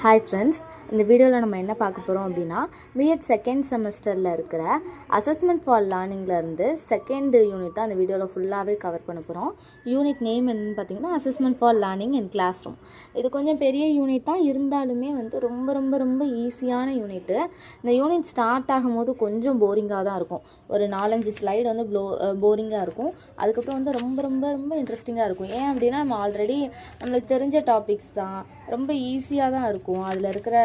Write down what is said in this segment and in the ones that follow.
Hi friends, இந்த வீடியோவில் நம்ம என்ன பார்க்க போகிறோம் அப்படின்னா பிஎட் செகண்ட் செமஸ்டரில் இருக்கிற அசஸ்மெண்ட் ஃபார் லேர்னிங்லேருந்து செகண்ட் யூனிட் தான் இந்த வீடியோவில் ஃபுல்லாகவே கவர் பண்ண போகிறோம். யூனிட் நேம் என்னென்னு பார்த்தீங்கன்னா assessment for learning in classroom. இது கொஞ்சம் பெரிய யூனிட் தான், இருந்தாலுமே ரொம்ப ரொம்ப ரொம்ப ஈஸியான யூனிட்டு. இந்த யூனிட் ஸ்டார்ட் ஆகும்போது கொஞ்சம் போரிங்காக தான் இருக்கும். ஒரு 4-5 ஸ்லைடு வந்து போரிங்காக இருக்கும். அதுக்கப்புறம் வந்து ரொம்ப ரொம்ப ரொம்ப இன்ட்ரெஸ்டிங்காக இருக்கும். ஏன் அப்படின்னா நம்ம ஆல்ரெடி நம்மளுக்கு தெரிஞ்ச டாபிக்ஸ் தான், ரொம்ப ஈஸியாக தான் இருக்கும். அதில் இருக்கிற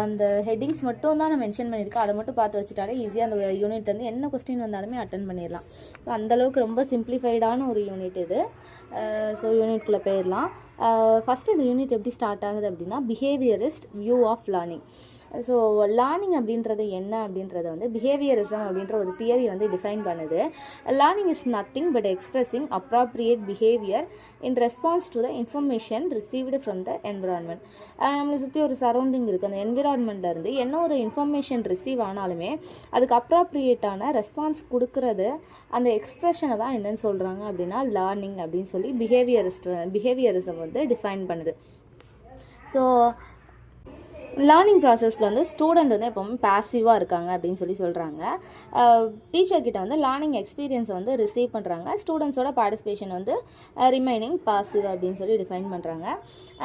அந்த ஹெட்டிங்ஸ் மட்டும் தான் நான் மென்ஷன் பண்ணியிருக்கேன். அதை மட்டும் பார்த்து வச்சுட்டாலே ஈஸியாக அந்த யூனிட் வந்து என்ன கொஸ்டின் வந்தாலுமே அட்டன் பண்ணிடலாம். ஸோ அந்தளவுக்கு ரொம்ப சிம்பிளிஃபைடான ஒரு யூனிட் இது. ஸோ யூனிட்குள்ளே போயிடலாம். ஃபஸ்ட்டு இந்த யூனிட் எப்படி ஸ்டார்ட் ஆகுது அப்படின்னா behaviourist view of learning. So learning அப்படின்றது என்ன அப்படின்றத வந்து பிஹேவியரிசம் அப்படின்ற ஒரு தியரி வந்து டிஃபைன் பண்ணுது. Learning is nothing but expressing appropriate behaviour in response to the information received from the environment. நம்மளை சுற்றி ஒரு சரௌண்டிங் இருக்குது. அந்த என்விரான்மெண்ட்லேருந்து என்ன ஒரு இன்ஃபர்மேஷன் ரிசீவ் ஆனாலுமே அதுக்கு அப்ராப்ரியேட்டான ரெஸ்பான்ஸ் கொடுக்குறது அந்த எக்ஸ்ப்ரெஷனை தான் என்னன்னு சொல்கிறாங்க அப்படின்னா லேர்னிங் அப்படின்னு சொல்லி பிஹேவியரிசம் வந்து டிஃபைன் பண்ணுது. ஸோ லேர்னிங் ப்ராசஸில் வந்து ஸ்டூடெண்ட் வந்து எப்போவுமே பேசிவாக இருக்காங்க அப்படின்னு சொல்கிறாங்க. டீச்சர்கிட்ட வந்து லேர்னிங் எக்ஸ்பீரியன்ஸை வந்து ரிசீவ் பண்ணுறாங்க. ஸ்டூடெண்ட்ஸோட பார்ட்டிசிபேஷன் வந்து ரிமைனிங் பாசிவ் அப்படின்னு சொல்லி டிஃபைன் பண்ணுறாங்க.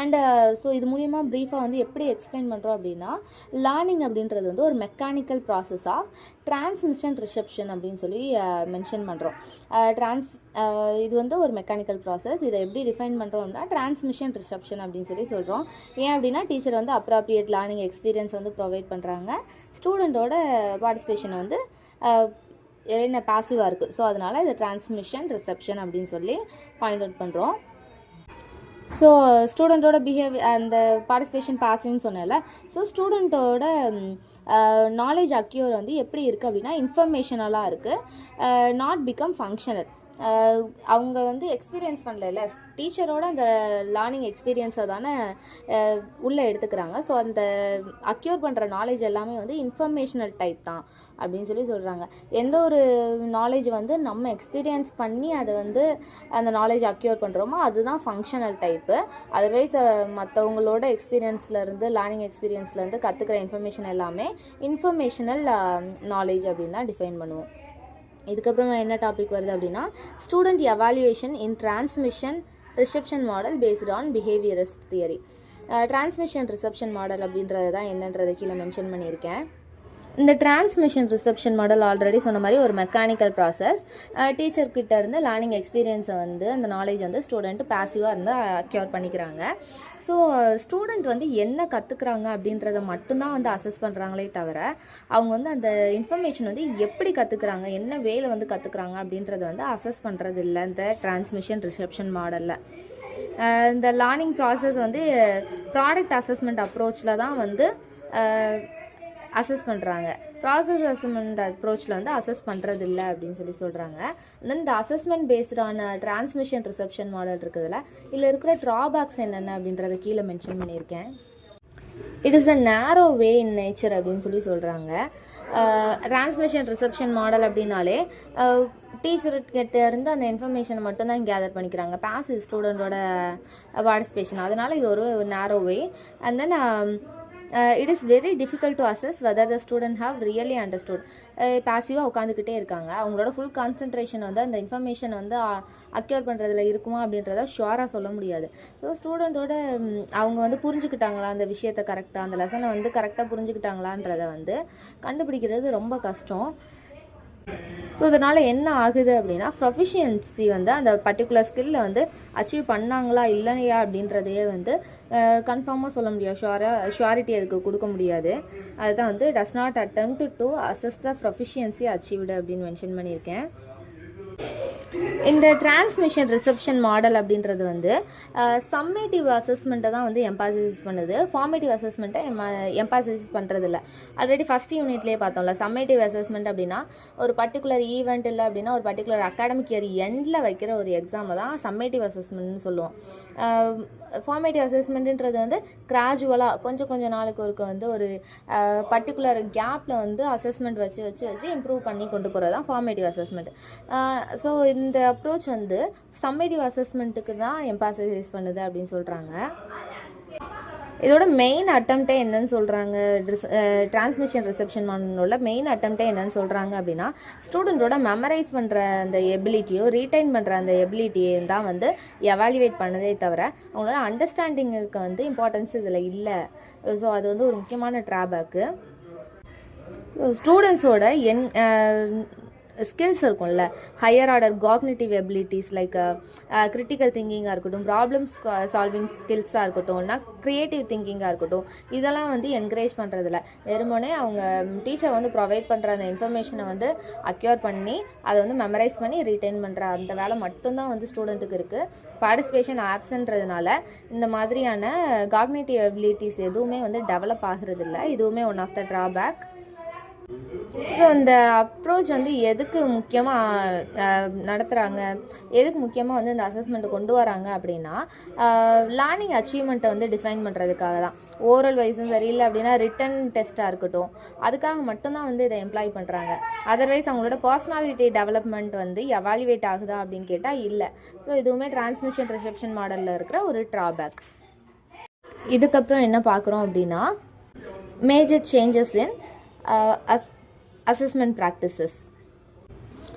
அண்டு ஸோ இது மூலிமா ப்ரீஃபாக வந்து எப்படி எக்ஸ்பிளைன் பண்ணுறோம் அப்படின்னா லேர்னிங் அப்படின்றது வந்து ஒரு மெக்கானிக்கல் ப்ராசஸாக டிரான்ஸ்மிஷன் ரிசெப்ஷன் அப்படின்னு சொல்லி மென்ஷன் பண்ணுறோம். இது வந்து ஒரு மெக்கானிக்கல் ப்ராசஸ். இதை எப்படி டிஃபைன் பண்ணுறோம் அப்படின்னா டிரான்ஸ்மிஷன் ரிசெப்ஷன் அப்படின்னு சொல்கிறோம். ஏன் அப்படின்னா டீச்சர் வந்து அப்ராப்ரியேட் லேர்னிங் எக்ஸ்பீரியன்ஸ் வந்து ப்ரொவைட் பண்ணுறாங்க. ஸ்டூடெண்ட்டோட பார்ட்டிசிபேஷன் வந்து என்ன பாசிவாக இருக்குது. ஸோ அதனால் இதை டிரான்ஸ்மிஷன் ரிசெப்ஷன் அப்படின்னு சொல்லி பாயிண்ட் அவுட் பண்ணுறோம். ஸோ ஸ்டூடெண்ட்டோட அந்த பார்ட்டிசிபேஷன் பாசிவ்னு சொன்னேன்ல. ஸோ ஸ்டூடெண்ட்டோட நாலேஜ் அக்யூர் வந்து எப்படி இருக்குது அப்படின்னா இன்ஃபர்மேஷனலாக இருக்குது, நாட் பிகம் ஃபங்க்ஷனல். அவங்க வந்து எக்ஸ்பீரியன்ஸ் பண்ணல, டீச்சரோட அந்த லேர்னிங் எக்ஸ்பீரியன்ஸை தானே உள்ளே எடுத்துக்கிறாங்க. ஸோ அந்த அக்யூர் பண்ணுற நாலேஜ் எல்லாமே வந்து இன்ஃபர்மேஷனல் டைப் தான் அப்படின்னு சொல்கிறாங்க. எந்த ஒரு நாலேஜ் வந்து நம்ம எக்ஸ்பீரியன்ஸ் பண்ணி அதை வந்து அந்த நாலேஜ் அக்யூர் பண்ணுறோமோ அதுதான் ஃபங்க்ஷனல் டைப்பு. அதர்வைஸ் மற்றவங்களோட எக்ஸ்பீரியன்ஸ்லேருந்து லேர்னிங் எக்ஸ்பீரியன்ஸ்லேருந்து கற்றுக்கிற இன்ஃபர்மேஷன் எல்லாமே இன்ஃபர்மேஷனல் நாலேஜ் அப்படின்னு தான் டிஃபைன் பண்ணுவோம். இதுக்கப்புறமா என்ன டாபிக் வருது அப்படின்னா student evaluation in transmission reception model based on behaviourist theory. Transmission reception model அப்படின்றது தான் என்னன்றதை கீழே மென்ஷன் பண்ணியிருக்கேன். இந்த டிரான்ஸ்மிஷன் ரிசெப்ஷன் மாடல் ஆல்ரெடி சொன்ன மாதிரி ஒரு மெக்கானிக்கல் ப்ராசஸ். டீச்சர்கிட்ட இருந்து லேர்னிங் எக்ஸ்பீரியன்ஸை வந்து அந்த நாலேஜ் வந்து ஸ்டூடெண்ட் பாசிவாக இருந்து அக்யூர் பண்ணிக்கிறாங்க. ஸோ ஸ்டூடெண்ட் வந்து என்ன கற்றுக்குறாங்க அப்படின்றத மட்டும்தான் வந்து அசஸ் பண்ணுறாங்களே தவிர அவங்க வந்து அந்த இன்ஃபர்மேஷன் வந்து எப்படி கற்றுக்குறாங்க, என்ன வேலை வந்து கற்றுக்குறாங்க அப்படின்றத வந்து அசஸ் பண்ணுறது இல்லை இந்த டிரான்ஸ்மிஷன் ரிசெப்ஷன் மாடலில். இந்த லேர்னிங் ப்ராசஸ் வந்து ப்ராடக்ட் அசஸ்மெண்ட் அப்ரோச்சில் தான் வந்து அசஸ் பண்ணுறாங்க. ப்ராசஸ் அசஸ்மெண்ட் அப்ரோச்சில் வந்து அசஸ் பண்ணுறது இல்லை அப்படின்னு சொல்கிறாங்க. தென் இந்த அசஸ்மெண்ட் பேஸ்டான டிரான்ஸ்மிஷன் ரிசெப்ஷன் மாடல் இருக்குதுல்ல, இதில் இருக்கிற ட்ராபேக்ஸ் என்னென்ன அப்படின்றத கீழே மென்ஷன் பண்ணியிருக்கேன். இட் இஸ் அ நேரோ வே இன் நேச்சர் அப்படின்னு சொல்கிறாங்க. டிரான்ஸ்மிஷன் ரிசெப்ஷன் மாடல் அப்படின்னாலே டீச்சர்கிட்ட இருந்து அந்த இன்ஃபர்மேஷனை மட்டும்தான் கேதர் பண்ணிக்கிறாங்க, பாசிவ் ஸ்டூடெண்ட்டோட பார்ட்டிசிபேஷன். அதனால் இது ஒரு narrow way. And then it is very difficult to assess whether the student have really understood. பாசிவாக உட்காந்துக்கிட்டே இருக்காங்க. அவங்களோட ஃபுல் கான்சன்ட்ரேஷன் வந்து அந்த இன்ஃபர்மேஷன் வந்து அக்யூர் பண்ணுறதுல இருக்குமா அப்படின்றத ஷுவராக சொல்ல முடியாது. ஸோ ஸ்டூடெண்ட்டோட அவங்க வந்து புரிஞ்சுக்கிட்டாங்களா அந்த விஷயத்தை கரெக்டாக, அந்த லெசனை வந்து கரெக்டாக புரிஞ்சுக்கிட்டாங்களான்றதை வந்து கண்டுபிடிக்கிறது ரொம்ப கஷ்டம். ஸோ இதனால் என்ன ஆகுது அப்படின்னா ப்ரொஃபிஷியன்சி வந்து அந்த பர்டிகுலர் ஸ்கில்லை வந்து அச்சீவ் பண்ணாங்களா இல்லையா அப்படின்றதையே வந்து கன்ஃபார்மாக சொல்ல முடியாது, ஷுவாரிட்டி அதுக்கு கொடுக்க முடியாது. அதுதான் வந்து does not attempt to assess the proficiency achieved அப்படின்னு மென்ஷன் பண்ணியிருக்கேன். இந்த டிரான்ஸ்மிஷன் ரிசெப்ஷன் மாடல் அப்படின்றது வந்து சம்மேட்டிவ் அசஸ்மெண்ட்டை தான் வந்து எம்பாசிஸ் பண்ணுது, ஃபார்மேட்டிவ் அசஸ்மெண்ட்டை எம்பாசிஸ் பண்ணுறது இல்லை. ஆல்ரெடி ஃபஸ்ட் யூனிட்லேயே பார்த்தோம்ல, சம்மேட்டிவ் அசஸ்மெண்ட் அப்படின்னா ஒரு பர்டிகுலர் ஈவெண்ட் இல்லை அப்படின்னா ஒரு பர்டிகுலர் அகாடமிக் இயர் எண்டில் வைக்கிற ஒரு எக்ஸாமை தான் சம்மேட்டிவ் அசஸ்மெண்ட்னு சொல்லுவோம். ஃபார்மேட்டிவ் அசஸ்மெண்ட்டுன்றது வந்து கிராஜுவலாக கொஞ்சம் நாளுக்கு ஒருக்க வந்து ஒரு பர்டிகுலர் கேப்பில் வந்து அசஸ்மெண்ட் வச்சு இம்ப்ரூவ் பண்ணி கொண்டு போகிறது தான் ஃபார்மேட்டிவ் அசஸ்மெண்ட். ஸோ இந்த அப்ரோச் வந்து சம்மேட்டிவ் அசஸ்மெண்ட்டுக்கு தான் எம்பாசைஸ் பண்ணுது அப்படின்னு சொல்கிறாங்க. இதோட மெயின் அட்டம்ப்டே என்னன்னு சொல்கிறாங்க, டிரான்ஸ்மிஷன் ரிசப்ஷன் மாடலோட மெயின் அட்டம்ப்டே என்னன்னு சொல்கிறாங்க அப்படின்னா, ஸ்டூடெண்ட்டோட மெமரைஸ் பண்ணுற அந்த எபிலிட்டியோ ரீட்டைன் பண்ணுற அந்த எபிலிட்டியையும் தான் வந்து எவாலுவேட் பண்ணதே தவிர அவங்களோட அண்டர்ஸ்டாண்டிங்குக்கு வந்து இம்பார்ட்டன்ஸ் இதில் இல்லை. ஸோ அது வந்து ஒரு முக்கியமான ட்ராபேக்கு. ஸ்டூடெண்ட்ஸோட ஸ்கில்ஸ் இருக்கும்ல, higher order cognitive abilities like critical திங்கிங்காக இருக்கட்டும், ப்ராப்ளம்ஸ் சால்விங் ஸ்கில்ஸாக இருக்கட்டும், க்ரியேட்டிவ் திங்கிங்காக இருக்கட்டும், இதெல்லாம் வந்து என்கரேஜ் பண்ணுறதில்ல. வெறுமனே அவங்க டீச்சர் வந்து ப்ரொவைட் பண்ணுற அந்த இன்ஃபர்மேஷனை வந்து அக்யூர் பண்ணி அதை வந்து மெமரைஸ் பண்ணி ரீட்டைன் பண்ணுற அந்த வேலை மட்டும்தான் வந்து ஸ்டூடெண்ட்டுக்கு இருக்குது. பார்ட்டிசிபேஷன் ஆப்சன்றதுனால இந்த மாதிரியான காக்னிட்டிவ் எபிலிட்டிஸ் எதுவுமே வந்து டெவலப் ஆகுறதில்ல. இதுவுமே one of the drawback. So இந்த அப்ரோச் வந்து எதுக்கு முக்கியமாக நடத்துகிறாங்க, எதுக்கு முக்கியமாக வந்து இந்த அசஸ்மெண்ட்டை கொண்டு வராங்க அப்படின்னா, லேர்னிங் அச்சீவ்மெண்ட்டை வந்து டிஃபைன் பண்ணுறதுக்காக தான். ஓரல் வைஸும் சரி, இல்லை அப்படின்னா ரிட்டன் டெஸ்ட்டாக இருக்கட்டும், அதுக்காக மட்டும்தான் வந்து இதை எம்ப்ளாய் பண்ணுறாங்க. அதர்வைஸ் அவங்களோட பர்சனாலிட்டி டெவலப்மெண்ட் வந்து எவாலுவேட் ஆகுதா அப்படின்னு கேட்டால் இல்லை. ஸோ இதுவுமே டிரான்ஸ்மிஷன் ரிசப்ஷன் மாடலில் இருக்கிற ஒரு ட்ராபேக். இதுக்கப்புறம் என்ன பார்க்குறோம் அப்படின்னா, major changes in assessment practices.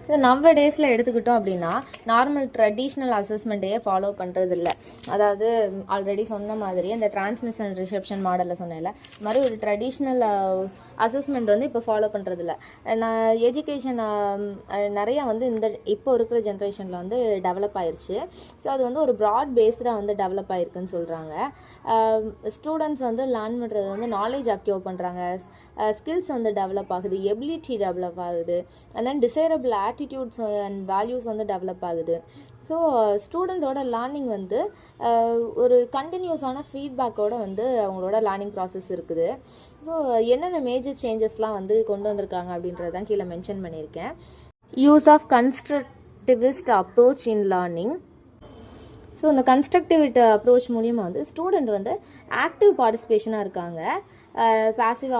இது நவ டேஸில் எடுத்துக்கிட்டோம் அப்படின்னா நார்மல் ட்ரெடிஷ்னல் அசஸ்மெண்ட்டையே ஃபாலோ பண்ணுறதில்ல. அதாவது ஆல்ரெடி சொன்ன மாதிரி அந்த டிரான்ஸ்மிஷன் ரிசப்ஷன் மாடலில் சொன்னேன்ல, இது மாதிரி ஒரு ட்ரெடிஷ்னல் அசஸ்மெண்ட் வந்து இப்போ ஃபாலோ பண்ணுறதில்ல. எஜுகேஷன் நிறையா வந்து இந்த இப்போ இருக்கிற ஜென்ரேஷனில் வந்து டெவலப் ஆயிடுச்சு. ஸோ அது வந்து ஒரு ப்ராட் பேஸ்டாக வந்து டெவலப் ஆகிருக்குன்னு சொல்கிறாங்க. ஸ்டூடெண்ட்ஸ் வந்து லேர்ன் பண்ணுறது வந்து நாலேஜ் அக்யூர் பண்ணுறாங்க, ஸ்கில்ஸ் வந்து டெவலப் ஆகுது, எபிலிட்டி டெவலப் ஆகுது, and then desirable attitudes and values வந்து டெவலப் ஆகுது. ஸோ ஸ்டூடெண்ட்டோட லேர்னிங் வந்து ஒரு கண்டினியூஸான ஃபீட்பேக்கோடு வந்து அவங்களோட லேர்னிங் ப்ராசஸ் இருக்குது. ஸோ என்னென்ன மேஜர் சேஞ்சஸ்லாம் வந்து கொண்டு வந்திருக்காங்க அப்படின்றதான் கீழே மென்ஷன் பண்ணியிருக்கேன். Use of constructivist approach in learning. So இந்த கன்ஸ்ட்ரக்டிவிட்டி அப்ரோச் மூலிமா வந்து ஸ்டூடெண்ட் வந்து ஆக்டிவ் பார்ட்டிசிபேஷனாக இருக்காங்க. பாசிவ்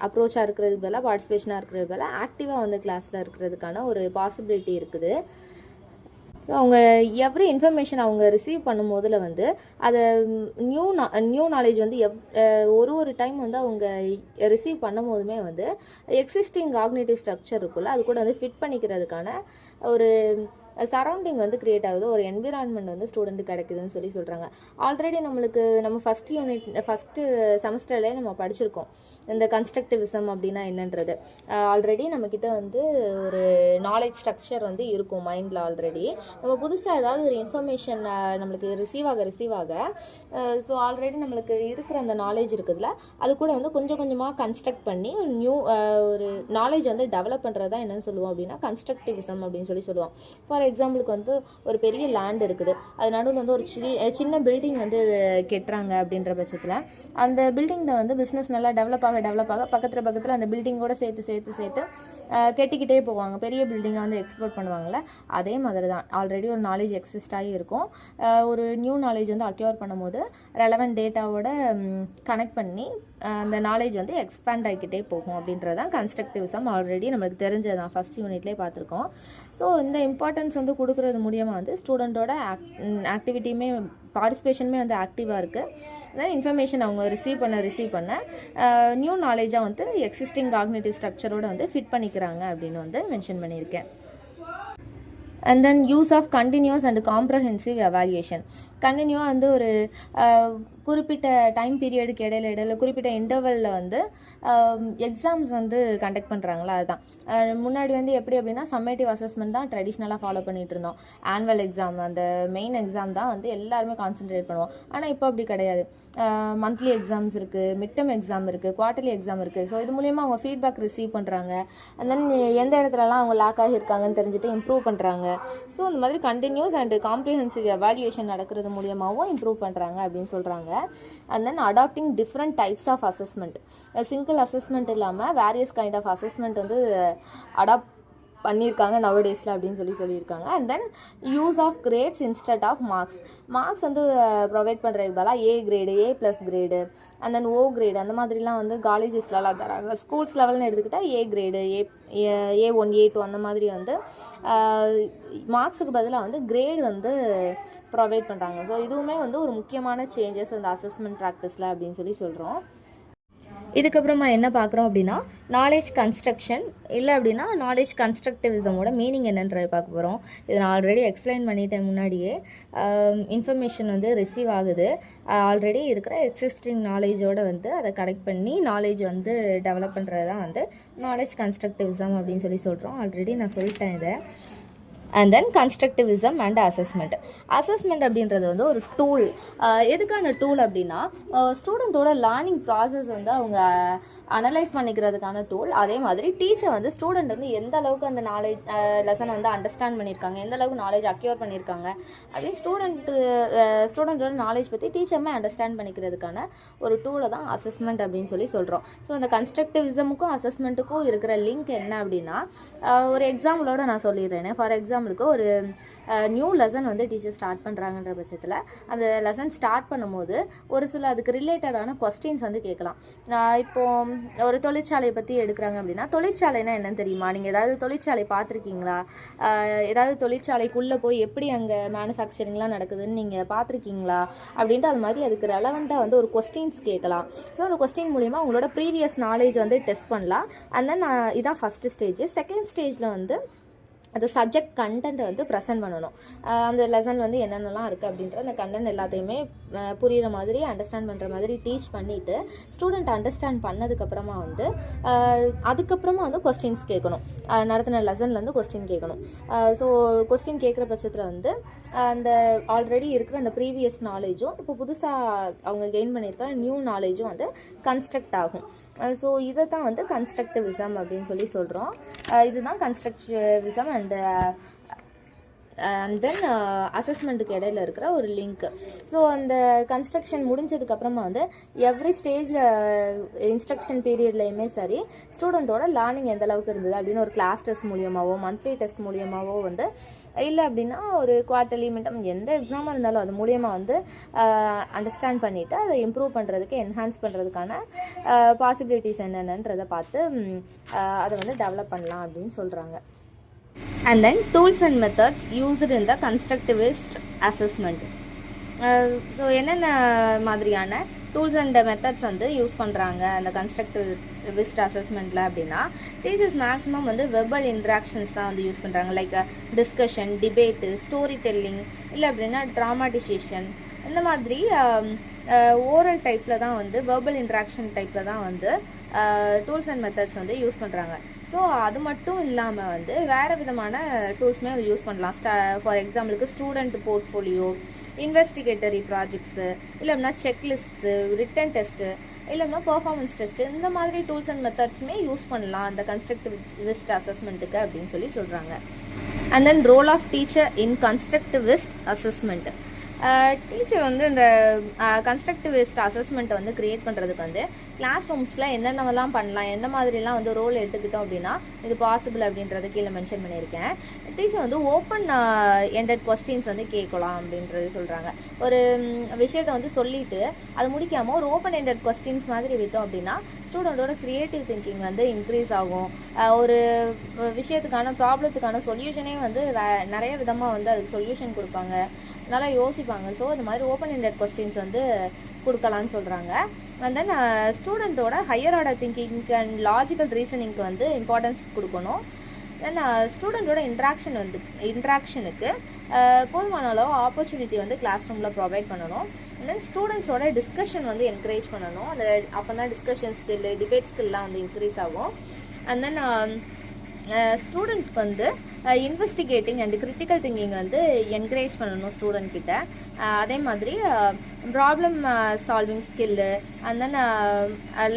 அப்ரோச்சாக இருக்கிறதுக்கு பதிலாக பார்ட்டிசிபேஷனாக இருக்கிறது பதிலாக ஆக்டிவாக வந்து கிளாஸில் இருக்கிறதுக்கான ஒரு பாசிபிலிட்டி இருக்குது. அவங்க எவ்ரி இன்ஃபர்மேஷன் அவங்க ரிசீவ் பண்ணும்போதில் வந்து அதை நியூ நாலேஜ் வந்து ஒரு டைம் வந்து அவங்க ரிசீவ் பண்ணும் போதுமே வந்து எக்ஸிஸ்டிங் காக்னிட்டிவ் ஸ்ட்ரக்சர் இருக்குல்ல, அது கூட வந்து ஃபிட் பண்ணிக்கிறதுக்கான ஒரு சரௌண்டிங் வந்து க்ரியேட் ஆகுது, ஒரு என்விரான்மெண்ட் வந்து ஸ்டூடெண்ட்டுக்கு கிடைக்குதுன்னு சொல்கிறாங்க. ஆல்ரெடி நம்ம ஃபஸ்ட்டு செமஸ்டர்லேயே நம்ம படிச்சிருக்கோம் இந்த கன்ஸ்ட்ரக்டிவிசம் அப்படின்னா என்னன்றது. ஆல்ரெடி நம்மக்கிட்ட வந்து ஒரு நாலேஜ் ஸ்ட்ரக்சர் வந்து இருக்கும் மைண்டில். ஆல்ரெடி நம்ம புதுசாக ஏதாவது ஒரு இன்ஃபர்மேஷன் நம்மளுக்கு ரிசீவ் ஆக ஸோ ஆல்ரெடி நம்மளுக்கு இருக்கிற அந்த நாலேஜ் இருக்குதுல்ல, அது கூட வந்து கொஞ்சம் கொஞ்சமாக கன்ஸ்ட்ரக்ட் பண்ணி ஒரு நாலேஜ் வந்து டெவலப் பண்ணுறது தான் என்னென்னு சொல்லுவோம் அப்படின்னா கன்ஸ்ட்ரக்டிவிசம் அப்படின்னு சொல்லுவோம். ஃபார் எக்ஸாம்பிளுக்கு வந்து ஒரு பெரிய லேண்ட் இருக்குது, அது நடுவில் வந்து ஒரு சின்ன பில்டிங் வந்து கெட்டுறாங்க அப்படின்ற பட்சத்தில் அந்த பில்டிங்கில் வந்து பிஸ்னஸ் நல்லா டெவலப் ஆக பக்கத்தில் அந்த பில்டிங்கோட சேர்த்து கெட்டிக்கிட்டே போவாங்க, பெரிய பில்டிங்கை வந்து எக்ஸ்ப்ளோர் பண்ணுவாங்கள்ல. அதே மாதிரி தான் ஆல்ரெடி ஒரு நாலேஜ் எக்ஸிஸ்ட் ஆகி இருக்கும், ஒரு நியூ நாலேஜ் வந்து அக்யூர் பண்ணும்போது ரெலவெண்ட் டேட்டாவோட கனெக்ட் பண்ணி அந்த நாலேஜ் வந்து எக்ஸ்பேண்ட் ஆகிக்கிட்டே போகும் அப்படின்றது தான் கன்ஸ்ட்ரக்டிவிசம். ஆல்ரெடி நம்மளுக்கு தெரிஞ்சது தான், ஃபஸ்ட் யூனிட்லேயே பார்த்துருக்கோம். ஸோ இந்த இம்பார்ட்டன்ஸ் வந்து கொடுக்குறது மூலியமாக வந்து ஸ்டூடெண்ட்டோட ஆக்டிவிட்டியுமே பார்ட்டிசிபேஷனுமே வந்து ஆக்டிவாக இருக்குது. அதான் இன்ஃபர்மேஷன் அவங்க ரிசீவ் பண்ண நியூ நாலேஜாக வந்து எக்ஸிஸ்டிங் காக்னிட்டிவ் ஸ்ட்ரக்சரோடு வந்து ஃபிட் பண்ணிக்கிறாங்க அப்படின்னு வந்து மென்ஷன் பண்ணியிருக்கேன். And then use of continuous and comprehensive evaluation. கண்டினியூவாக வந்து ஒரு குறிப்பிட்ட டைம் பீரியடுக்கு இடையில குறிப்பிட்ட இன்டர்வலில் வந்து எக்ஸாம்ஸ் வந்து கண்டக்ட் பண்ணுறாங்களா, அதுதான். முன்னாடி வந்து எப்படி அப்படின்னா சம்மேட்டிவ் அசஸ்மெண்ட் தான் ட்ரெடிஷ்னலாக ஃபாலோ பண்ணிகிட்டு இருந்தோம். ஆனுவல் எக்ஸாம், அந்த மெயின் எக்ஸாம் தான் வந்து எல்லாருமே கான்சென்ட்ரேட் பண்ணுவோம். ஆனால் இப்போ அப்படி கிடையாது. மந்த்லி எக்ஸாம்ஸ் இருக்குது, மிட் டர்ம் எக்ஸாம் இருக்குது, குவார்ட்டர்லி எக்ஸாம் இருக்குது. ஸோ இது மூலிமா அவங்க ஃபீட்பேக் ரிசீவ் பண்ணுறாங்க. அண்ட் தென் எந்த இடத்துலலாம் அவங்க லேக் ஆகியிருக்காங்கன்னு தெரிஞ்சுட்டு இம்ப்ரூவ் பண்ணுறாங்க. ஸோ இந்த மாதிரி கண்டினியூஸ் அண்ட் காம்ப்ரிஹென்சிவ் எவாலுவேஷன் நடக்கிறது மூலியமாகவும் இம்ப்ரூவ் பண்ணுறாங்க அப்படின்னு சொல்கிறாங்க. And then adapting different types of assessment. Single assessment இல்லாமல் வேரியஸ் கைண்ட் ஆஃப் அசஸ்மெண்ட் வந்து பண்ணியிருக்காங்க நவடேஸில் அப்படின்னு சொல்லியிருக்காங்க. And then use of grades instead of marks வந்து ப்ரொவைட் பண்ணுறதுக்கு பதிலாக A grade, A+ grade, and then O grade அந்த மாதிரிலாம் வந்து காலேஜஸ்லலாம் தராங்க. ஸ்கூல்ஸ் லெவல்னு எடுத்துக்கிட்டால் A கிரேடு, A1, A2 அந்த மாதிரி வந்து மார்க்ஸுக்கு பதிலாக வந்து கிரேடு வந்து ப்ரொவைட் பண்ணுறாங்க. ஸோ இதுவுமே வந்து ஒரு முக்கியமான சேஞ்சஸ் இந்த அசஸ்மெண்ட் ப்ராக்டிஸில் அப்படின்னு சொல்கிறோம். இதுக்கப்புறமா என்ன பார்க்குறோம் அப்படின்னா நாலேஜ் கன்ஸ்ட்ரக்ஷன், இல்லை அப்படின்னா நாலேஜ் கன்ஸ்ட்ரக்டிவிசமோட மீனிங் என்னன்றதை பார்க்க போகிறோம். இதை நான் ஆல்ரெடி எக்ஸ்பிளைன் பண்ணிட்டேன் முன்னாடியே. இன்ஃபர்மேஷன் வந்து ரிசீவ் ஆகுது, ஆல்ரெடி இருக்கிற எக்ஸிஸ்டிங் நாலேஜோடு வந்து அதை கனெக்ட் பண்ணி நாலேஜ் வந்து டெவலப் பண்ணுறது தான் வந்து நாலேஜ் கன்ஸ்ட்ரக்டிவிசம் அப்படின்னு சொல்கிறோம். ஆல்ரெடி நான் சொல்லிட்டேன் இதை. அண்ட் தென் கன்ஸ்ட்ரக்டிவிசம் அண்ட் அசஸ்மெண்ட் அப்படின்றது வந்து ஒரு டூல். எதுக்கான டூல் அப்படின்னா ஸ்டூடெண்ட்டோட லேர்னிங் ப்ராசஸ் வந்து அவங்க அனலைஸ் பண்ணிக்கிறதுக்கான டூல். அதே மாதிரி டீச்சர் வந்து ஸ்டூடெண்ட் வந்து எந்த அளவுக்கு அந்த நாலேஜ் லெசனை வந்து அண்டர்ஸ்டாண்ட் பண்ணியிருக்காங்க, எந்த அளவுக்கு நாலேஜ் அக்யூர் பண்ணியிருக்காங்க அப்படின்னு ஸ்டூடெண்ட்டோட நாலேஜ் பற்றி டீச்சருமே அண்டர்ஸ்டாண்ட் பண்ணிக்கிறதுக்கான ஒரு டூலை தான் அசஸ்மெண்ட் அப்படின்னு சொல்கிறோம். ஸோ இந்த கன்ஸ்ட்ரக்டிவிசமுக்கும் அசஸ்மெண்ட்டுக்கும் இருக்கிற லிங்க் என்ன அப்படின்னா ஒரு எக்ஸாம்பிளோட நான் சொல்லிடுறேன். ஃபார் எக்ஸாம்பிளுக்கு ஒரு நியூ லெசன் வந்து டீச்சர் ஸ்டார்ட் பண்ணுறாங்கன்ற பட்சத்தில் அந்த லெசன் ஸ்டார்ட் பண்ணும்போது ஒரு சில அதுக்கு ரிலேட்டடான கொஸ்டின்ஸ் வந்து கேட்கலாம். இப்போது ஒரு தொழிற்சாலையை பற்றி எடுக்கிறாங்க அப்படின்னா தொழிற்சாலைனா என்னன்னு தெரியுமா, நீங்கள் ஏதாவது தொழிற்சாலை பார்த்துருக்கீங்களா, ஏதாவது தொழிற்சாலைக்குள்ளே போய் எப்படி அங்கே மேனுஃபேக்சரிங்லாம் நடக்குதுன்னு நீங்கள் பார்த்துருக்கீங்களா அப்படின்ட்டு அது மாதிரி அதுக்கு ரெலவெண்ட்டாக வந்து ஒரு கொஸ்டின்ஸ் கேட்கலாம். ஸோ அந்த கொஸ்டின் மூலிமா உங்களோட ப்ரீவியஸ் நாலேஜ் வந்து டெஸ்ட் பண்ணலாம். அண்ட் தென் இதான் ஃபஸ்ட்டு ஸ்டேஜ். செகண்ட் ஸ்டேஜில் வந்து அது சப்ஜெக்ட் கண்டென்ட்டை வந்து ப்ரெசென்ட் பண்ணணும். அந்த லெசன் வந்து என்னென்னலாம் இருக்குது அப்படின்ற அந்த கண்டென்ட் எல்லாத்தையுமே புரிகிற மாதிரி அண்டர்ஸ்டாண்ட் பண்ணுற மாதிரி டீச் பண்ணிவிட்டு ஸ்டூடெண்ட் அண்டர்ஸ்டாண்ட் பண்ணதுக்கப்புறமா வந்து அதுக்கப்புறமா வந்து கொஸ்டின்ஸ் கேட்கணும். நடத்தின லெசன்லேருந்து கொஸ்டின் கேட்கணும். ஸோ கொஸ்டின் கேட்குற பட்சத்தில் வந்து அந்த ஆல்ரெடி இருக்கிற அந்த ப்ரீவியஸ் நாலேஜும் இப்போ புதுசாக அவங்க கெயின் பண்ணியிருக்கிற நியூ நாலேஜும் வந்து கன்ஸ்ட்ரக்ட் ஆகும். ஸோ இதை தான் வந்து கன்ஸ்ட்ரக்டிவிசம் அப்படின்னு சொல்கிறோம். இதுதான் கன்ஸ்ட்ரக்டிவிசம் அண்ட் தென் அசஸ்மெண்ட்டுக்கு இடையில இருக்கிற ஒரு லிங்க். ஸோ அந்த கன்ஸ்ட்ரக்ஷன் முடிஞ்சதுக்கப்புறமா வந்து எவ்ரி ஸ்டேஜ் இன்ஸ்ட்ரக்ஷன் பீரியட்லேயுமே சரி ஸ்டூடெண்ட்டோட லேர்னிங் எந்த அளவுக்கு இருந்தது அப்படின்னு ஒரு கிளாஸ் டெஸ்ட் மூலியமாகவோ மந்த்லி டெஸ்ட் மூலியமாகவோ வந்து இல்லை அப்படின்னா ஒரு குவார்ட்டர்லி மிட்டம் எந்த எக்ஸாமாக இருந்தாலும் அது மூலியமாக வந்து அண்டர்ஸ்டாண்ட் பண்ணிவிட்டு அதை இம்ப்ரூவ் பண்ணுறதுக்கு என்ஹான்ஸ் பண்ணுறதுக்கான பாசிபிலிட்டிஸ் என்னென்னன்றதை பார்த்து அதை வந்து டெவலப் பண்ணலாம் அப்படின்னு சொல்கிறாங்க. And then tools and methods used in the constructivist assessment. So என்னென்ன மாதிரியான டூல்ஸ் அண்ட் மெத்தட்ஸ் வந்து யூஸ் பண்ணுறாங்க அந்த கன்ஸ்ட்ரக்டிவிஸ்ட் அசஸ்மெண்ட்டில் அப்படின்னா டீச்சர்ஸ் மேக்ஸிமம் வந்து வெர்பல் இன்ட்ராக்ஷன்ஸ் தான் வந்து யூஸ் பண்ணுறாங்க. Like discussion, debate, story telling, இல்லை அப்படின்னா ட்ராமாட்டிசேஷன், இந்த மாதிரி ஓரல் டைப்பில் தான் வந்து வெர்பல் இன்ட்ராக்ஷன் டைப்பில் தான் வந்து டூல்ஸ் அண்ட் மெத்தட்ஸ் வந்து யூஸ் பண்ணுறாங்க. ஸோ அது மட்டும் இல்லாமல் வந்து வேறு விதமான டூல்ஸுமே அது யூஸ் பண்ணலாம். ஃபார் எக்ஸாம்பிளுக்கு ஸ்டூடெண்ட் போர்ட்ஃபோலியோ, இன்வெஸ்டிகேட்டரி ப்ராஜெக்ட்ஸு, இல்லைன்னா செக்லிஸ்ட்ஸு, ரிட்டன் டெஸ்ட்டு, இல்லைன்னா பர்ஃபார்மன்ஸ் டெஸ்ட்டு, இந்த மாதிரி டூல்ஸ் அண்ட் மெத்தட்ஸுமே யூஸ் பண்ணலாம் அந்த கன்ஸ்ட்ரக்டிவிஸ்ட் அசஸ்மெண்ட்டுக்கு அப்படின்னு சொல்கிறாங்க. And then role of teacher in constructivist assessment. Teacher வந்து இந்த கன்ஸ்ட்ரக்டிவிஸ்ட் அசஸ்மெண்ட்டை வந்து க்ரியேட் பண்ணுறதுக்கு வந்து கிளாஸ் ரூம்ஸில் என்னென்னலாம் பண்ணலாம், எந்த மாதிரிலாம் வந்து ரோல் எடுத்துக்கிட்டோம் அப்படின்னா இது பாசிபிள் அப்படின்றது கீழே மென்ஷன் பண்ணியிருக்கேன். டீச்சர் வந்து ஓப்பன் எண்டட் கொஸ்டின்ஸ் வந்து கேட்கலாம் அப்படின்றது சொல்கிறாங்க. ஒரு விஷயத்தை வந்து சொல்லிவிட்டு அது முடிக்காமல் ஒரு ஓப்பன் எண்டட் கொஸ்டின்ஸ் மாதிரி விட்டோம் அப்படின்னா ஸ்டூடெண்ட்டோட க்ரியேட்டிவ் திங்கிங் வந்து இன்க்ரீஸ் ஆகும். ஒரு விஷயத்துக்கான ப்ராப்ளத்துக்கான சொல்யூஷனே வந்து நிறைய விதமாக வந்து அதுக்கு சொல்யூஷன் கொடுப்பாங்க, நல்லா யோசிப்பாங்க. ஸோ இந்த மாதிரி ஓப்பன் எண்டட் கொஸ்டின்ஸ் வந்து கொடுக்கலான்னு சொல்கிறாங்க. அண்ட் தென் ஸ்டூடெண்ட்டோட higher order thinking and logical ரீசனிங்க்கு வந்து இம்பார்ட்டன்ஸ் கொடுக்கணும். தென் ஸ்டூடெண்ட்டோட இன்ட்ராக்ஷனுக்கு போதுமான அளவு ஆப்பர்ச்சுனிட்டி வந்து கிளாஸ் ரூமில் ப்ரொவைட் பண்ணணும். தென் ஸ்டூடெண்ட்ஸோட டிஸ்கஷன் வந்து என்கரேஜ் பண்ணணும். அந்த அப்போ தான் டிஸ்கஷன் ஸ்கில்லு, டிபேட் ஸ்கில்லாம் வந்து இன்க்ரீஸ் ஆகும். அண்ட் தென் ஸ்டூடெண்ட்க்கு வந்து இன்வெஸ்டிகேட்டிங் அண்ட் கிரிட்டிக்கல் திங்கிங் வந்து என்கரேஜ் பண்ணணும் ஸ்டூடெண்ட் கிட்ட. அதே மாதிரி problem solving skill, and then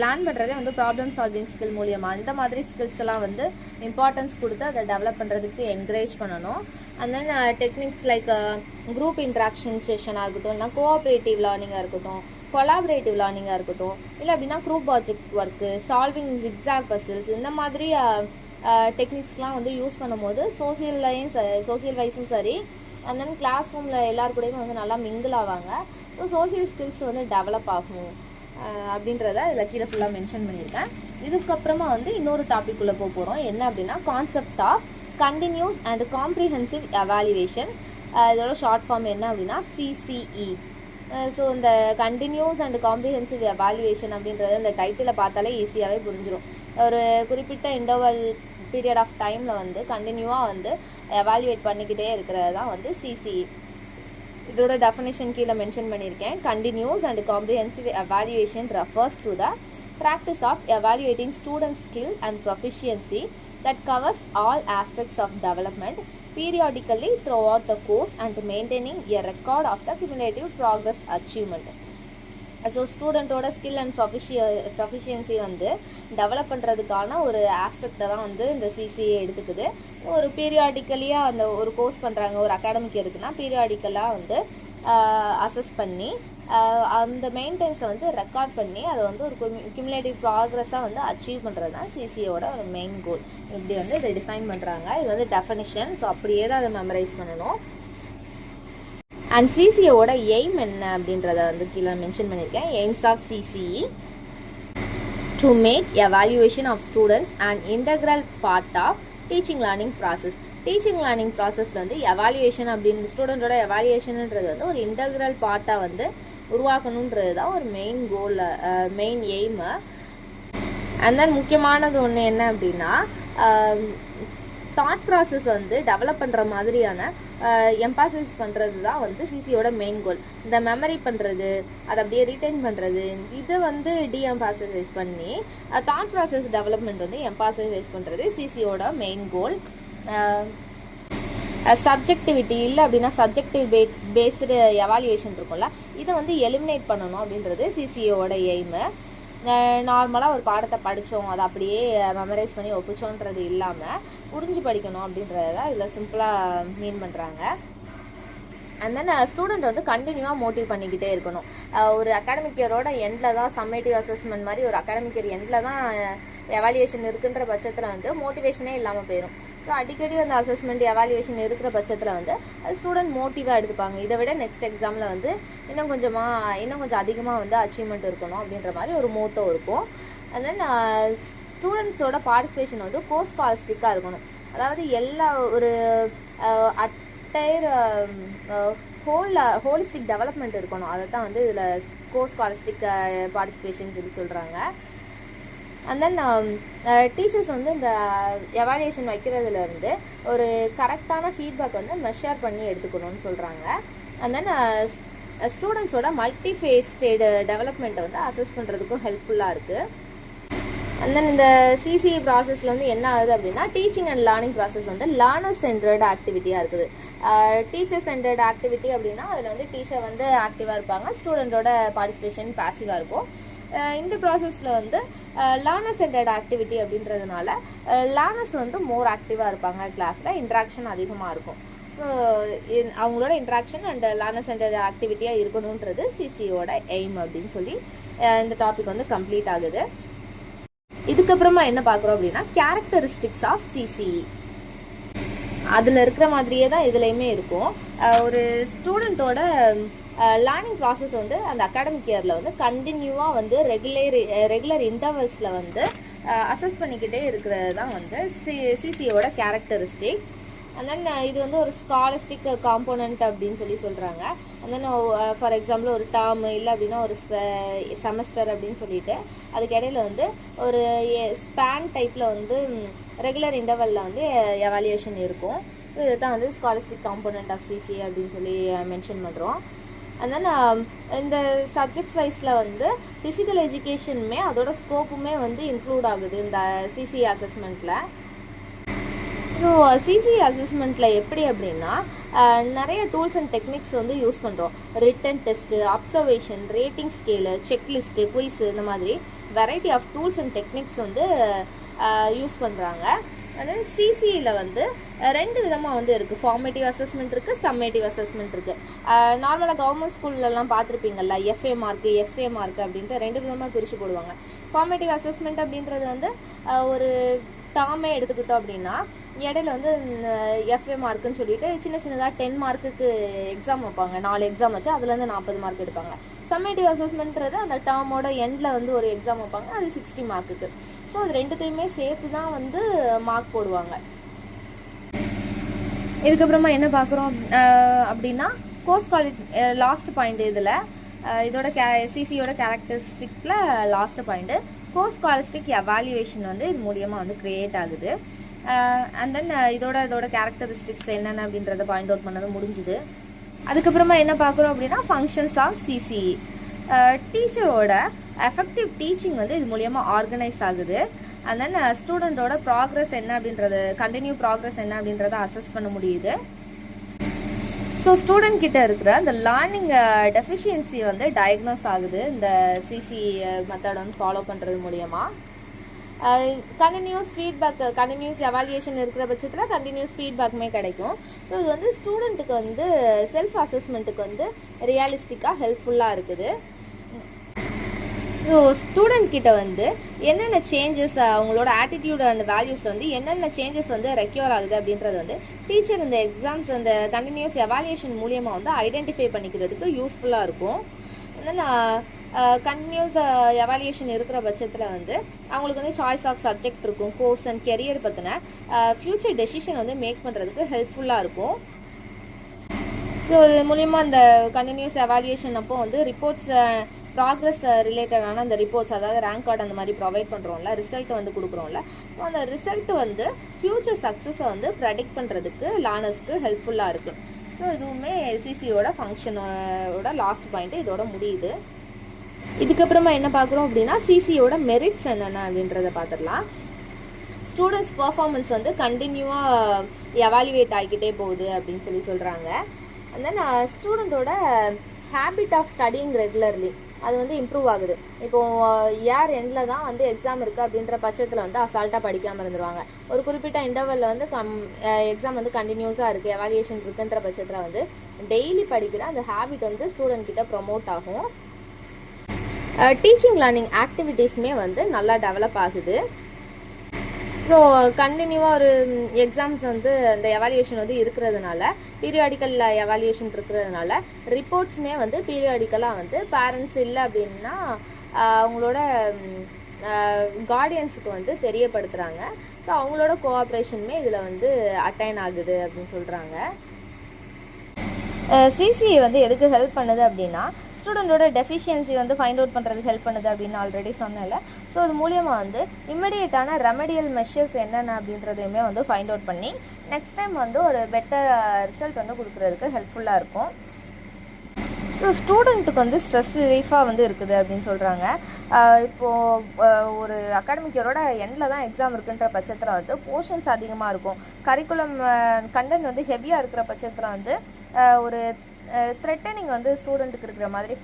learn பண்ணுறதே வந்து ப்ராப்ளம் சால்விங் ஸ்கில் மூலியமாக இந்த மாதிரி ஸ்கில்ஸ் எல்லாம் வந்து இம்பார்ட்டன்ஸ் கொடுத்து அதை டெவலப் பண்ணுறதுக்கு என்கரேஜ் பண்ணணும். And then techniques like group interaction செஷனாக இருக்கட்டும், இல்லை கோஆப்ரேட்டிவ் லேர்னிங்காக இருக்கட்டும், கொலாபரேட்டிவ் லேர்னிங்காக இருக்கட்டும், இல்லை அப்படின்னா group project work, solving zigzag puzzles, இந்த மாதிரி டெக்னிக்ஸ்லாம் வந்து யூஸ் பண்ணும்போது சோசியல் வைஸும் சரி, அண்ட் தென் கிளாஸ் ரூமில் எல்லாரு கூடயுமே வந்து நல்லா மிங்கிள் ஆவாங்க. ஸோ சோசியல் ஸ்கில்ஸ் வந்து டெவலப் ஆகும் அப்படின்றத இதில் கீழே ஃபுல்லாக மென்ஷன் பண்ணியிருக்கேன். இதுக்கப்புறமா வந்து இன்னொரு டாபிக் உள்ள போகிறோம். என்ன அப்படின்னா concept of continuous and comprehensive evaluation. இதோட ஷார்ட் ஃபார்ம் என்ன அப்படின்னா CCE. ஸோ இந்த கண்டினியூஸ் அண்ட் காம்ப்ரிஹென்சிவ் எவாலுவேஷன் அப்படின்றத இந்த டைட்டிலை பார்த்தாலே ஈஸியாகவே புரிஞ்சிடும். ஒரு குறிப்பிட்ட இன்டர்வல் பீரியட் ஆஃப் டைமில் வந்து கண்டினியூவாக வந்து எவாலுவேட் பண்ணிக்கிட்டே இருக்கிறது தான் வந்து CCE. இதோட டெஃபினேஷன் கீழே மென்ஷன் பண்ணியிருக்கேன். Continuous and comprehensive evaluation refers to the practice of evaluating students' skill and proficiency that covers all aspects of development periodically throughout the course and maintaining a record of the cumulative progress achievement. So ஸ்டூடெண்ட்டோட skill and proficiency வந்து develop பண்ணுறதுக்கான ஒரு ஆஸ்பெக்டை தான் வந்து இந்த CCA எடுத்துக்குது. ஒரு பீரியாடிக்கலியாக அந்த ஒரு கோர்ஸ் பண்ணுறாங்க, ஒரு அகாடமிக் இருக்குன்னா பீரியாடிக்கலாக வந்து அசஸ் பண்ணி அந்த மெயின்டெனன்ஸை வந்து ரெக்கார்ட் பண்ணி அதை வந்து ஒரு கியூமுலேட்டிவ் ப்ராக்ரஸாக வந்து அச்சீவ் பண்ணுறது தான் CCAவோட ஒரு மெயின் கோல். இப்படி வந்து இதை டிஃபைன் பண்ணுறாங்க. இது வந்து டெஃபனிஷன். ஸோ அப்படியே தான் அதை மெமரைஸ் பண்ணணும். அண்ட் CCAவோட எய்ம் என்ன அப்படின்றத வந்து கீழே மென்ஷன் பண்ணியிருக்கேன். Aims of CCE to make evaluation of students and integral part of teaching learning process. Teaching learning ப்ராசஸில் வந்து எவாலுவேஷன் அப்படின்னு ஸ்டூடெண்ட்டோட எவாலுவேஷன்ன்றது வந்து ஒரு இன்டெக்ரல் பார்ட்டாக வந்து உருவாக்கணுன்றது தான் ஒரு main goal, main aim. And then முக்கியமானது ஒன்று என்ன அப்படின்னா தாட் ப்ராசஸ் வந்து டெவலப் பண்ணுற மாதிரியான எம்பாசைஸ் பண்ணுறது தான் வந்து CCAவோட மெயின் கோல். இந்த மெமரி பண்ணுறது, அதை அப்படியே ரீட்டைன் பண்ணுறது, இதை வந்து டீஎம்பாசைஸ் பண்ணி தாட் ப்ராசஸ் டெவலப்மெண்ட் வந்து எம்பாசைஸ் பண்ணுறது CCAவோட மெயின் கோல். சப்ஜெக்டிவிட்டி இல்லை அப்படின்னா சப்ஜெக்டிவ் பேஸ்டு எவாலுவேஷன் இருக்கும்ல, இதை வந்து எலிமினேட் பண்ணணும் அப்படின்றது CCAவோட எய்மு. நார்மலாக ஒரு பாடத்தை படித்தோம், அதை அப்படியே மெமரைஸ் பண்ணி ஒப்பிச்சோன்றது இல்லாமல் புரிஞ்சு படிக்கணும் அப்படின்றத தான் இதில் சிம்பிளாக மீன் பண்ணுறாங்க. அண்ட் தென் ஸ்டூடெண்ட் வந்து கண்டினியூவாக மோட்டிவ் பண்ணிக்கிட்டே இருக்கணும். ஒரு அகாடமிக் இயரோட எண்டில் தான் சம்மேட்டிவ் அசஸ்மெண்ட் மாதிரி ஒரு அகாடமிக் இயர் எண்டில் தான் எவாலுவேஷன் இருக்குன்ற பட்சத்தில் வந்து மோட்டிவேஷனே இல்லாமல் போயிடும். ஸோ அடிக்கடி வந்து அசஸ்மெண்ட் எவாலுவேஷன் இருக்கிற பட்சத்தில் வந்து அது ஸ்டூடெண்ட் மோட்டிவாக எடுத்துப்பாங்க. இதை விட நெக்ஸ்ட் எக்ஸாமில் வந்து இன்னும் கொஞ்சம் அதிகமாக வந்து அச்சீவ்மெண்ட் இருக்கணும் அப்படின்ற மாதிரி ஒரு மோட்டோ இருக்கும். அண்ட் தென் ஸ்டூடெண்ட்ஸோட பார்ட்டிசிபேஷன் வந்து கோர்ஸ் ஸ்காலஸ்டிக்காக இருக்கணும். அதாவது எல்லா ஒரு ஹோலிஸ்டிக் டெவலப்மெண்ட் இருக்கணும். அதை தான் வந்து இதில் கோர்ஸ் ஸ்காலஸ்டிக் பார்ட்டிசிபேஷன் சொல்லி சொல்கிறாங்க. அண்ட் தென் டீச்சர்ஸ் வந்து இந்த எவாலுவேஷன் வைக்கிறதுலேருந்து ஒரு கரெக்டான ஃபீட்பேக் வந்து மெஷர் பண்ணி எடுத்துக்கணும்னு சொல்கிறாங்க. அண்ட் தென் ஸ்டூடெண்ட்ஸோட மல்டிஃபேஸ்டட் டெவலப்மெண்ட்டை வந்து அசஸ் பண்ணுறதுக்கும் ஹெல்ப்ஃபுல்லாக இருக்குது. அண்ட் தென் இந்த CCA ப்ராசஸில் வந்து என்ன ஆகுது அப்படின்னா டீச்சிங் அண்ட் லேர்னிங் ப்ராசஸ் வந்து லேர்னர் சென்டர்டு ஆக்டிவிட்டியாக இருக்குது. டீச்சர் சென்டர்டு ஆக்டிவிட்டி அப்படின்னா அதில் வந்து டீச்சர் வந்து ஆக்டிவாக இருப்பாங்க, ஸ்டூடெண்ட்டோட பார்ட்டிசிபேஷன் பாசிவாக இருக்கும். இந்த ப்ராசஸில் வந்து லேர்னர் சென்டர்டு ஆக்டிவிட்டி அப்படின்றதுனால லேர்னர்ஸ் வந்து மோர் ஆக்டிவாக இருப்பாங்க, கிளாஸில் இன்ட்ராக்ஷன் அதிகமாக இருக்கும். அவங்களோட இன்ட்ராக்ஷன் அண்ட் லேர்னர் சென்டர்டு ஆக்டிவிட்டியாக இருக்கணுன்றது CCAவோட எய்ம் அப்படின்னு சொல்லி இந்த டாபிக் வந்து கம்ப்ளீட் ஆகுது. இதுக்கப்புறமா என்ன பார்க்குறோம் அப்படின்னா கேரக்டரிஸ்டிக்ஸ் ஆஃப் CCE. அதில் இருக்கிற மாதிரியே தான் இதுலேயுமே இருக்கும். ஒரு ஸ்டூடெண்ட்டோட லேர்னிங் ப்ராசஸ் வந்து அந்த அகாடமிக் இயரில் வந்து கண்டினியூவாக வந்து ரெகுலர் இன்டர்வல்ஸில் வந்து அசஸ் பண்ணிக்கிட்டே இருக்கிறது தான் வந்து CCAவோட கேரக்டரிஸ்டிக். அண்ட் தென் இது வந்து ஒரு ஸ்காலஸ்டிக் காம்போனன்ட் அப்படின்னு சொல்லி சொல்கிறாங்க. அண்ட் தென் ஃபார் எக்ஸாம்பிள் ஒரு டேர்ம் இல்லை அப்படின்னா ஒரு செமஸ்டர் அப்படின்னு சொல்லிட்டு அதுக்கு இடையில வந்து ஒரு ஸ்பேன் டைப்பில் வந்து ரெகுலர் இன்டர்வலில் வந்து எவாலுவேஷன் இருக்கும். இதை தான் வந்து ஸ்காலஸ்டிக் காம்போனன்ட் ஆஃப் CCA அப்படின்னு சொல்லி மென்ஷன் பண்ணுறோம். அண்ட் தென் இந்த சப்ஜெக்ட்ஸ் வைஸில் வந்து ஃபிசிக்கல் எஜுகேஷனுமே அதோட ஸ்கோப்புமே வந்து இன்க்ளூட் ஆகுது இந்த CCA அசஸ்மெண்ட்டில். ஸோ CCA அசஸ்மெண்ட்டில் எப்படி அப்படின்னா நிறைய டூல்ஸ் அண்ட் டெக்னிக்ஸ் வந்து யூஸ் பண்ணுறோம். Written test, observation, rating scale, checklist, quiz, இந்த மாதிரி variety of tools and techniques வந்து யூஸ் பண்ணுறாங்க. அண்ட் தென் CCAல வந்து ரெண்டு விதமாக வந்து இருக்குது. ஃபார்மேட்டிவ் அசஸ்மெண்ட் இருக்குது, சம்மேட்டிவ் அசஸ்மெண்ட் இருக்குது. நார்மலாக கவர்மெண்ட் ஸ்கூல்லலாம் பார்த்துருப்பீங்கள்ல, FA மார்க்கு, SA மார்க்கு அப்படின்ட்டு ரெண்டு விதமாக பிரித்து போடுவாங்க. ஃபார்மேட்டிவ் அசஸ்மெண்ட் அப்படின்றது வந்து ஒரு டேர்மே எடுத்துக்கிட்டோம் அப்படின்னா இடையில வந்து எஃப்ஏ மார்க்குன்னு சொல்லிட்டு சின்னதாக 10 மார்க்குக்கு எக்ஸாம் வைப்பாங்க. 4 எக்ஸாம் வச்சு அதுலேருந்து 40 மார்க் எடுப்பாங்க. சம்மேட்டிவ் அசஸ்மெண்ட்றது அந்த டேர்மோட எண்டில் வந்து ஒரு எக்ஸாம் வைப்பாங்க, அது 60 மார்க்குக்கு. ஸோ அது ரெண்டுத்தையுமே சேர்த்து தான் வந்து மார்க் போடுவாங்க. இதுக்கப்புறமா என்ன பார்க்குறோம் அப்படின்னா கோர்ஸ் குவாலிட்டி லாஸ்ட் பாயிண்ட். இதில் இதோட சிசியோட கேரக்டரிஸ்டிக்கில் லாஸ்ட் பாயிண்ட்டு கோர்ஸ் குவாலிஸ்டிக் எவாலுவேஷன் வந்து இது மூலியமாக வந்து க்ரியேட் ஆகுது. அண்ட் தென் இதோட கேரக்டரிஸ்டிக்ஸ் என்னென்ன அப்படின்றத பாயிண்ட் அவுட் பண்ணது முடிஞ்சுது. அதுக்கப்புறமா என்ன பார்க்குறோம் அப்படின்னா ஃபங்க்ஷன்ஸ் ஆஃப் சிசிஇ. டீச்சரோட எஃபெக்டிவ் டீச்சிங் வந்து இது மூலியமாக ஆர்கனைஸ் ஆகுது. அண்ட் தென் ஸ்டூடெண்ட்டோட ப்ராக்ரஸ் என்ன அப்படின்றது, கண்டினியூ ப்ராக்ரஸ் என்ன அப்படின்றத அசஸ் பண்ண முடியுது. ஸோ ஸ்டூடெண்ட் கிட்ட இருக்கிற இந்த லேர்னிங் டெஃபிஷியன்சி வந்து டயக்னோஸ் ஆகுது இந்த சிசி மெத்தட் வந்து ஃபாலோ பண்ணுறது மூலியமாக. கண்டினியூஸ் ஃபீட்பேக், கண்டினியூஸ் எவாலுவேஷன் இருக்கிற பட்சத்தில் கண்டினியூஸ் ஃபீட்பேக்குமே கிடைக்கும். ஸோ இது வந்து ஸ்டூடெண்ட்டுக்கு வந்து செல்ஃப் அசஸ்மெண்ட்டுக்கு வந்து ரியலிஸ்டிக்காக ஹெல்ப்ஃபுல்லாக இருக்குது. ஸோ ஸ்டூடெண்ட் கிட்ட வந்து என்னென்ன சேஞ்சஸ், அவங்களோட ஆட்டிடியூட் அண்ட் வேல்யூஸில் வந்து என்னென்ன சேஞ்சஸ் வந்து ரெக்யூர் ஆகுது அப்படின்றது வந்து டீச்சர் இந்த எக்ஸாம்ஸ் அந்த கண்டினியூஸ் எவாலுவேஷன் மூலியமாக வந்து ஐடென்டிஃபை பண்ணிக்கிறதுக்கு யூஸ்ஃபுல்லாக இருக்கும். தென் கண்டினியூஸ் எவாலுவேஷன் இருக்கிற பட்சத்தில் வந்து அவங்களுக்கு வந்து சாய்ஸ் ஆஃப் சப்ஜெக்ட் இருக்கும், கோர்ஸ் அண்ட் கெரியர் பற்றின ஃப்யூச்சர் டெசிஷன் வந்து மேக் பண்ணுறதுக்கு ஹெல்ப்ஃபுல்லாக இருக்கும். ஸோ இது மூலிமா அந்த கண்டினியூஸ் எவாலுவேஷன் அப்போ வந்து ரிப்போர்ட்ஸ், ப்ராக்ரஸ் ரிலேட்டடான அந்த ரிப்போர்ட்ஸ், அதாவது ரேங்க் கார்டு அந்த மாதிரி ப்ரொவைட் பண்ணுறோம்ல, ரிசல்ட் வந்து கொடுக்குறோம்ல, ஸோ அந்த ரிசல்ட் வந்து ஃப்யூச்சர் சக்ஸஸை வந்து ப்ரெடிக்ட் பண்ணுறதுக்கு லேர்னர்ஸ்க்கு ஹெல்ப்ஃபுல்லாக இருக்குது. ஸோ இதுவுமே சிசியோட ஃபங்க்ஷனோட லாஸ்ட் பாயிண்ட்டு இதோட முடியுது. இதுக்கப்புறமா என்ன பார்க்குறோம் அப்படின்னா சிசியோட மெரிட்ஸ் என்னென்ன அப்படின்றத பார்த்துடலாம். ஸ்டூடெண்ட்ஸ் பர்ஃபார்மன்ஸ் வந்து கண்டினியூவாக எவாலுவேட் ஆகிக்கிட்டே போகுது அப்படின்னு சொல்கிறாங்க. அண்ட் தென் ஸ்டூடெண்ட்டோட ஹேபிட் ஆஃப் ஸ்டடிங் ரெகுலர்லி அது வந்து இம்ப்ரூவ் ஆகுது. இப்போது இயர் எண்டில் தான் வந்து எக்ஸாம் இருக்குது அப்படின்ற பட்சத்தில் வந்து அசால்ட்டாக படிக்காமல் இருந்துருவாங்க. ஒரு குறிப்பிட்ட இன்டர்வலில் வந்து எக்ஸாம் வந்து கண்டினியூஸாக இருக்குது, எவாலுவேஷன் இருக்குன்ற பட்சத்தில் வந்து டெய்லி படிக்கிற அந்த ஹேபிட் வந்து ஸ்டூடெண்ட் கிட்ட ப்ரொமோட் ஆகும். டீச்சிங் லேர்னிங் ஆக்டிவிட்டீஸுமே வந்து நல்லா டெவலப் ஆகுது. ஸோ கண்டினியூவாக ஒரு எக்ஸாம்ஸ் வந்து அந்த எவாலுவேஷன் வந்து இருக்கிறதுனால, பீரியாடிக்கல் எவாலுவேஷன் இருக்கிறதுனால ரிப்போர்ட்ஸுமே வந்து பீரியாடிக்கலாக வந்து பேரண்ட்ஸ் இல்லை அப்படின்னா அவங்களோட கார்டியன்ஸுக்கு வந்து தெரியப்படுத்துகிறாங்க. ஸோ அவங்களோட கோஆப்ரேஷனுமே இதில் வந்து அட்டைன் ஆகுது அப்படின்னு சொல்கிறாங்க. சிசிஏ வந்து எதுக்கு ஹெல்ப் பண்ணுது அப்படின்னா ஸ்டூடெண்ட்டோட டெஃபிஷியன்சி வந்து ஃபைண்ட் அவுட் பண்ணுறதுக்கு ஹெல்ப் பண்ணுது அப்படின்னு ஆல்ரெடி சொன்னேன்ல. ஸோ அது மூலியமாக வந்து இம்மிடியேட்டான ரெமடியல் மெஷர்ஸ் என்னென்ன அப்படின்றதையுமே வந்து ஃபைண்ட் அவுட் பண்ணி நெக்ஸ்ட் டைம் வந்து ஒரு பெட்டர் ரிசல்ட் வந்து கொடுக்குறதுக்கு ஹெல்ப்ஃபுல்லாக இருக்கும். ஸோ ஸ்டூடெண்ட்டுக்கு வந்து ஸ்ட்ரெஸ் ரிலீஃபாக வந்து இருக்குது அப்படின்னு சொல்கிறாங்க. இப்போது ஒரு அகாடமிக் இயரோட எண்டில் தான் எக்ஸாம் இருக்குன்ற பட்சத்தில் வந்து போர்ஷன்ஸ் அதிகமாக இருக்கும், கரிக்குலம் கண்டென்ட் வந்து ஹெவியாக இருக்கிற பட்சத்தில் வந்து ஒரு த்ரெட்டனிங் வந்து ஸ்டூடெண்ட்டுக்கு இருக்கிற மாதிரி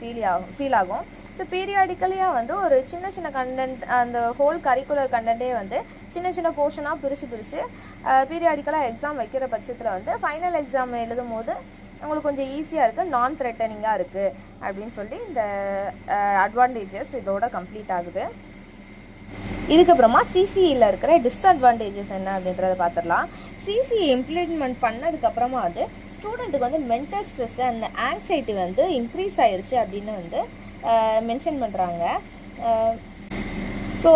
ஃபீல் ஆகும். ஸோ பீரியாடிக்கலியாக வந்து ஒரு சின்ன கண்டென்ட், அந்த ஹோல் கரிக்குலர் கண்டென்ட்டே வந்து சின்ன போர்ஷனாக பிரித்து பீரியாடிக்கலாக எக்ஸாம் வைக்கிற பட்சத்தில் வந்து ஃபைனல் எக்ஸாம் எழுதும் போது உங்களுக்கு கொஞ்சம் ஈஸியாக இருக்குது, நான் த்ரெட்டனிங்காக இருக்குது அப்படின்னு சொல்லி இந்த அட்வான்டேஜஸ் இதோட கம்ப்ளீட் ஆகுது. இதுக்கப்புறமா சிசிஇயில் இருக்கிற டிஸ்அட்வான்டேஜஸ் என்ன அப்படின்றத பார்த்துடலாம். சிசிஇ இம்ப்ளிமெண்ட் பண்ணதுக்கப்புறமா வந்து ஸ்டூடெண்ட்டுக்கு வந்து மென்டல் ஸ்ட்ரெஸ் அண்ட் ஆங்ஸைட்டி வந்து இன்க்ரீஸ் ஆயிடுச்சு அப்படின்னு வந்து மென்ஷன் பண்ணுறாங்க. ஸோ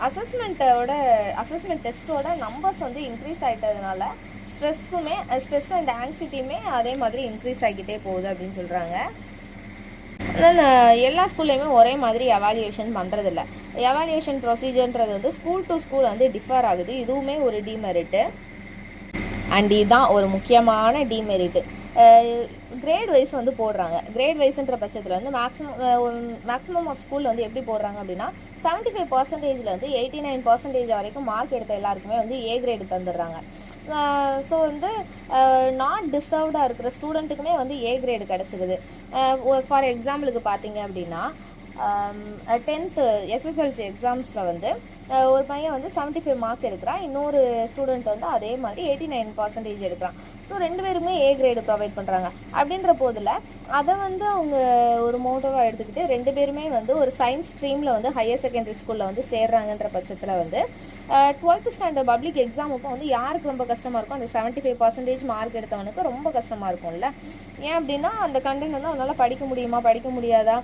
அசஸ்மெண்ட் டெஸ்ட்டோட நம்பர்ஸ் வந்து இன்க்ரீஸ் ஆகிட்டதுனால ஸ்ட்ரெஸ் அண்ட் ஆங்ஸைட்டியுமே அதே மாதிரி இன்க்ரீஸ் ஆகிக்கிட்டே போகுது அப்படின்னு சொல்கிறாங்க. தென் எல்லா ஸ்கூல்லையுமே ஒரே மாதிரி எவாலுவேஷன் பண்ணுறதில்ல. எவாலுவேஷன் ப்ரொசீஜர்ன்றது வந்து ஸ்கூல் டு ஸ்கூல் வந்து டிஃபர் ஆகுது. இதுவுமே ஒரு டிமெரிட்டு. அண்ட் இதுதான் ஒரு முக்கியமான டிமெரிட்டு. கிரேட் வைஸ் வந்து போடுறாங்க. கிரேட் வைஸ்ன்ற பட்சத்தில் வந்து மேக்ஸிமம் ஆஃப் ஸ்கூலில் வந்து எப்படி போடுறாங்க அப்படின்னா 75% வந்து 89% வரைக்கும் மார்க் எடுத்த எல்லாருக்குமே வந்து ஏ கிரேடு தந்துடுறாங்க. ஸோ வந்து நாட் டிசர்வ்டாக இருக்கிற ஸ்டூடெண்ட்டுக்குமே வந்து ஏ கிரேடு கிடச்சிருது. ஃபார் எக்ஸாம்பிளுக்கு பார்த்தீங்க அப்படின்னா 10th எஸ்எஸ்எல்சி எக்ஸாம்ஸில் வந்து ஒரு பையன் வந்து 75 மார்க் எடுக்கிறான், இன்னொரு ஸ்டூடெண்ட் வந்து அதே மாதிரி 89% எடுக்கிறான். ஸோ 2 பேருமே ஏ கிரேடு ப்ரொவைட் பண்ணுறாங்க. அப்படின்ற போதில் அதை வந்து அவங்க ஒரு மோட்டிவாக எடுத்துக்கிட்டு 2 பேருமே வந்து ஒரு சயின்ஸ் ஸ்ட்ரீமில் வந்து ஹையர் செகண்டரி ஸ்கூலில் வந்து சேர்றாங்கன்ற பட்சத்தில் வந்து 12th ஸ்டாண்டர்ட் பப்ளிக் எக்ஸாமுக்கும் வந்து யாருக்கு ரொம்ப கஷ்டமாக இருக்கும், அந்த 75% மார்க் எடுத்தவனுக்கு ரொம்ப கஷ்டமாக இருக்கும்ல. ஏன் அப்படின்னா அந்த கண்டென்ட் வந்து அவனால் படிக்க முடியுமா படிக்க முடியாதா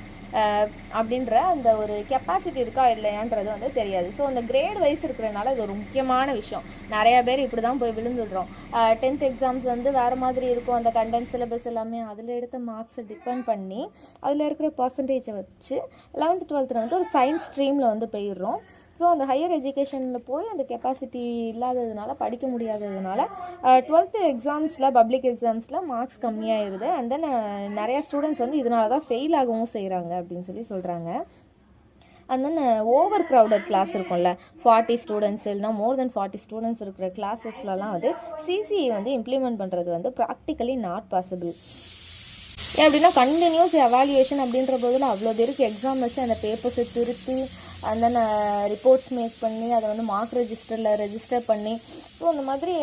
அப்படின்ற அந்த ஒரு கெப்பாசிட்டி இருக்கா இல்லையான்றது வந்து தெரியாது. ஸோ அந்த கிரேட் வைஸ் இருக்கிறனால இது ஒரு முக்கியமான விஷயம். நிறையா பேர் இப்படி தான் போய் விழுந்துடுறோம். 10th எக்ஸாம்ஸ் வந்து வேறு மாதிரி இருக்கும், அந்த கண்டென்ட் சிலபஸ் எல்லாமே அதில் எடுத்த மார்க்ஸை டிபெண்ட் பண்ணி அதில் இருக்கிற பர்சன்டேஜை வச்சு 11th 12th வந்து ஒரு சயின்ஸ் ஸ்ட்ரீமில் வந்து போயிடுறோம். ஸோ அந்த ஹையர் எஜுகேஷனில் போய் அந்த கெப்பாசிட்டி இல்லாததுனால படிக்க முடியாததுனால 12th எக்ஸாம்ஸில் பப்ளிக் எக்ஸாம்ஸில் மார்க்ஸ் கம்மியாகிடுது. அண்ட் தென் நிறையா ஸ்டூடெண்ட்ஸ் வந்து இதனால தான் ஃபெயில் ஆகவும் செய்கிறாங்க அப்படின்னு சொல்கிறாங்க. And then over crowded class இருக்கும்ல, 40 ஸ்டூடெண்ட்ஸ் இல்லைனா மோர் தென் 40 ஸ்டூடெண்ட்ஸ் இருக்கிற கிளாஸஸ்லலாம் வந்து சிசிஇ வந்து இம்ப்ளிமெண்ட் பண்ணுறது வந்து ப்ராக்டிக்கலி நாட் பாசிபிள். ஏன் அப்படின்னா கண்டினியூஸ் எவாலுவேஷன் அப்படின்ற போதில் அவ்வளோ பேருக்கு எக்ஸாம் வச்சு அந்த பேப்பர்ஸை திருத்தி அண்ட் தென் ரிப்போர்ட்ஸ் மேக் பண்ணி அதை வந்து மார்க் ரெஜிஸ்டர் பண்ணி, ஸோ அந்த மாதிரி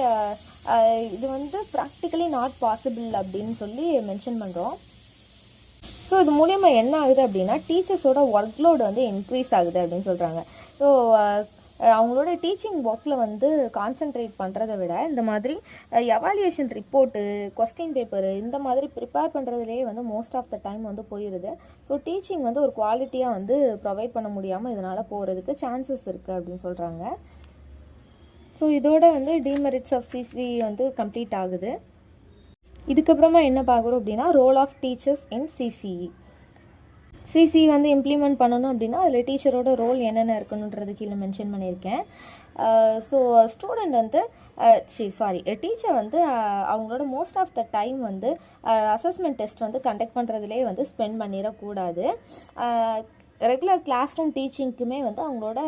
இது வந்து ப்ராக்டிக்கலி நாட் பாசிபிள் அப்படின்னு சொல்லி மென்ஷன் பண்ணுறோம். ஸோ இது மூலயமா என்ன ஆகுது அப்படின்னா டீச்சர்ஸோட ஒர்க்லோடு வந்து இன்க்ரீஸ் ஆகுது அப்படின்னு சொல்கிறாங்க. ஸோ அவங்களோட டீச்சிங் ஒர்க்கில் வந்து கான்சென்ட்ரேட் பண்ணுறதை விட இந்த மாதிரி எவாலுவேஷன் ரிப்போர்ட்டு, கொஸ்டின் பேப்பரு இந்த மாதிரி ப்ரிப்பேர் பண்ணுறதுலேயே வந்து மோஸ்ட் ஆஃப் த டைம் வந்து போயிடுது. ஸோ டீச்சிங் வந்து ஒரு குவாலிட்டியாக வந்து ப்ரொவைட் பண்ண முடியாமல் இதனால் போகிறதுக்கு சான்சஸ் இருக்குது அப்படின்னு சொல்கிறாங்க. ஸோ இதோட வந்து டிமெரிட்ஸ் ஆஃப் சிசி வந்து கம்ப்ளீட் ஆகுது. இதுக்கப்புறமா என்ன பார்க்குறோம் அப்படின்னா role of teachers in CCE. CCE வந்து இம்ப்ளிமெண்ட் பண்ணணும் அப்படின்னா அதில் டீச்சரோட ரோல் என்னென்ன இருக்கணுன்றது கீழே மென்ஷன் பண்ணியிருக்கேன். ஸோ ஸ்டூடெண்ட் வந்து டீச்சர் வந்து அவங்களோட மோஸ்ட் ஆஃப் த டைம் வந்து அசஸ்மெண்ட் டெஸ்ட் வந்து கண்டக்ட் பண்ணுறதுலேயே வந்து ஸ்பெண்ட் பண்ணிடக்கூடாது. ரெகுலர் கிளாஸ் ரூம் டீச்சிங்க்குமே வந்து அவங்களோட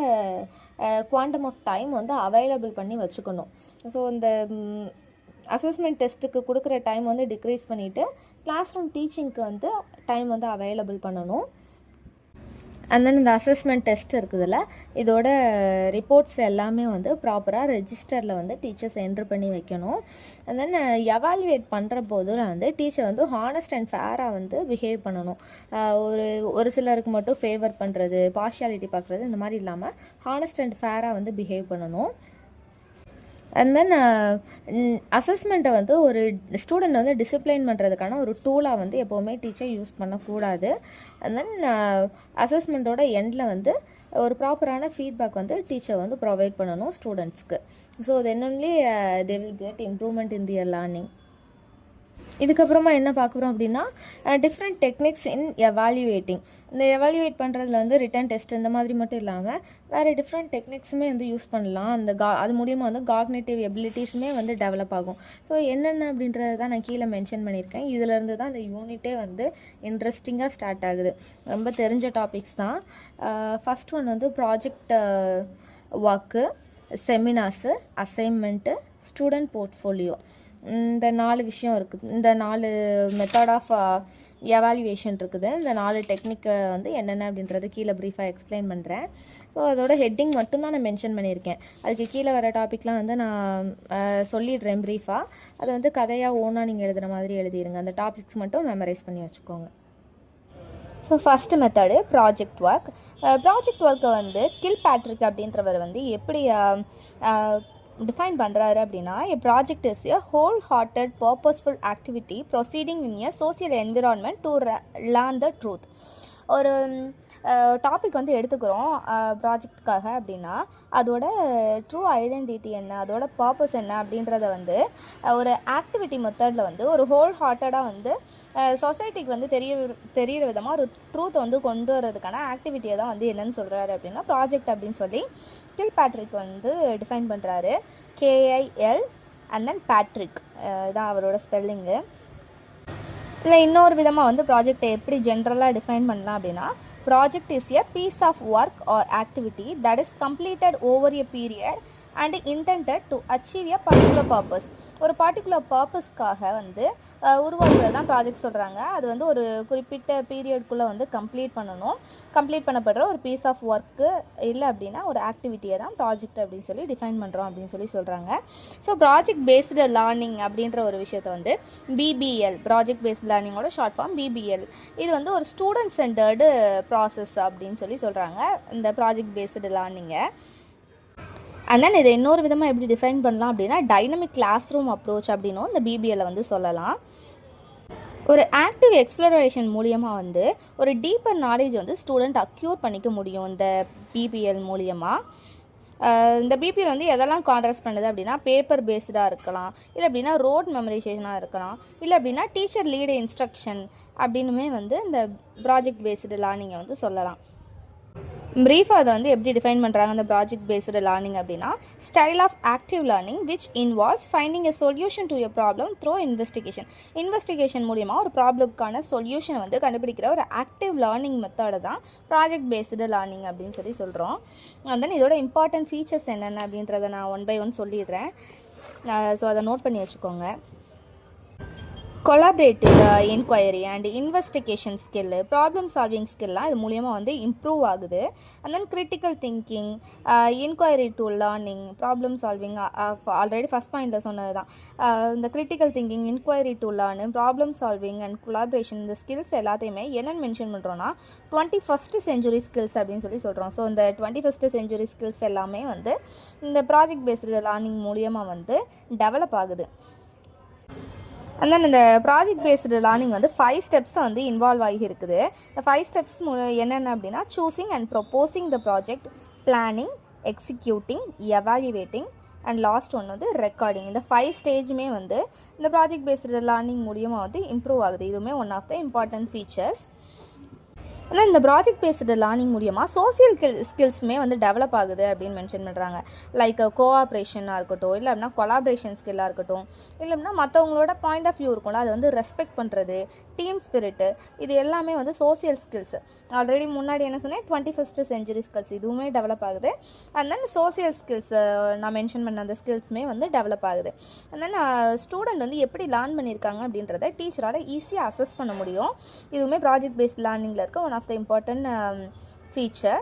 குவாண்டம் ஆஃப் டைம் வந்து அவைலபிள் பண்ணி வச்சுக்கணும். ஸோ இந்த அசஸ்மெண்ட் டெஸ்ட்டுக்கு கொடுக்குற டைம் வந்து டிக்ரீஸ் பண்ணிவிட்டு கிளாஸ் ரூம் டீச்சிங்க்கு வந்து டைம் வந்து அவைலபிள் பண்ணணும். அண்ட் தென் இந்த அசஸ்மெண்ட் டெஸ்ட் இருக்குதுல்ல, இதோட ரிப்போர்ட்ஸ் எல்லாமே வந்து ப்ராப்பராக ரெஜிஸ்டரில் வந்து டீச்சர்ஸ் என்ட்ரு பண்ணி வைக்கணும். அண்ட் தென் எவாலுவேட் பண்ணுற போதில் வந்து டீச்சர் வந்து ஹானஸ்ட் அண்ட் ஃபேராக வந்து பிஹேவ் பண்ணணும். ஒரு சிலருக்கு மட்டும் ஃபேவர் பண்ணுறது, பார்ஷியாலிட்டி பார்க்குறது இந்த மாதிரி இல்லாமல் ஹானஸ்ட் அண்ட் ஃபேராக வந்து பிஹேவ் பண்ணணும். அண்ட் தென் அசஸ்மெண்ட்டை வந்து ஒரு ஸ்டூடெண்ட் வந்து டிசிப்ளைன் பண்ணுறதுக்கான ஒரு டூலாக வந்து எப்போவுமே டீச்சர் யூஸ் பண்ணக்கூடாது. அண்ட் தென் அசஸ்மெண்ட்டோட எண்டில் வந்து ஒரு ப்ராப்பரான ஃபீட்பேக் வந்து டீச்சர் வந்து ப்ரொவைட் பண்ணணும் ஸ்டூடெண்ட்ஸ்க்கு. So then only they will get improvement in their learning. இதுக்கப்புறமா என்ன பார்க்குறோம் அப்படின்னா டிஃப்ரெண்ட் டெக்னிக்ஸ் இன் எவாலுவேட்டிங். இந்த எவாலுவேட் பண்ணுறதுல வந்து ரிட்டன் டெஸ்ட் இந்த மாதிரி மட்டும் இல்லாமல் வேறு டிஃப்ரெண்ட் டெக்னிக்ஸுமே வந்து யூஸ் பண்ணலாம். அது மூலியமாக வந்து காக்னேட்டிவ் எபிலிட்டிஸுமே வந்து டெவலப் ஆகும். ஸோ என்னென்ன அப்படின்றத தான் நான் கீழே மென்ஷன் பண்ணியிருக்கேன். இதிலேருந்து தான் இந்த யூனிட்டே வந்து இன்ட்ரெஸ்டிங்காக ஸ்டார்ட் ஆகுது. ரொம்ப தெரிஞ்ச டாபிக்ஸ் தான். ஃபஸ்ட் ஒன் வந்து project work, seminars, assignment, student portfolio. இந்த 4 விஷயம் இருக்குது. இந்த 4 மெத்தட் ஆஃப் எவாலுவேஷன் இருக்குது. இந்த 4 டெக்னிக்கை வந்து என்னென்ன அப்படின்றது கீழே ப்ரீஃபாக எக்ஸ்பிளைன் பண்ணுறேன். ஸோ அதோட ஹெட்டிங் மட்டும்தான் நான் மென்ஷன் பண்ணியிருக்கேன். அதுக்கு கீழே வர டாபிக்லாம் வந்து நான் சொல்லிடுறேன் ப்ரீஃபாக. அதை வந்து கதையாக ஓனாக நீங்கள் எழுதுகிற மாதிரி எழுதிடுங்க. அந்த டாபிக்ஸ் மட்டும் மெமரைஸ் பண்ணி வச்சுக்கோங்க. So first method project work. Project ஒர்க்கை வந்து கில்பேட்ரிக் அப்படின்றவர் வந்து எப்படி டிஃபைன் பண்ணுறாரு அப்படின்னா, a project is a whole-hearted purposeful activity proceeding in a social environment to learn the truth. ஒரு டாபிக் வந்து எடுத்துக்கிறோம் ப்ராஜெக்டுக்காக அப்படின்னா அதோட ட்ரூ ஐடென்டிட்டி என்ன, அதோட பர்பஸ் என்ன அப்படின்றத வந்து ஒரு ஆக்டிவிட்டி மெத்தடில் வந்து ஒரு ஹோல் ஹார்ட்டடாக வந்து சொசைட்டிக்கு வந்து தெரிகிற விதமாக ஒரு ட்ரூத்தை வந்து கொண்டு வரதுக்கான ஆக்டிவிட்டியை தான் வந்து என்னென்னு சொல்கிறாரு அப்படின்னா ப்ராஜெக்ட் அப்படின்னு சொல்லி கில்பேட்ரிக் வந்து டிஃபைன் பண்ணுறாரு. KIL அண்ட் தென் பேட்ரிக் தான் அவரோட ஸ்பெல்லிங்கு. இல்லை இன்னொரு விதமாக வந்து ப்ராஜெக்டை எப்படி ஜென்ரலாக டிஃபைன் பண்ணலாம் அப்படின்னா, project is a piece of work or activity that is completed over a period and intended to achieve a particular purpose. ஒரு பர்டிகுலர் பர்பஸ்க்காக வந்து உருவாக்குறது தான் ப்ராஜெக்ட் சொல்கிறாங்க. அது வந்து ஒரு குறிப்பிட்ட பீரியட்குள்ளே வந்து கம்ப்ளீட் பண்ணப்படுற ஒரு பீஸ் ஆஃப் ஒர்க்கு இல்லை அப்படின்னா ஒரு ஆக்டிவிட்டியை தான் ப்ராஜெக்ட் அப்படின்னு சொல்லி டிஃபைன் பண்ணுறோம் அப்படின்னு சொல்லி சொல்கிறாங்க. ஸோ ப்ராஜெக்ட் பேஸ்டு லேர்னிங் அப்படின்ற ஒரு விஷயத்தை வந்து பிபிஎல், ப்ராஜெக்ட் பேஸ்ட் லேர்னிங்கோட ஷார்ட் ஃபார்ம் பிபிஎல், இது வந்து ஒரு ஸ்டூடெண்ட் சென்டர்டு ப்ராசஸ் அப்படின்னு சொல்லி சொல்கிறாங்க இந்த ப்ராஜெக்ட் பேஸ்டு லேர்னிங்கை. அண்ட் தென் இதை இன்னொரு விதமாக எப்படி டிஃபைன் பண்ணலாம் அப்படின்னா டைனமிக் கிளாஸ் ரூம் அப்ரோச் அப்படின்னும் இந்த பிபிஎல்லை வந்து சொல்லலாம். ஒரு ஆக்டிவ் எக்ஸ்ப்ளோரேஷன் மூலியமாக வந்து ஒரு டீப்பர் நாலேஜ் வந்து ஸ்டூடெண்ட் அக்யூர் பண்ணிக்க முடியும் இந்த பிபிஎல் மூலியமாக. இந்த பிபிஎல் வந்து எதெல்லாம் கான்ட்ராஸ்ட் பண்ணுது அப்படின்னா பேப்பர் பேஸ்டாக இருக்கலாம், இல்லை அப்படின்னா ரோட் மெமரைசேஷனாக இருக்கலாம், இல்லை அப்படின்னா டீச்சர் லீடு இன்ஸ்ட்ரக்ஷன் அப்படின்னுமே வந்து இந்த ப்ராஜெக்ட் பேஸ்டு லேர்னிங்கை வந்து சொல்லலாம். ப்ரீஃபாக அதை வந்து எப்படி டிஃபைன் பண்ணுறாங்க அந்த ப்ராஜெக்ட் பேஸ்டு லேர்னிங் அப்படின்னா style of active learning which involves finding a solution to a problem through investigation மூலிமா ஒரு ப்ராப்ளம்க்கான சொல்யூஷனை வந்து கண்டுபிடிக்கிற ஒரு ஆக்டிவ் லேர்னிங் மெத்தடை தான் ப்ராஜெக்ட் பேஸ்டு லேர்னிங் அப்படின்னு சொல்லி சொல்கிறோம். தென் இதோட இம்பார்ட்டன்ட் ஃபீச்சர்ஸ் என்னென்ன அப்படின்றத நான் 1 by 1 சொல்லிடுறேன். ஸோ அதை நோட் பண்ணி வச்சுக்கோங்க. Collaborative enquiry and investigation skill, problem solving ஸ்கில்லாம் இது மூலியமாக வந்து இம்ப்ரூவ் ஆகுது. And then critical thinking, enquiry to learning, problem solving already first பாயிண்டில் சொன்னது தான். இந்த critical thinking, enquiry to learn, problem solving and collaboration, இந்த ஸ்கில்ஸ் எல்லாத்தையுமே என்னென்னு மென்ஷன் பண்ணுறோன்னா 21st century ஸ்கில்ஸ் அப்படின்னு சொல்லி சொல்கிறோம். ஸோ இந்த 21st century ஸ்கில்ஸ் எல்லாமே வந்து இந்த ப்ராஜெக்ட் பேஸ்டு லேர்னிங் மூலியமாக வந்து டெவலப் ஆகுது. அண்ட் தென் இந்த ப்ராஜெக்ட் பேஸ்டு லேர்னிங் வந்து 5 ஸ்டெப்ஸ் வந்து இன்வால்வ் ஆகி இருக்குது. இந்த 5 ஸ்டெப்ஸ் என்னென்ன அப்படின்னா choosing and proposing the project, planning, executing, evaluating and last one வந்து ரெக்கார்டிங். இந்த 5 ஸ்டேஜுமே வந்து இந்த ப்ராஜெக்ட் பேஸ்டு லேர்னிங் மூலியமாக வந்து இம்ப்ரூவ் ஆகுது. இதுவுமே one of the important features. ஆனால் இந்த ப்ராஜெக்ட் பேஸ்டு லேர்னிங் மூலியமாக சோசியல் ஸ்கில்ஸுமே வந்து டெவலப் ஆகுது அப்படின்னு மென்ஷன் பண்ணுறாங்க. லைக் கோஆப்ரேஷனாக இருக்கட்டும், இல்லை அப்படின்னா கொலாபரேஷன் ஸ்கில்லாக இருக்கட்டும், இல்லை அப்படின்னா மற்றவங்களோட பாயிண்ட் ஆஃப் வியூ இருக்கும்ல அதை வந்து ரெஸ்பெக்ட் பண்ணுறது, டீம் ஸ்பிரிட்டு, இது எல்லாமே வந்து சோசியல் ஸ்கில்ஸ். ஆல்ரெடி முன்னாடி என்ன சொன்னேன் 21st century ஸ்கில்ஸ், இதுவுமே டெவலப் ஆகுது. அண்ட் தென் சோசியல் ஸ்கில்ஸ் நான் மென்ஷன் பண்ண அந்த ஸ்கில்ஸுமே வந்து டெவலப் ஆகுது. அண்ட் தென் ஸ்டூடெண்ட் வந்து எப்படி லேர்ன் பண்ணியிருக்காங்க அப்படின்றத டீச்சரால் ஈஸியாக அசஸ் பண்ண முடியும். இதுவுமே ப்ராஜெக்ட் பேஸ்ட் லேர்னிங்கில் இருக்க one of the important feature.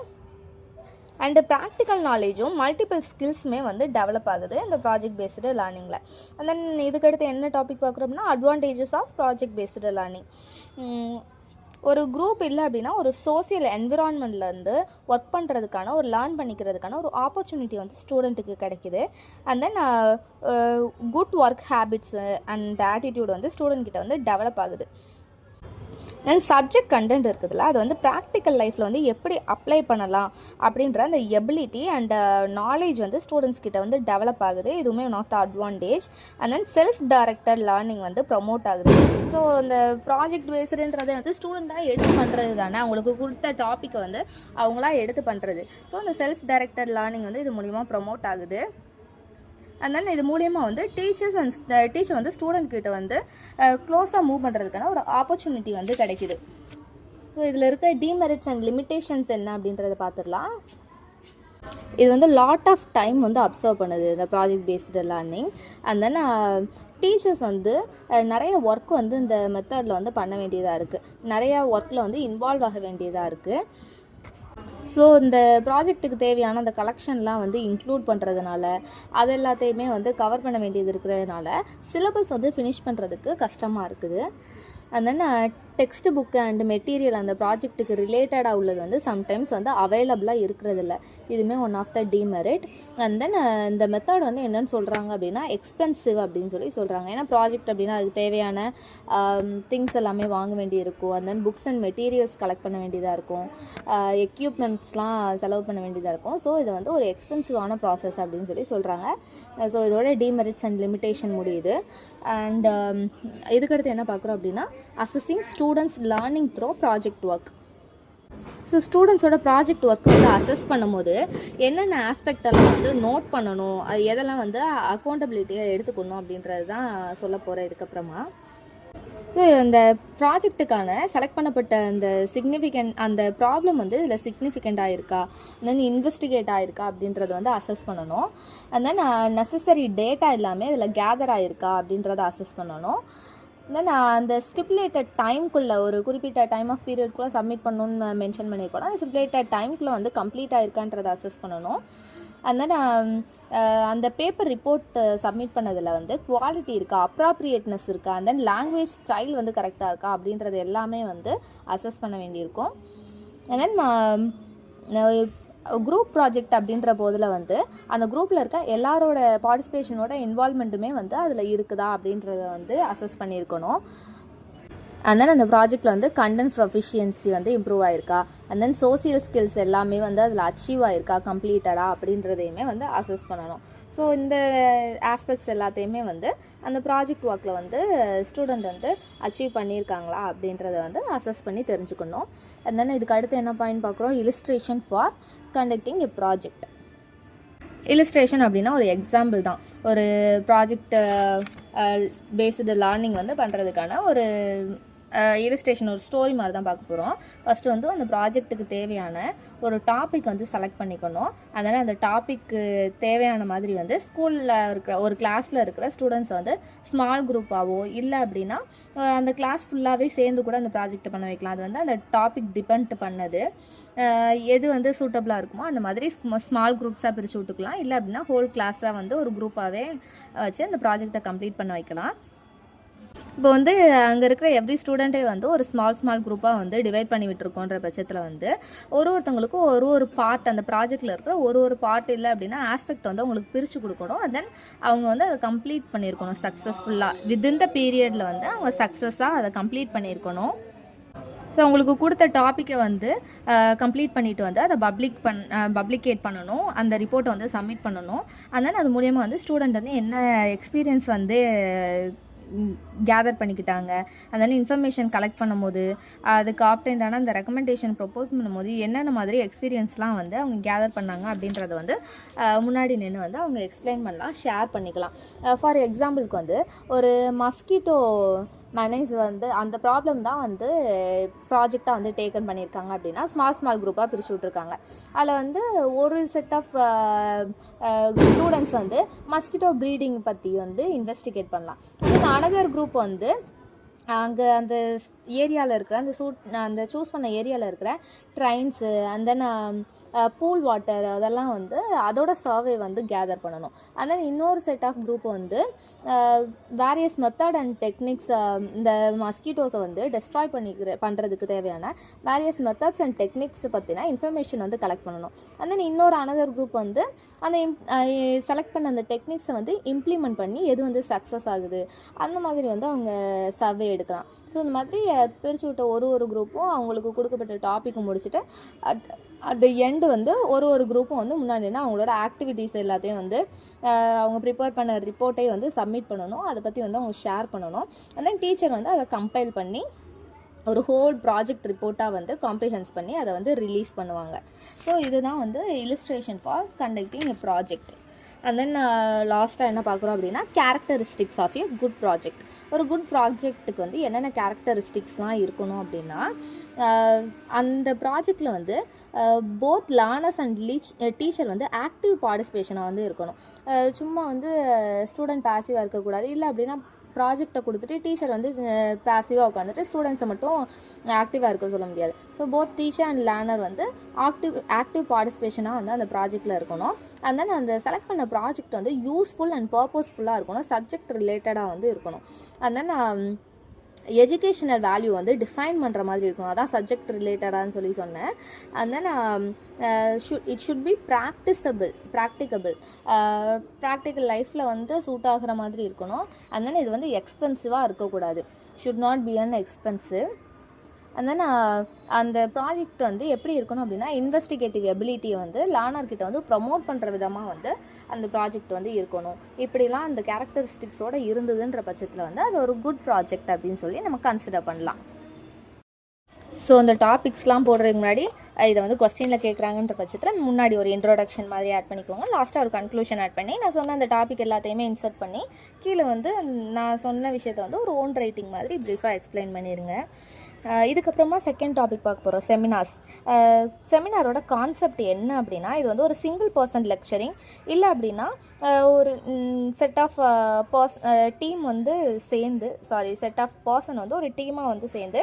And practical நாலேஜும் மல்டிபிள் ஸ்கில்ஸுமே வந்து டெவலப் ஆகுது இந்த ப்ராஜெக்ட் பேஸ்டு லேர்னிங்கில். அண்ட் தென் இதுக்கடுத்து என்ன டாபிக் பார்க்குறோம்னா advantages of project based learning. ஒரு குரூப் இல்லை அப்படின்னா ஒரு சோசியல் என்விரான்மெண்ட்லேருந்து ஒர்க் பண்ணுறதுக்கான ஒரு லேர்ன் பண்ணிக்கிறதுக்கான ஒரு ஆப்பர்ச்சுனிட்டி வந்து ஸ்டூடெண்ட்டுக்கு கிடைக்கிது. And then good work habits and attitude வந்து ஸ்டூடெண்ட் கிட்ட வந்து டெவலப் ஆகுது. தென் சப்ஜெக்ட் கண்டென்ட் இருக்குதுல்ல அது வந்து ப்ராக்டிக்கல் லைஃப்பில் வந்து எப்படி அப்ளை பண்ணலாம் அப்படின்ற அந்த எபிலிட்டி அண்ட் நாலேஜ் வந்து ஸ்டூடெண்ட்ஸ் கிட்ட வந்து டெவலப் ஆகுது. இதுவுமே one of the advantage. And then self directed learning வந்து ப்ரொமோட் ஆகுது. ஸோ இந்த ப்ராஜெக்ட் பேஸ்டுன்றதை வந்து ஸ்டூடெண்ட்டாக எடுத்து பண்ணுறது தானே, அவங்களுக்கு கொடுத்த டாப்பிக்கை வந்து அவங்களா எடுத்து பண்ணுறது. ஸோ இந்த செல்ஃப் டைரக்டட் லேர்னிங் வந்து இது மூலிமா ப்ரொமோட் ஆகுது. அண்ட் தென் இது மூலியமாக வந்து டீச்சர் வந்து ஸ்டூடெண்ட் கிட்ட வந்து க்ளோஸாக மூவ் பண்ணுறதுக்கான ஒரு ஆப்பர்ச்சுனிட்டி வந்து கிடைக்கிது. ஸோ இதில் இருக்க டிமெரிட்ஸ் அண்ட் லிமிட்டேஷன்ஸ் என்ன அப்படின்றத பார்த்துடலாம். இது வந்து லாட் ஆஃப் டைம் வந்து அப்சர்வ் பண்ணுது இந்த project based learning. And then teachers வந்து நிறைய ஒர்க் வந்து இந்த மெத்தடில் வந்து பண்ண வேண்டியதாக இருக்குது, நிறையா ஒர்க்கில் வந்து இன்வால்வ் ஆக வேண்டியதாக இருக்குது. ஸோ இந்த ப்ராஜெக்ட்டுக்கு தேவையான அந்த கலெக்ஷன்லாம் வந்து இன்க்ளூட் பண்ணுறதுனால அது எல்லாத்தையுமே வந்து கவர் பண்ண வேண்டியது இருக்கிறதுனால சிலபஸ் வந்து ஃபினிஷ் பண்ணுறதுக்கு கஷ்டமாக இருக்குது. And then text book and material அந்த ப்ராஜெக்ட்டுக்கு ரிலேட்டடாக உள்ளது வந்து சம்டைம்ஸ் வந்து அவைலபிளாக இருக்கிறதில்ல. இதுவுமே one of the demerit. And then இந்த மெத்தட் வந்து என்னென்னு சொல்கிறாங்க அப்படின்னா எக்ஸ்பென்சிவ் அப்படின்னு சொல்கிறாங்க. ஏன்னா ப்ராஜெக்ட் அப்படின்னா அதுக்கு தேவையான திங்ஸ் எல்லாமே வாங்க வேண்டியது இருக்கும். And then books and materials collect பண்ண வேண்டியதாக இருக்கும், எக்யூப்மெண்ட்ஸ்லாம் செலவு பண்ண வேண்டியதாக இருக்கும். ஸோ இது வந்து ஒரு எக்ஸ்பென்சிவான ப்ராசஸ் அப்படின்னு சொல்கிறாங்க. ஸோ இதோட டிமெரிட்ஸ் அண்ட் லிமிட்டேஷன் முடியுது. அண்ட் இதுக்கடுத்து என்ன பார்க்குறோம் அப்படின்னா assessing students learning through project work. So ஸ்டூடெண்ட்ஸோட ப்ராஜெக்ட் ஒர்க் வந்து அசஸ் பண்ணும்போது என்னென்ன ஆஸ்பெக்ட் எல்லாம் வந்து நோட் பண்ணணும், அது எதெல்லாம் வந்து அக்கௌண்டபிலிட்டியை எடுத்துக்கணும் அப்படின்றது தான் சொல்ல போகிறேன் இதுக்கப்புறமா. இந்த ப்ராஜெக்ட்டுக்கான செலக்ட் பண்ணப்பட்ட அந்த ப்ராப்ளம் வந்து இதில் சிக்னிஃபிகண்ட் ஆகிருக்கா, தென் இன்வெஸ்டிகேட் ஆகிருக்கா அப்படின்றத வந்து அசஸ் பண்ணணும். அண்ட் தென் நெசசரி டேட்டா எல்லாமே இதில் கேதர் ஆகிருக்கா அப்படின்றத அசஸ் பண்ணணும். தென் அந்த ஸ்டிப்புலேட்டட் டைம்குள்ளே ஒரு குறிப்பிட்ட டைம் ஆஃப் பீரியட்குள்ளே சப்மிட் பண்ணணுன்னு மென்ஷன் பண்ணியிருக்கோம். அந்த ஸ்டிப்புலேட்டட் டைம்குள்ளே வந்து கம்ப்ளீட் ஆகிருக்கான்றதை அசஸ் பண்ணணும். அண்ட் தென் அந்த பேப்பர் ரிப்போர்ட் சப்மிட் பண்ணதில் வந்து குவாலிட்டி இருக்கா, அப்ராப்ரியேட்னஸ் இருக்கா, அண்ட் தென் லாங்குவேஜ் ஸ்டைல் வந்து கரெக்டாக இருக்கா அப்படின்றது எல்லாமே வந்து அசஸ் பண்ண வேண்டியிருக்கும். அண்ட் தென் குரூப் ப்ராஜெக்ட் அப்படின்ற போதில் வந்து அந்த குரூப்பில் இருக்க எல்லாரோட பார்ட்டிசிபேஷனோட இன்வால்மெண்ட்டுமே வந்து அதில் இருக்குதா அப்படின்றத வந்து அசஸ் பண்ணியிருக்கணும். அண்ட் தென் அந்த ப்ராஜெக்டில் வந்து கண்டென்ட் ப்ரொஃபிஷியன்சி வந்து இம்ப்ரூவ் ஆகிருக்கா, அண்ட் தென் சோசியல் ஸ்கில்ஸ் எல்லாமே வந்து அதில் அச்சீவ் ஆகிருக்கா, கம்ப்ளீட்டடா அப்படின்றதையுமே வந்து அசஸ் பண்ணணும். ஸோ இந்த ஆஸ்பெக்ட்ஸ் எல்லாத்தையுமே வந்து அந்த ப்ராஜெக்ட் ஒர்க்கில் வந்து ஸ்டூடெண்ட் வந்து அச்சீவ் பண்ணியிருக்காங்களா அப்படின்றத வந்து அசஸ் பண்ணி தெரிஞ்சுக்கணும். அண்ட் தென் இதுக்கு அடுத்து என்ன பாயிண்ட் பார்க்குறோம், illustration for conducting a project. Illustration அப்படின்னா ஒரு எக்ஸாம்பிள் தான். ஒரு ப்ராஜெக்ட் பேஸ்டு லேர்னிங் வந்து பண்ணுறதுக்கான ஒரு இல்லுஸ்ட்ரேஷன், ஒரு ஸ்டோரி மாதிரி தான் பார்க்க போகிறோம். ஃபஸ்ட்டு வந்து அந்த ப்ராஜெக்ட்டுக்கு தேவையான ஒரு டாபிக் வந்து செலக்ட் பண்ணிக்கணும். அதனால் அந்த டாப்பிக்கு தேவையான மாதிரி வந்து ஸ்கூலில் இருக்கிற ஒரு கிளாஸில் இருக்கிற ஸ்டூடெண்ட்ஸ் வந்து ஸ்மால் குரூப்பாகவோ இல்லை அப்படின்னா அந்த கிளாஸ் ஃபுல்லாகவே சேர்ந்து கூட அந்த ப்ராஜெக்ட்டை பண்ண வைக்கலாம். அது வந்து அந்த டாபிக் டிபெண்ட் பண்ணது, எது வந்து சூட்டபுளாக இருக்குமோ அந்த மாதிரி ஸ்மால் குரூப்ஸாக பிரித்து விட்டுக்கலாம். இல்லை அப்படின்னா ஹோல் கிளாஸாக வந்து ஒரு குரூப்பாகவே வச்சு அந்த ப்ராஜெக்டை கம்ப்ளீட் பண்ண வைக்கலாம். இப்போ வந்து அங்கே இருக்கிற எவ்ரி ஸ்டூடெண்ட்டே வந்து ஒரு ஸ்மால் குரூப்பாக வந்து டிவைட் பண்ணி விட்டுருக்கோன்ற பட்சத்தில் வந்து ஒருத்தவங்களுக்கும் ஒரு பார்ட், அந்த ப்ராஜெக்டில் இருக்கிற ஒரு பார்ட் இல்லை அப்படின்னா ஆஸ்பெக்ட் வந்து அவங்களுக்கு பிரித்து கொடுக்கணும். அண்ட் தென் அவங்க வந்து அதை கம்ப்ளீட் பண்ணியிருக்கணும் சக்ஸஸ்ஃபுல்லாக. வித்தின் த பீரியடில் வந்து அவங்க சக்ஸஸாக அதை கம்ப்ளீட் பண்ணியிருக்கணும். ஸோ அவங்களுக்கு கொடுத்த டாப்பிக்கை வந்து கம்ப்ளீட் பண்ணிவிட்டு வந்து அதை பப்ளிகேட் பண்ணணும், அந்த ரிப்போர்ட்டை வந்து சப்மிட் பண்ணணும். அண்ட் தென் அது மூலியமாக வந்து ஸ்டூடெண்ட் வந்து என்ன எக்ஸ்பீரியன்ஸ் வந்து கேதர் பண்ணிக்கிட்டாங்க, அதனால் இன்ஃபர்மேஷன் கலெக்ட் பண்ணும்போது அதுக்கு ஆப்டெண்டான அந்த ரெக்கமெண்டேஷன் ப்ரொப்போஸ் பண்ணும்போது என்னென்ன மாதிரி எக்ஸ்பீரியன்ஸ்லாம் வந்து அவங்க கேதர் பண்ணாங்க அப்படின்றத வந்து முன்னாடி நின்று வந்து அவங்க எக்ஸ்பிளைன் பண்ணலாம், ஷேர் பண்ணிக்கலாம். ஃபார் எக்ஸாம்பிளுக்கு வந்து ஒரு மஸ்கிட்டோ மேனேஜ் வந்து அந்த ப்ராப்ளம் தான் வந்து ப்ராஜெக்டாக வந்து டேக்கன் பண்ணியிருக்காங்க அப்படின்னா ஸ்மால் குரூப்பாக பிரித்து விட்ருக்காங்க. அதில் வந்து ஒரு செட் ஆஃப் ஸ்டூடெண்ட்ஸ் வந்து மஸ்கிட்டோ ப்ரீடிங் பற்றி வந்து இன்வெஸ்டிகேட் பண்ணலாம். அனதர் குரூப் வந்து அங்கே அந்த ஏரியாவில் இருக்கிற அந்த சூஸ் பண்ண ஏரியாவில் இருக்கிற trains and then pool water அதெல்லாம் வந்து அதோட சர்வே வந்து கேதர் பண்ணணும். அண்ட் தென் இன்னொரு செட் ஆஃப் குரூப் வந்து வேரியஸ் மெத்தட் அண்ட் டெக்னிக்ஸ், இந்த மஸ்கிட்டோஸை வந்து டெஸ்ட்ராய் பண்ணுறதுக்கு தேவையான வேரியஸ் மெத்தட்ஸ் அண்ட் டெக்னிக்ஸ் பற்றின இன்ஃபர்மேஷன் வந்து கலெக்ட் பண்ணணும். அண்ட் தென் இன்னொரு அனதர் குரூப் வந்து அந்த செலக்ட் பண்ண அந்த டெக்னிக்ஸை வந்து இம்ப்ளிமெண்ட் பண்ணி எது வந்து சக்ஸஸ் ஆகுது அந்த மாதிரி வந்து அவங்க சர்வே எடுக்கலாம். ஸோ இந்த மாதிரி பிரித்து விட்ட ஒரு குரூப்பும் அவங்களுக்கு கொடுக்கப்பட்ட டாப்பிக்கு முடிச்சுட்டு அட் த எண்டு வந்து ஒரு குரூப்பும் வந்து முன்னாடினா அவங்களோட ஆக்டிவிட்டீஸ் எல்லாத்தையும் வந்து அவங்க ப்ரிப்பேர் பண்ண ரிப்போர்ட்டை வந்து சப்மிட் பண்ணணும், அதை பற்றி வந்து அவங்க ஷேர் பண்ணணும். அண்ட் தென் டீச்சர் வந்து அதை கம்பைல் பண்ணி ஒரு ஹோல் ப்ராஜெக்ட் ரிப்போர்ட்டாக வந்து காம்ப்ரிஹென்ஸ் பண்ணி அதை வந்து ரிலீஸ் பண்ணுவாங்க. ஸோ இதுதான் வந்து illustration for conducting a project. And then லாஸ்ட்டாக என்ன பார்க்குறோம் அப்படின்னா characteristics of a good project. ஒரு குட் ப்ராஜெக்ட்டுக்கு வந்து என்னென்ன கேரக்டரிஸ்டிக்ஸ்லாம் இருக்கணும் அப்படின்னா அந்த ப்ராஜெக்டில் வந்து போத் லேர்னர்ஸ் அண்ட் டீச்சர் வந்து ஆக்டிவ் பார்ட்டிசிபேஷனாக வந்து இருக்கணும். சும்மா வந்து ஸ்டூடெண்ட் பாசிவாக இருக்கக்கூடாது. இல்லை அப்படின்னா ப்ராஜெக்டை கொடுத்துட்டு டீச்சர் வந்து பாசிவாக உட்காந்துட்டு ஸ்டூடெண்ட்ஸை மட்டும் ஆக்டிவாக இருக்க சொல்ல முடியாது. So both teacher and learner வந்து ஆக்டிவ் பார்ட்டிசிபேஷனாக வந்து அந்த ப்ராஜெக்டில் இருக்கணும். அண்ட் தென் அந்த செலக்ட் பண்ண ப்ராஜெக்ட் வந்து யூஸ்ஃபுல் அண்ட் பர்பஸ்ஃபுல்லாக இருக்கணும், சப்ஜெக்ட் ரிலேட்டடாக வந்து இருக்கணும். அண்ட் தென் எஜுகேஷனல் வேல்யூ வந்து டிஃபைன் பண்ணுற மாதிரி இருக்கணும், அதான் சப்ஜெக்ட் ரிலேட்டடான்னு சொல்லி சொன்னேன். And then it should be practicable practical லைஃப்பில் வந்து சூட் ஆகிற மாதிரி இருக்கணும். அண்ட் தென் இது வந்து எக்ஸ்பென்சிவாக இருக்கக்கூடாது, should not be an expensive. And then அந்த ப்ராஜெக்ட் வந்து எப்படி இருக்கணும் அப்படின்னா இன்வெஸ்டிகேட்டிவ் எபிலிட்டியை வந்து லேர்னர்கிட்ட வந்து ப்ரமோட் பண்ணுற விதமாக வந்து அந்த ப்ராஜெக்ட் வந்து இருக்கணும். இப்படிலாம் அந்த கேரக்டரிஸ்டிக்ஸோடு இருந்ததுன்ற பட்சத்தில் வந்து அது ஒரு குட் ப்ராஜெக்ட் அப்படின்னு சொல்லி நம்ம கன்சிடர் பண்ணலாம். ஸோ அந்த டாபிக்ஸ்லாம் போடுறதுக்கு முன்னாடி இதை வந்து கொஸ்டினில் கேட்குறாங்கன்ற பட்சத்தில் முன்னாடி ஒரு இன்ட்ரோடக்ஷன் மாதிரி ஆட் பண்ணிக்கோங்க. லாஸ்ட்டாக ஒரு கன்க்ளூஷன் ஆட் பண்ணி நான் சொன்ன அந்த டாபிக் எல்லாத்தையுமே இன்சர்ட் பண்ணி கீழே வந்து நான் சொன்ன விஷயத்தை வந்து ஒரு ஓன் ரைட்டிங் மாதிரி ப்ரீஃபாக எக்ஸ்பிளைன் பண்ணிடுங்க. இதுக்கப்புறமா செகண்ட் டாபிக் பார்க்க போகிறோம், செமினார்ஸ். செமினாரோட கான்செப்ட் என்ன அப்படின்னா, இது வந்து ஒரு சிங்கிள் பர்சன் லெக்சரிங் இல்லை அப்படின்னா ஒரு செட் ஆஃப் டீம் வந்து சேர்ந்து செட் ஆஃப் பர்சன் வந்து ஒரு டீமாக வந்து சேர்ந்து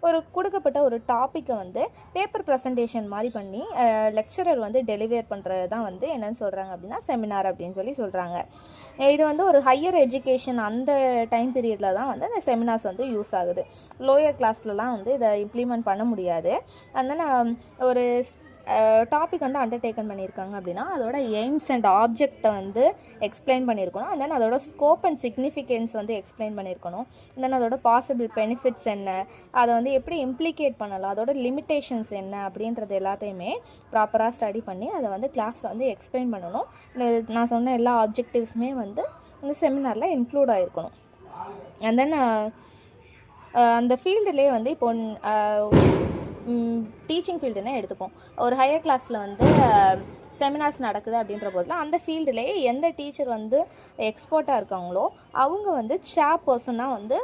ஒரு கொடுக்கப்பட்ட ஒரு டாப்பிக்கை வந்து பேப்பர் ப்ரெசன்டேஷன் மாதிரி பண்ணி லெக்சரர் வந்து டெலிவர் பண்ணுறது தான் வந்து என்னென்னு சொல்கிறாங்க அப்படின்னா செமினார் அப்படின்னு சொல்லி சொல்கிறாங்க. இது வந்து ஒரு ஹையர் எஜுகேஷன் அந்த டைம் பீரியடில் தான் வந்து அந்த செமினார்ஸ் வந்து யூஸ் ஆகுது. லோயர் கிளாஸ்லலாம் வந்து இதை இம்ப்ளிமெண்ட் பண்ண முடியாது. அதனால் ஒரு டாபிக் வந்து அண்டர்டேக்கன் பண்ணியிருக்காங்க அப்படின்னா அதோட எய்ம்ஸ் அண்ட் ஆப்ஜெக்டை வந்து எக்ஸ்பிளைன் பண்ணியிருக்கணும். அண்ட் தென் அதோட ஸ்கோப் அண்ட் சிக்னிஃபிகன்ஸ் வந்து எக்ஸ்பிளைன் பண்ணியிருக்கணும். தென் அதோட பாசிபிள் பெனிஃபிட்ஸ் என்ன, அதை வந்து எப்படி இம்ப்ளிகேட் பண்ணலாம், அதோட லிமிட்டேஷன்ஸ் என்ன அப்படின்றது எல்லாத்தையுமே ப்ராப்பராக ஸ்டடி பண்ணி அதை வந்து கிளாஸில் வந்து எக்ஸ்பிளைன் பண்ணணும். நான் சொன்ன எல்லா ஆப்ஜெக்டிவ்ஸுமே வந்து இந்த செமினாரில் இன்க்ளூட் ஆகிருக்கணும். அண்ட் தென் அந்த ஃபீல்டுலேயே வந்து இப்போ டீச்சிங் ஃபீல்டுன்னு எடுத்துப்போம். ஒரு ஹையர் கிளாஸில் வந்து செமினார்ஸ் நடக்குது அப்படின்ற போதில் அந்த ஃபீல்டுலேயே எந்த டீச்சர் வந்து எக்ஸ்பர்ட்டாக இருக்காங்களோ அவங்க வந்து சேர் பர்சனாக வந்து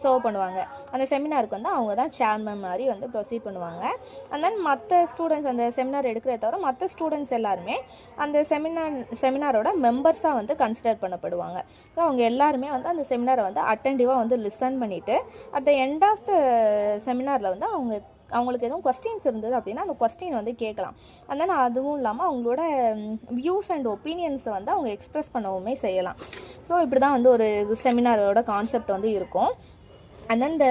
சர்வ் பண்ணுவாங்க. அந்த செமினாருக்கு வந்து அவங்க தான் சேர்மன் மாதிரி வந்து ப்ரொசீட் பண்ணுவாங்க. அண்ட் தென் மற்ற ஸ்டூடெண்ட்ஸ் அந்த செமினார் எடுக்கிறத தவிர மற்ற ஸ்டூடெண்ட்ஸ் எல்லாருமே அந்த செமினாரோட மெம்பர்ஸாக வந்து கன்சிடர் பண்ணப்படுவாங்க. ஸோ அவங்க எல்லாருமே வந்து அந்த செமினாரை வந்து அட்டென்டிவாக வந்து லிசன் பண்ணிவிட்டு at the end of the செமினாரில் வந்து அவங்களுக்கு எதுவும் கொஸ்டின்ஸ் இருந்தது அப்படின்னா அந்த கொஸ்டின் வந்து கேட்கலாம். அதனால் அதுவும் இல்லாமல் அவங்களோட வியூஸ் அண்ட் ஒப்பீனியன்ஸை வந்து அவங்க எக்ஸ்ப்ரெஸ் பண்ணவுமே செய்யலாம். ஸோ இப்படி தான் வந்து ஒரு செமினாரோட கான்செப்ட் வந்து இருக்கும். அண்ட் தென் இந்த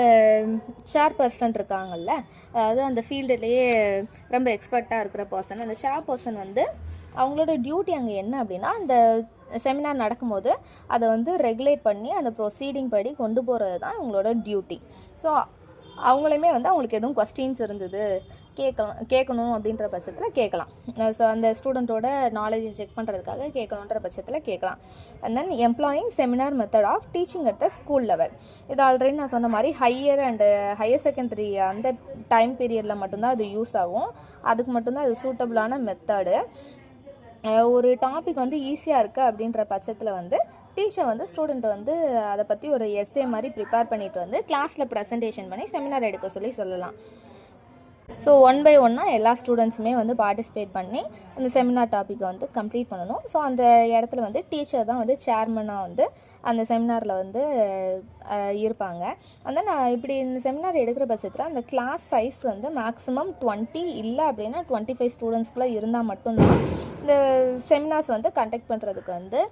சேர் பர்சன் இருக்காங்கல்ல, அதாவது அந்த ஃபீல்டுலேயே ரொம்ப எக்ஸ்பர்ட்டாக இருக்கிற பர்சன், அந்த சேர் பர்சன் வந்து அவங்களோட டியூட்டி அங்கே என்ன அப்படின்னா இந்த செமினார் நடக்கும்போது அதை வந்து ரெகுலேட் பண்ணி அந்த ப்ரொசீடிங் படி கொண்டு போகிறது தான் அவங்களோட டியூட்டி. ஸோ அவங்களையுமே வந்து அவங்களுக்கு எதுவும் கொஸ்டின்ஸ் இருந்தது கேட்கணும் அப்படின்ற பட்சத்தில் கேட்கலாம். ஸோ அந்த ஸ்டூடெண்ட்டோட நாலேஜை செக் பண்ணுறதுக்காக கேட்கணுன்ற பட்சத்தில் கேட்கலாம். And then employing seminar method of teaching at the school level. இது ஆல்ரெடி நான் சொன்ன மாதிரி ஹையர் செகண்டரி அந்த டைம் பீரியடில் மட்டும்தான் அது யூஸ் ஆகும். அதுக்கு மட்டும்தான் அது சூட்டபிளான மெத்தடு. ஒரு டாபிக் வந்து ஈஸியாக இருக்குது அப்படின்ற பட்சத்தில் வந்து டீச்சர் வந்து ஸ்டூடெண்ட் வந்து அதை பற்றி ஒரு எஸ்ஏ மாதிரி ப்ரிப்பேர் பண்ணிட்டு வந்து கிளாஸில் ப்ரெசன்டேஷன் பண்ணி செமினார் எடுக்க சொல்லலாம். ஸோ ஒன் பை ஒன்னாக எல்லா ஸ்டூடெண்ட்ஸுமே வந்து பார்ட்டிசிபேட் பண்ணி அந்த செமினார் டாப்பிக்கை வந்து கம்ப்ளீட் பண்ணணும். ஸோ அந்த இடத்துல வந்து டீச்சர் தான் வந்து சேர்மனாக வந்து அந்த செமினாரில் வந்து இருப்பாங்க. அந்த நான் இப்படி இந்த செமினார் எடுக்கிற பட்சத்தில் அந்த கிளாஸ் சைஸ் வந்து மேக்ஸிமம் 20 இல்லை அப்படின்னா 25 ஸ்டூடெண்ட்ஸ்குள்ளே இருந்தால் மட்டும்தான் இந்த செமினார்ஸ் வந்து கண்டக்ட் பண்ணுறதுக்கு வந்து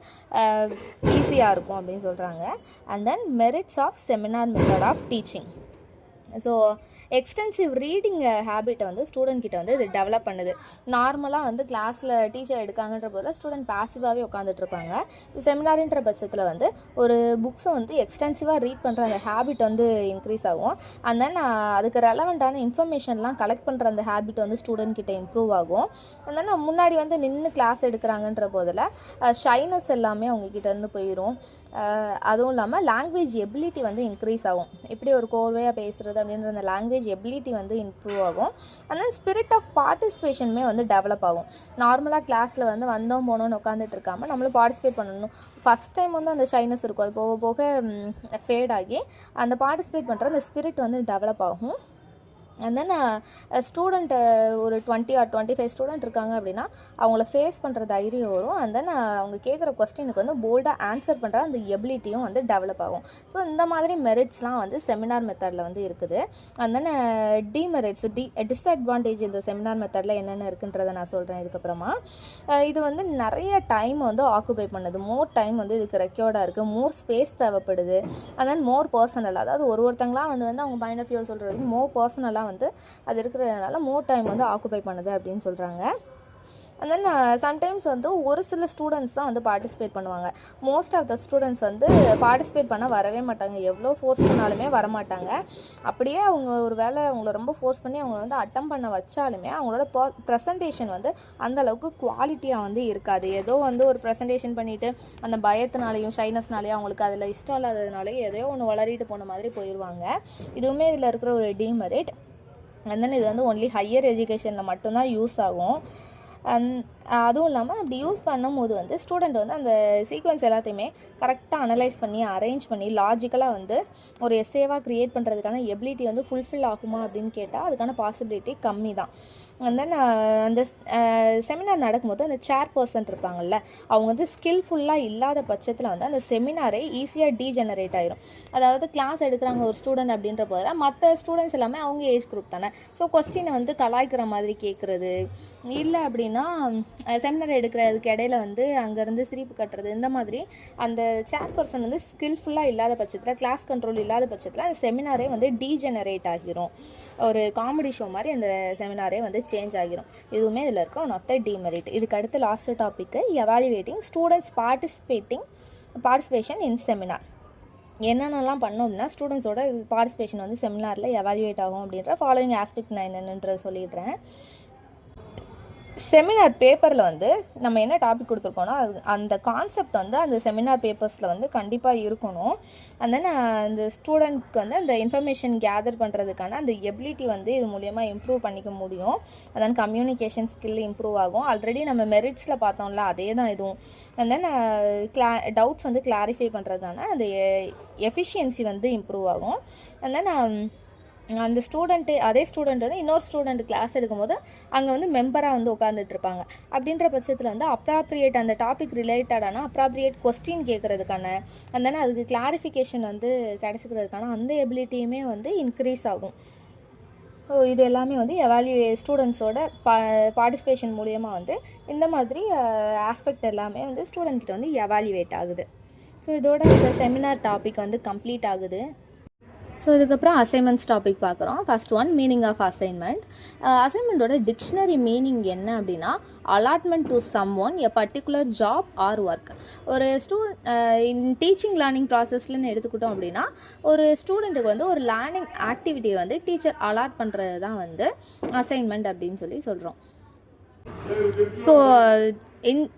ஈஸியாக இருக்கும் அப்படின்னு சொல்கிறாங்க. And then merits of seminar method of teaching. So extensive reading ஹேபிட்டை வந்து ஸ்டூடெண்ட் கிட்ட வந்து இது டெவலப் பண்ணுது. நார்மலாக வந்து கிளாஸில் டீச்சர் எடுக்காங்கன்ற போதில் ஸ்டூடெண்ட் பாசிவாகவே உட்காந்துட்ருப்பாங்க. செமினார்ன்ற பட்சத்தில் வந்து ஒரு புக்ஸை வந்து எக்ஸ்டென்சிவாக ரீட் பண்ணுற அந்த ஹேபிட் வந்து இன்க்ரீஸ் ஆகும். அண்ட் தென் அதுக்கு ரெலவெண்ட்டான இன்ஃபர்மேஷன்லாம் கலெக்ட் பண்ணுற அந்த ஹேபிட் வந்து ஸ்டூடெண்ட் கிட்ட இம்ப்ரூவ் ஆகும். அண்ட் தென் முன்னாடி வந்து நின்று கிளாஸ் எடுக்கிறாங்கன்ற போதில் ஷைனஸ் எல்லாமே அவங்கக்கிட்ட இருந்து போயிடும். அதுவும் இல்லாமல் லாங்குவேஜ் எபிலிட்டி வந்து இன்க்ரீஸ் ஆகும். எப்படி ஒரு கோர்வையாக பேசுகிறது அப்படின்ற அந்த லாங்குவேஜ் எபிலிட்டி வந்து இம்ப்ரூவ் ஆகும். அண்ட் தென் ஸ்பிரிட் ஆஃப் பார்ட்டிசிபேஷனுமே வந்து டெவலப் ஆகும். நார்மலாக கிளாஸில் வந்து வந்தோம் போனோன்னு உட்காந்துட்டு இருக்காமல் நம்மளும் பார்ட்டிசிபேட் பண்ணணும். ஃபஸ்ட் டைம் வந்து அந்த ஷைனஸ் இருக்கும், அது போக போக ஃபேட் ஆகி அந்த பார்ட்டிசிபேட் பண்ணுற அந்த ஸ்பிரிட் வந்து டெவலப் ஆகும். அண்ட் தென் ஸ்டூடெண்ட்டு ஒரு 20 or 25 ஸ்டூடெண்ட் இருக்காங்க அப்படின்னா அவங்கள ஃபேஸ் பண்ணுற தைரியம் வரும். அண்ட் தென் அவங்க கேட்குற கொஸ்டினுக்கு வந்து போல்டாக ஆன்சர் பண்ணுற அந்த எபிலிட்டியும் வந்து டெவலப் ஆகும். ஸோ இந்த மாதிரி மெரிட்ஸ்லாம் வந்து செமினார் மெத்தடில் வந்து இருக்குது. அண்ட் தென் டிமெரிட்ஸ் டிஸ்அட்வான்டேஜ் இந்த செமினார் மெத்தடில் என்னென்ன இருக்குன்றதை நான் சொல்கிறேன் இதுக்கப்புறமா. இது வந்து நிறைய டைம் வந்து ஆக்குபை பண்ணுது. மோர் டைம் வந்து இதுக்கு ரெக்யர்டாக இருக்குது. மோர் ஸ்பேஸ் தேவைப்படுது. அண்ட் தென் மோர் பர்சனல், அதாவது ஒருத்தங்களாம் வந்து அவங்க பாயிண்ட் ஆஃப் வியூ சொல்கிறது மோர் பர்சனலாக வந்து அது இருக்கிறதுனால மோர் டைம் வந்து ஆக்குபை பண்ணுது அப்படின்னு சொல்கிறாங்க. அண்ட் தென் சம்டைம்ஸ் வந்து ஒரு சில ஸ்டூடெண்ட்ஸ் தான் வந்து பார்ட்டிசிபேட் பண்ணுவாங்க. மோஸ்ட் ஆஃப் த ஸ்டூடெண்ட்ஸ் வந்து பார்ட்டிசிபேட் பண்ண வரவே மாட்டாங்க. எவ்வளோ ஃபோர்ஸ் பண்ணாலுமே வரமாட்டாங்க. அப்படியே அவங்க ஒரு வேளை அவங்கள ரொம்ப ஃபோர்ஸ் பண்ணி அவங்கள வந்து அட்டம் பண்ண வச்சாலுமே அவங்களோட ப்ரெசன்டேஷன் வந்து அந்தளவுக்கு குவாலிட்டியாக வந்து இருக்காது. ஏதோ வந்து ஒரு ப்ரெசன்டேஷன் பண்ணிவிட்டு அந்த பயத்தினாலையும் ஷைனஸ்னாலேயும் அவங்களுக்கு அதில் இஷ்டம் இல்லாததுனாலையும் எதையோ ஒன்று வளரிட்டு போன மாதிரி போயிடுவாங்க. இதுவுமே இதில் இருக்கிற ஒரு டிமெரிட். அண்ட் தென் இது வந்து ஒன்லி ஹையர் எஜுகேஷனில் மட்டும்தான் யூஸ் ஆகும். அதுவும் இல்லாமல் அப்படி யூஸ் பண்ணும்போது வந்து ஸ்டூடெண்ட் வந்து அந்த சீக்வன்ஸ் எல்லாத்தையுமே கரெக்டாக அனலைஸ் பண்ணி அரேஞ்ச் பண்ணி லாஜிக்கலாக வந்து ஒரு எஸ்ஏவாக க்ரியேட் பண்ணுறதுக்கான எபிலிட்டி வந்து ஃபுல்ஃபில் ஆகுமா அப்படின்னு கேட்டால் அதுக்கான பாசிபிலிட்டி கம்மி தான். அண்ட் தென் அந்த செமினார் நடக்கும்போது அந்த சேர் பர்சன் இருப்பாங்கள்ல, அவங்க வந்து ஸ்கில்ஃபுல்லாக இல்லாத பட்சத்தில் வந்து அந்த செமினாரே ஈஸியாக டீஜெனரேட் ஆயிரும். அதாவது கிளாஸ் எடுக்கிறாங்க ஒரு ஸ்டூடெண்ட் அப்படின்ற போதில் மற்ற ஸ்டூடெண்ட்ஸ் எல்லாமே அவங்க ஏஜ் குரூப் தானே. ஸோ கொஸ்டினை வந்து கலாய்க்கிற மாதிரி கேட்குறது, இல்லை அப்படின்னா செமினார் எடுக்கிறதுக்கு இடையில வந்து அங்கேருந்து சிரிப்பு கட்டுறது, இந்த மாதிரி அந்த சேர் பர்சன் வந்து ஸ்கில்ஃபுல்லாக இல்லாத பட்சத்தில், கிளாஸ் கண்ட்ரோல் இல்லாத பட்சத்தில் அந்த செமினாரே வந்து டீஜெனரேட் ஆகிரும். ஒரு காமெடி ஷோ மாதிரி அந்த செமினாரே வந்து சேஞ்ச் ஆகிரும். இதுவுமே இதில் இருக்கிற ஒன் ஆஃப் த டிமெரிட். இதுக்கு அடுத்து last topic evaluating students participation in seminar. என்னென்னலாம் பண்ணோம் அப்படின்னா ஸ்டூடெண்ட்ஸோட பார்ட்டிசிபேஷன் வந்து செமினாரில் எவாலுவேட் ஆகும் அப்படின்ற ஃபாலோயிங் ஆஸ்பெக்ட் நான் என்னென்னன்றது சொல்லிடுறேன். செமினார் பேப்பரில் வந்து நம்ம என்ன டாபிக் கொடுத்துருக்கோன்னா அந்த கான்செப்ட் வந்து அந்த செமினார் பேப்பர்ஸில் வந்து கண்டிப்பாக இருக்கணும். அண்ட் தென் அந்த ஸ்டூடெண்ட்க்கு வந்து அந்த இன்ஃபர்மேஷன் கேதர் பண்ணுறதுக்கான அந்த எபிலிட்டி வந்து இது மூலியமாக இம்ப்ரூவ் பண்ணிக்க முடியும். அதான் கம்யூனிகேஷன் ஸ்கில் இம்ப்ரூவ் ஆகும். ஆல்ரெடி நம்ம மெரிட்ஸில் பார்த்தோம்ல, அதே தான் இதுவும். அண்ட் தென் டவுட்ஸ் வந்து கிளாரிஃபை பண்ணுறதுனால அந்த எஃபிஷியன்சி வந்து இம்ப்ரூவ் ஆகும். அண்ட் தென் அந்த அதே ஸ்டூடெண்ட் வந்து இன்னொரு ஸ்டூடெண்ட் கிளாஸ் எடுக்கும்போது அங்கே வந்து மெம்பராக வந்து உட்காந்துட்டு இருப்பாங்க. அப்படின்ற பட்சத்தில் வந்து அப்ராப்ரியேட் அந்த டாபிக் ரிலேட்டடான அப்ராப்ரியேட் கொஸ்டின் கேட்குறதுக்கான அண்ட் தென் அதுக்கு கிளாரிஃபிகேஷன் வந்து கிடைச்சிக்கிறதுக்கான அந்த எபிலிட்டியுமே வந்து இன்க்ரீஸ் ஆகும். ஸோ இது எல்லாமே வந்து ஸ்டூடெண்ட்ஸோட பார்ட்டிசிபேஷன் மூலியமாக வந்து இந்த மாதிரி ஆஸ்பெக்ட் எல்லாமே வந்து ஸ்டூடெண்ட்கிட்ட வந்து எவாலுவேட் ஆகுது. ஸோ இதோட இந்த செமினார் டாபிக் வந்து கம்ப்ளீட் ஆகுது. ஸோ இதுக்கப்புறம் அசைன்மெண்ட்ஸ் டாபிக் பார்க்குறோம். First one, meaning of assignment. அசைன்மெண்ட்டோட டிக்ஷனரி மீனிங் என்ன அப்படின்னா, allotment to someone a particular job or work. ஒரு டீச்சிங் லேர்னிங் ப்ராசஸ்லன்னு எடுத்துக்கிட்டோம் அப்படின்னா, ஒரு ஸ்டூடெண்ட்டுக்கு வந்து ஒரு லேர்னிங் ஆக்டிவிட்டியை வந்து டீச்சர் அலாட் பண்ணுறது தான் வந்து அசைன்மெண்ட் அப்படின்னு சொல்கிறோம். ஸோ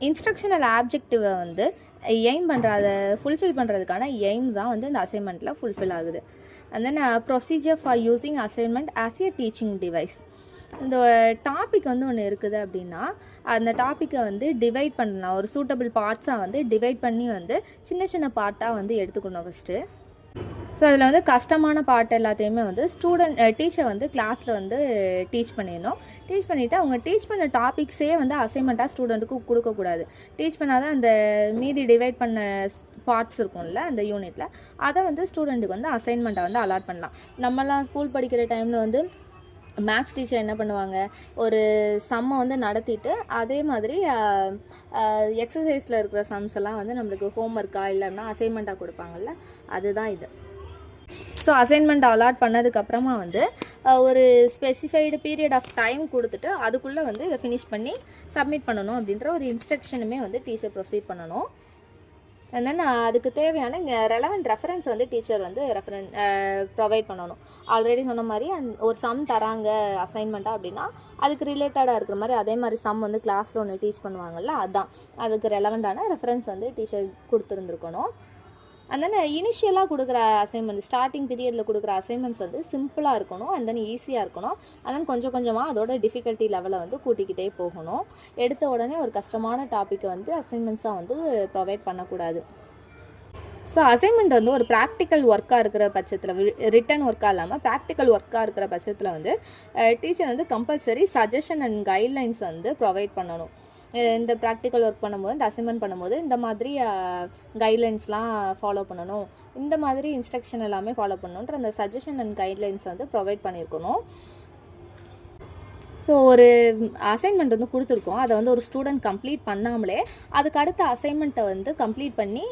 இன்ஸ்ட்ரக்ஷனல் ஆப்ஜெக்டிவை வந்து அதை ஃபுல்ஃபில் பண்ணுறதுக்கான எய்ம் தான் வந்து இந்த அசைன்மெண்ட்டில் ஃபுல்ஃபில் ஆகுது. And then procedure for using assignment as a teaching device. இந்த டாபிக் வந்து ஒன்று இருக்குது அப்படின்னா அந்த டாப்பிக்கை வந்து டிவைட் பண்ணலாம். ஒரு சூட்டபிள் பார்ட்ஸாக வந்து டிவைட் பண்ணி வந்து சின்ன சின்ன பார்ட்டாக வந்து எடுத்துக்கணும் ஃபஸ்ட்டு. ஸோ அதில் வந்து கஷ்டமான பார்ட் எல்லாத்தையுமே வந்து டீச்சர் வந்து கிளாஸில் வந்து டீச் பண்ணிடணும். டீச் பண்ணிவிட்டு அவங்க டீச் பண்ண டாபிக்ஸே வந்து அசைன்மெண்ட்டாக ஸ்டூடெண்ட்டுக்கு கொடுக்கக்கூடாது. டீச் பண்ணாதான் அந்த மீதி டிவைட் பண்ண பார்ட்ஸ் இருக்கும்ல அந்த யூனிட்டில், அதை வந்து ஸ்டூடெண்ட்டுக்கு வந்து அசைன்மெண்ட்டை வந்து அலாட் பண்ணலாம். நம்மலாம் ஸ்கூல் படிக்கிற டைமில் வந்து மேக்ஸ் டீச்சர் என்ன பண்ணுவாங்க, ஒரு சம்மை வந்து நடத்திட்டு அதே மாதிரி எக்ஸசைஸில் இருக்கிற சம்ஸ் எல்லாம் வந்து நம்மளுக்கு ஹோம்ஒர்க்காக இல்லைன்னா அசைன்மெண்ட்டாக கொடுப்பாங்கள்ல, அதுதான் இது. ஸோ அசைன்மெண்ட் அலாட் பண்ணதுக்கப்புறமா வந்து ஒரு ஸ்பெசிஃபைடு பீரியட் ஆஃப் டைம் கொடுத்துட்டு அதுக்குள்ளே வந்து இதை ஃபினிஷ் பண்ணி சப்மிட் பண்ணணும் அப்படின்ற ஒரு இன்ஸ்ட்ரக்ஷனுமே வந்து டீச்சர் ப்ரொசீட் பண்ணணும். அண்ட் தென் அதுக்கு தேவையான ரெலவெண்ட் ரெஃபரன்ஸ் வந்து டீச்சர் வந்து ப்ரொவைட் பண்ணணும். ஆல்ரெடி சொன்ன மாதிரி ஒரு சம் தராங்க அசைன்மெண்ட்டாக அப்படின்னா அதுக்கு ரிலேட்டடாக இருக்கிற மாதிரி அதே மாதிரி சம் வந்து கிளாஸில் ஒன்று டீச் பண்ணுவாங்கள்ல, அதுதான் அதுக்கு ரெலவெண்ட்டான ரெஃபரன்ஸ் வந்து டீச்சர் கொடுத்துருந்துருக்கணும். அண்ட் தென் இனிஷியலாக கொடுக்குற அசைன்மெண்ட், ஸ்டார்டிங் பீரியடில் கொடுக்குற அசைன்மெண்ட்ஸ் வந்து சிம்பிளாக இருக்கணும். அண்ட் தென் ஈஸியாக இருக்கணும். அண்ட் தென் கொஞ்சம் கொஞ்சமாக அதோட டிஃபிகல்ட்டி லெவலை வந்து கூட்டிக்கிட்டே போகணும். எடுத்த உடனே ஒரு கஷ்டமான டாப்பிக்கை வந்து அசைன்மெண்ட்ஸாக வந்து ப்ரொவைட் பண்ணக்கூடாது. ஸோ அசைன்மெண்ட் வந்து ஒரு ப்ராக்டிக்கல் ஒர்க்காக இருக்கிற பட்சத்தில், ரிட்டன் ஒர்க்காக இல்லாமல் ப்ராக்டிக்கல் ஒர்க்காக இருக்கிற பட்சத்தில் வந்து டீச்சர் வந்து கம்பல்சரி சஜஷன் அண்ட் கைட்லைன்ஸ் வந்து ப்ரொவைட் பண்ணணும். இந்த ப்ராக்டிக்கல் ஒர்க் பண்ணும்போது, இந்த அசைன்மெண்ட் பண்ணும்போது இந்த மாதிரி கைட்லைன்ஸ்லாம் ஃபாலோ பண்ணணும், இந்த மாதிரி இன்ஸ்ட்ரக்ஷன் எல்லாமே ஃபாலோ பண்ணணுன்ற அந்த சஜஷன் அண்ட் கைட்லைன்ஸ் வந்து ப்ரொவைட் பண்ணியிருக்கணும். ஸோ ஒரு அசைன்மெண்ட் வந்து கொடுத்துருக்கோம், அதை வந்து ஒரு ஸ்டூடெண்ட் கம்ப்ளீட் பண்ணாமலே அதுக்கு அடுத்த அசைன்மெண்ட்டை வந்து கம்ப்ளீட் பண்ணி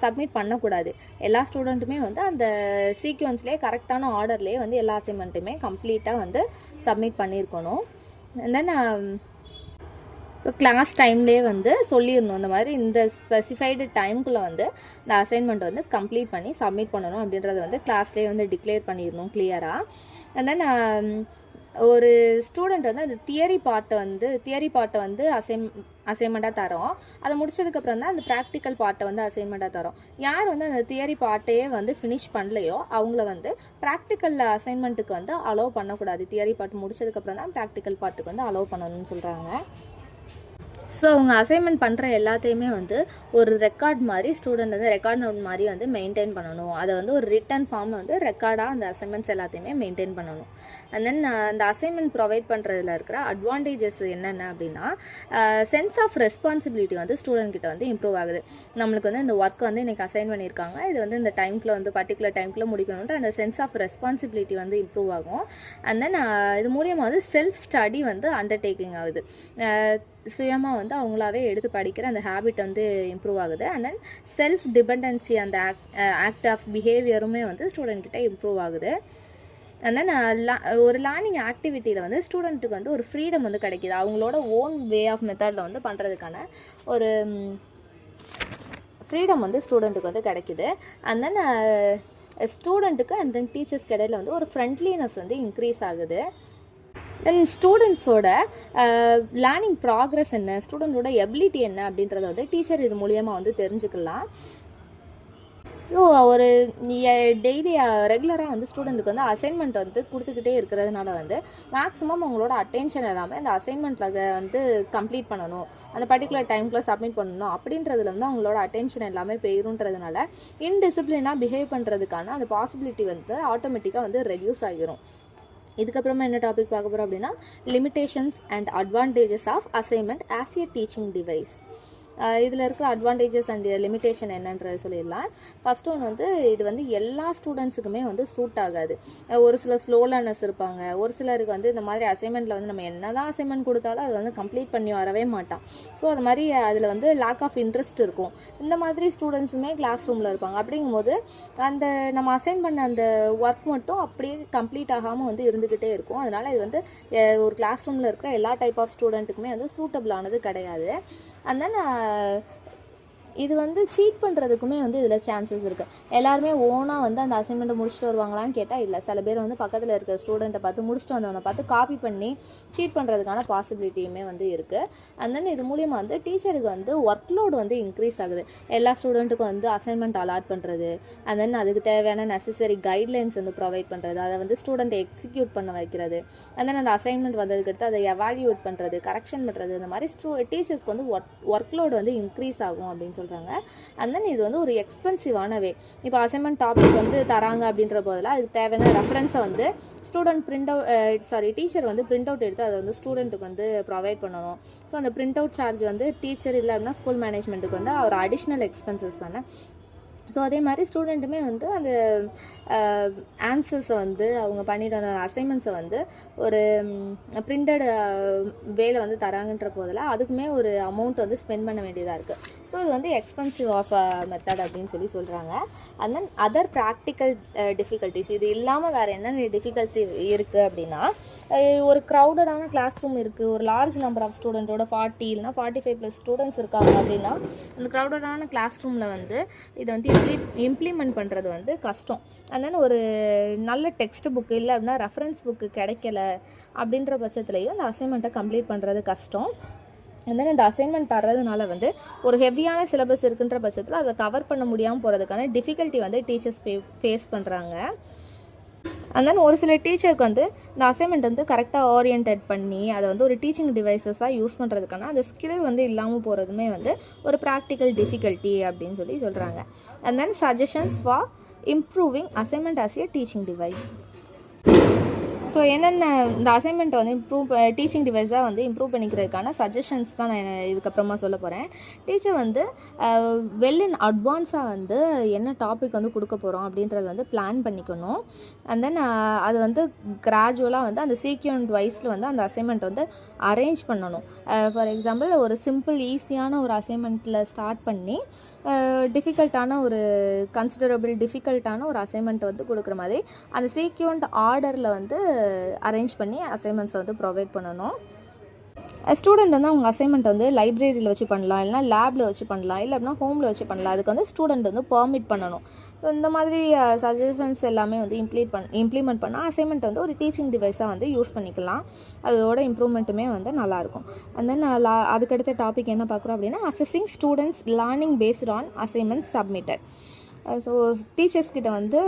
சப்மிட் பண்ணக்கூடாது. எல்லா ஸ்டூடெண்ட்டுமே வந்து அந்த சீக்வன்ஸ்லேயே கரெக்டான ஆர்டர்லேயே வந்து எல்லா அசைன்மெண்ட்டுமே கம்ப்ளீட்டாக வந்து சப்மிட் பண்ணியிருக்கணும். அண்ட் தென் ஸோ கிளாஸ் டைம்லேயே வந்து சொல்லிடணும், இந்த மாதிரி இந்த ஸ்பெசிஃபைடு டைமுக்குள்ளே வந்து இந்த அசைன்மெண்ட் வந்து கம்ப்ளீட் பண்ணி சப்மிட் பண்ணணும் அப்படின்றத வந்து கிளாஸ்லேயே வந்து டிக்ளேர் பண்ணிடணும் கிளியராக. அண்ட் தென் ஒரு ஸ்டூடெண்ட் வந்து அந்த தியரி பார்ட்டை வந்து அசைன்மெண்ட்டாக தரோம். அதை முடிச்சதுக்கப்புறம் தான் அந்த ப்ராக்டிக்கல் பார்ட்டை வந்து அசைன்மெண்ட்டாக தரோம். யார் வந்து அந்த தியரி பார்ட்டையே வந்து ஃபினிஷ் பண்ணலையோ அவங்கள வந்து ப்ராக்டிக்கல் அசைன்மெண்ட்டுக்கு வந்து அலோவ் பண்ணக்கூடாது. தியரி பார்ட் முடிச்சதுக்கப்புறம் தான் ப்ராக்டிக்கல் பார்ட்டுக்கு வந்து அலோவ் பண்ணணும்னு சொல்கிறாங்க. ஸோ அவங்க அசைன்மெண்ட் பண்ணுற எல்லாத்தையுமே வந்து ஒரு ரெக்கார்ட் மாதிரி ஸ்டூடெண்ட் வந்து ரெக்கார்ட் நோட் மாதிரி வந்து மெயின்டைன் பண்ணணும். அதை வந்து ஒரு ரிட்டன் ஃபார்மில் வந்து ரெக்கார்டாக அந்த அசைன்மெண்ட்ஸ் எல்லாத்தையுமே மெயின்டைன் பண்ணணும். அண்ட் தென் அந்த அசைன்மெண்ட் ப்ரொவைட் பண்ணுறதுல இருக்கிற அட்வான்டேஜஸ் என்னென்ன அப்படின்னா, சென்ஸ் ஆஃப் ரெஸ்பான்சிபிலிட்டி வந்து ஸ்டூடெண்ட் கிட்ட வந்து இம்ப்ரூவ் ஆகுது. நம்மளுக்கு வந்து இந்த ஒர்க் வந்து இன்றைக்கி அசைன் பண்ணியிருக்காங்க, இது வந்து இந்த டைம்க்குள்ள வந்து பர்டிகுலர் டைம்க்குள்ளே முடிக்கணுன்ற அந்த சென்ஸ் ஆஃப் ரெஸ்பான்சிபிலிட்டி வந்து இம்ப்ரூவ் ஆகும். அண்ட் தென் இது மூலியமாக வந்து செல்ஃப் ஸ்டடி வந்து அண்டர்டேக்கிங் ஆகுது. சுயமாக வந்து அவங்களாவே எடுத்து படிக்கிற அந்த ஹேபிட் வந்து இம்ப்ரூவ் ஆகுது. அண்ட் தென் செல்ஃப் டிபெண்டன்சி அந்த ஆக்ட் ஆஃப் பிஹேவியருமே வந்து ஸ்டூடெண்ட் கிட்ட இம்ப்ரூவ் ஆகுது. அண்ட் தென் ஒரு லேர்னிங் ஆக்டிவிட்டியில் வந்து ஸ்டூடெண்ட்டுக்கு வந்து ஒரு ஃப்ரீடம் வந்து கிடைக்கிது. அவங்களோட ஓன் வே ஆஃப் மெத்தடில் வந்து பண்ணுறதுக்கான ஒரு ஃப்ரீடம் வந்து ஸ்டூடெண்ட்டுக்கு வந்து கிடைக்கிது. அண்ட் தென் ஸ்டூடெண்ட்டுக்கு அண்ட் தென் டீச்சர்ஸ்க்கு இடையில வந்து ஒரு ஃப்ரெண்ட்லினஸ் வந்து இன்க்ரீஸ் ஆகுது. தென் ஸ்டூடெண்ட்ஸோட லேர்னிங் ப்ராக்ரஸ் என்ன, ஸ்டூடெண்ட்டோட எபிலிட்டி என்ன அப்படின்றத வந்து டீச்சர் இது மூலியமாக வந்து தெரிஞ்சுக்கலாம். ஸோ ஒரு டெய்லி ரெகுலராக வந்து ஸ்டூடெண்ட்டுக்கு வந்து அசைன்மெண்ட் வந்து கொடுத்துக்கிட்டே இருக்கிறதுனால வந்து மேக்ஸிமம் அவங்களோட அட்டென்ஷன் எல்லாமே அந்த அசைன்மெண்ட்டில் வந்து கம்ப்ளீட் பண்ணணும், அந்த பர்டிகுலர் டைம்குள்ளே சப்மிட் பண்ணணும் அப்படின்றதுல வந்து அவங்களோட அட்டென்ஷன் எல்லாமே போயிருன்றதுனால இன்டிசிப்ளினாக பிஹேவ் பண்ணுறதுக்கான அந்த பாசிபிலிட்டி வந்து ஆட்டோமேட்டிக்காக வந்து ரெடியூஸ் ஆகிரும். இதுக்கப்புறமா என்ன டாபிக் பார்க்க போகிறோம் அப்படின்னா, limitations and advantages of assignment as a teaching device. இதில் இருக்கிற அட்வான்டேஜஸ் அண்ட் லிமிட்டேஷன் என்னன்றது சொல்லிடலாம். ஃபஸ்ட்டு ஒன்று வந்து இது வந்து எல்லா ஸ்டூடெண்ட்ஸுக்குமே வந்து சூட் ஆகாது. ஒரு சில ஸ்லோ லேர்னர்ஸ் இருப்பாங்க, ஒரு சிலருக்கு வந்து இந்த மாதிரி அசைன்மெண்ட்டில் வந்து நம்ம என்ன தான் அசைன்மெண்ட் கொடுத்தாலும் அது வந்து கம்ப்ளீட் பண்ணி வரவே மாட்டான். ஸோ அது மாதிரி அதில் வந்து லேக் ஆஃப் இன்ட்ரெஸ்ட் இருக்கும். இந்த மாதிரி ஸ்டூடெண்ட்ஸுமே கிளாஸ் ரூமில் இருப்பாங்க. அப்படிங்கும்போது அந்த நம்ம அசைன் பண்ண அந்த ஒர்க் மட்டும் அப்படியே கம்ப்ளீட் ஆகாமல் வந்து இருந்துக்கிட்டே இருக்கும். அதனால் இது வந்து ஒரு கிளாஸ் ரூமில் இருக்கிற எல்லா டைப் ஆஃப் ஸ்டூடெண்ட்டுக்குமே வந்து சூட்டபிளானது கிடையாது. அண்ட் தென் இது வந்து சீட் பண்ணுறதுக்குமே வந்து இதில் சான்சஸ் இருக்குது. எல்லாருமே ஓனாக வந்து அந்த அசைன்மெண்ட்டை முடிச்சுட்டு வருவாங்களான்னு கேட்டால் இல்லை. சில பேர் வந்து பக்கத்தில் இருக்கிற ஸ்டூடெண்ட்டை பார்த்து முடிச்சுட்டு வந்தவனை பார்த்து காப்பி பண்ணி சீட் பண்ணுறதுக்கான பாசிபிலிட்டியுமே வந்து இருக்குது. அண்ட் தென் இது மூலியமாக வந்து டீச்சருக்கு வந்து ஒர்க் லோடு வந்து இன்க்ரீஸ் ஆகுது. எல்லா ஸ்டூடெண்ட்டுக்கும் வந்து அசைன்மெண்ட் அலாட் பண்ணுறது, அண்ட் தென் அதுக்கு தேவையான நெசசரி கைட்லைன்ஸ் வந்து ப்ரொவைட் பண்ணுறது, அதை வந்து ஸ்டூடெண்ட்டை எக்ஸிக்யூட் பண்ண வைக்கிறது, அண்ட் தென் அந்த அசைன்மெண்ட் வந்ததுக்கு அடுத்து அதை எவால்யூட் பண்ணுறது, கரெக்ஷன் பண்ணுறது, இந்த மாதிரி டீச்சர்ஸ்க்கு வந்து ஒர்க் லோடு வந்து இன்க்ரீஸ் ஆகும் அப்படின்னு சொல்கிறாங்க. அண்ட் தென் இது வந்து ஒரு எக்ஸ்பென்சிவான வே. இப்போ அசைன்மெண்ட் டாபிக் வந்து தராங்க அப்படின்ற போதில் அதுக்கு தேவையான ரெஃபரன்ஸை வந்து டீச்சர் வந்து பிரிண்ட் அவுட் எடுத்து அதை வந்து ஸ்டூடெண்ட்டுக்கு வந்து ப்ரொவைட் பண்ணணும். ஸோ அந்த பிரிண்ட் அவுட் சார்ஜ் வந்து டீச்சர் இல்லை அப்படின்னா ஸ்கூல் மேனேஜ்மெண்ட்டுக்கு வந்து ஒரு அடிஷ்னல் எக்ஸ்பென்சஸ் தானே. ஸோ அதே மாதிரி ஸ்டூடெண்ட்டுமே வந்து அந்த ஆன்சர்ஸை வந்து அவங்க பண்ணிட்டு அந்த அசைன்மெண்ட்ஸை வந்து ஒரு பிரிண்டட் வேலை வந்து தராங்கன்ற போதில் அதுக்குமே ஒரு அமௌண்ட் வந்து ஸ்பெண்ட் பண்ண வேண்டியதாக இருக்குது. ஸோ இது வந்து எக்ஸ்பென்சிவ் ஆஃப் மெத்தட் அப்படின்னு சொல்கிறாங்க. And then other practical difficulties, இது இல்லாமல் வேறு என்னென்ன டிஃபிகல்ட்டி இருக்குது அப்படின்னா, ஒரு க்ரௌடடான கிளாஸ் ரூம் இருக்குது, ஒரு லார்ஜ் நம்பர் ஆஃப் ஸ்டூடெண்ட்டோட 40 இல்லைனா 45+ ஸ்டூடெண்ட்ஸ் இருக்காங்க அப்படின்னா அந்த க்ரௌடடான கிளாஸ் ரூமில் வந்து இதை வந்து இம்ப்ளிமெண்ட் பண்ணுறது வந்து கஷ்டம். அண்ட் தென் ஒரு நல்ல டெக்ஸ்ட் புக்கு இல்லை அப்படின்னா ரெஃபரன்ஸ் புக்கு கிடைக்கல அப்படின்ற பட்சத்துலேயும் அந்த அசைன்மெண்ட்டை கம்ப்ளீட் பண்ணுறது கஷ்டம். அண்ட் தென் இந்த அசைன்மெண்ட் தர்றதுனால வந்து ஒரு ஹெவியான சிலபஸ் இருக்குன்ற பட்சத்தில் அதை கவர் பண்ண முடியாமல் போகிறதுக்கான டிஃபிகல்ட்டி வந்து டீச்சர்ஸ் ஃபேஸ் பண்ணுறாங்க. அண்ட் தென் ஒரு சில டீச்சருக்கு வந்து இந்த அசைன்மெண்ட் வந்து கரெக்டாக ஓரியன்டட் பண்ணி அதை வந்து ஒரு டீச்சிங் டிவைசஸாக யூஸ் பண்ணுறதுக்கான அந்த ஸ்கில் வந்து இல்லாமல் போகிறதுமே வந்து ஒரு ப்ராக்டிக்கல் டிஃபிகல்ட்டி அப்படின்னு சொல்கிறாங்க. And then suggestions for improving assignment as a teaching device. So என்னென்ன இந்த அசைன்மெண்ட்டை வந்து டீச்சிங் டிவைஸாக வந்து இம்ப்ரூவ் பண்ணிக்கிறதுக்கான சஜஷன்ஸ் தான் நான் இதுக்கப்புறமா சொல்ல போகிறேன். டீச்சர் வந்து வெல் இன் அட்வான்ஸாக வந்து என்ன டாபிக் வந்து கொடுக்க போகிறோம் அப்படின்றத வந்து பிளான் பண்ணிக்கணும். அண்ட் தென் அது வந்து கிராஜுவலாக வந்து அந்த சீக்வென்ட் வைஸில் வந்து அந்த அசைன்மெண்ட் வந்து அரேஞ்ச் பண்ணணும். ஃபார் எக்ஸாம்பிள் ஒரு சிம்பிள் ஈஸியான ஒரு அசைன்மெண்ட்டில் ஸ்டார்ட் பண்ணி டிஃபிகல்ட்டான ஒரு டிஃபிகல்ட்டான ஒரு அசைன்மெண்ட் வந்து கொடுக்குற மாதிரி அந்த சீக்வென்ட் ஆர்டரில் வந்து அரேஞ்ச் பண்ணி அசைன்மெண்ட்ஸை வந்து ப்ரொவைட் பண்ணணும். ஸ்டூடெண்ட் வந்து அவங்க அசைன்மெண்ட் வந்து லைப்ரரியில் வச்சு பண்ணலாம், இல்லைனா லேபில் வச்சு பண்ணலாம், இல்லை அப்படின்னா ஹோமில் வச்சு பண்ணலாம். அதுக்கு வந்து ஸ்டூடெண்ட் வந்து பெர்மிட் பண்ணணும். ஸோ இந்த மாதிரி சஜஷன்ஸ் எல்லாமே வந்து இம்ப்ளிமெண்ட் பண்ணால் அசைன்மெண்ட் வந்து ஒரு டீச்சிங் டிவைஸாக வந்து யூஸ் பண்ணிக்கலாம். அதோட இம்ப்ரூவ்மெண்ட்டுமே வந்து நல்லாயிருக்கும். அண்ட் தென் அதுக்கடுத்த டாபிக் என்ன பார்க்குறோம் அப்படின்னா assessing students learning based on assignments submitted. So டீச்சர்ஸ்கிட்ட வந்து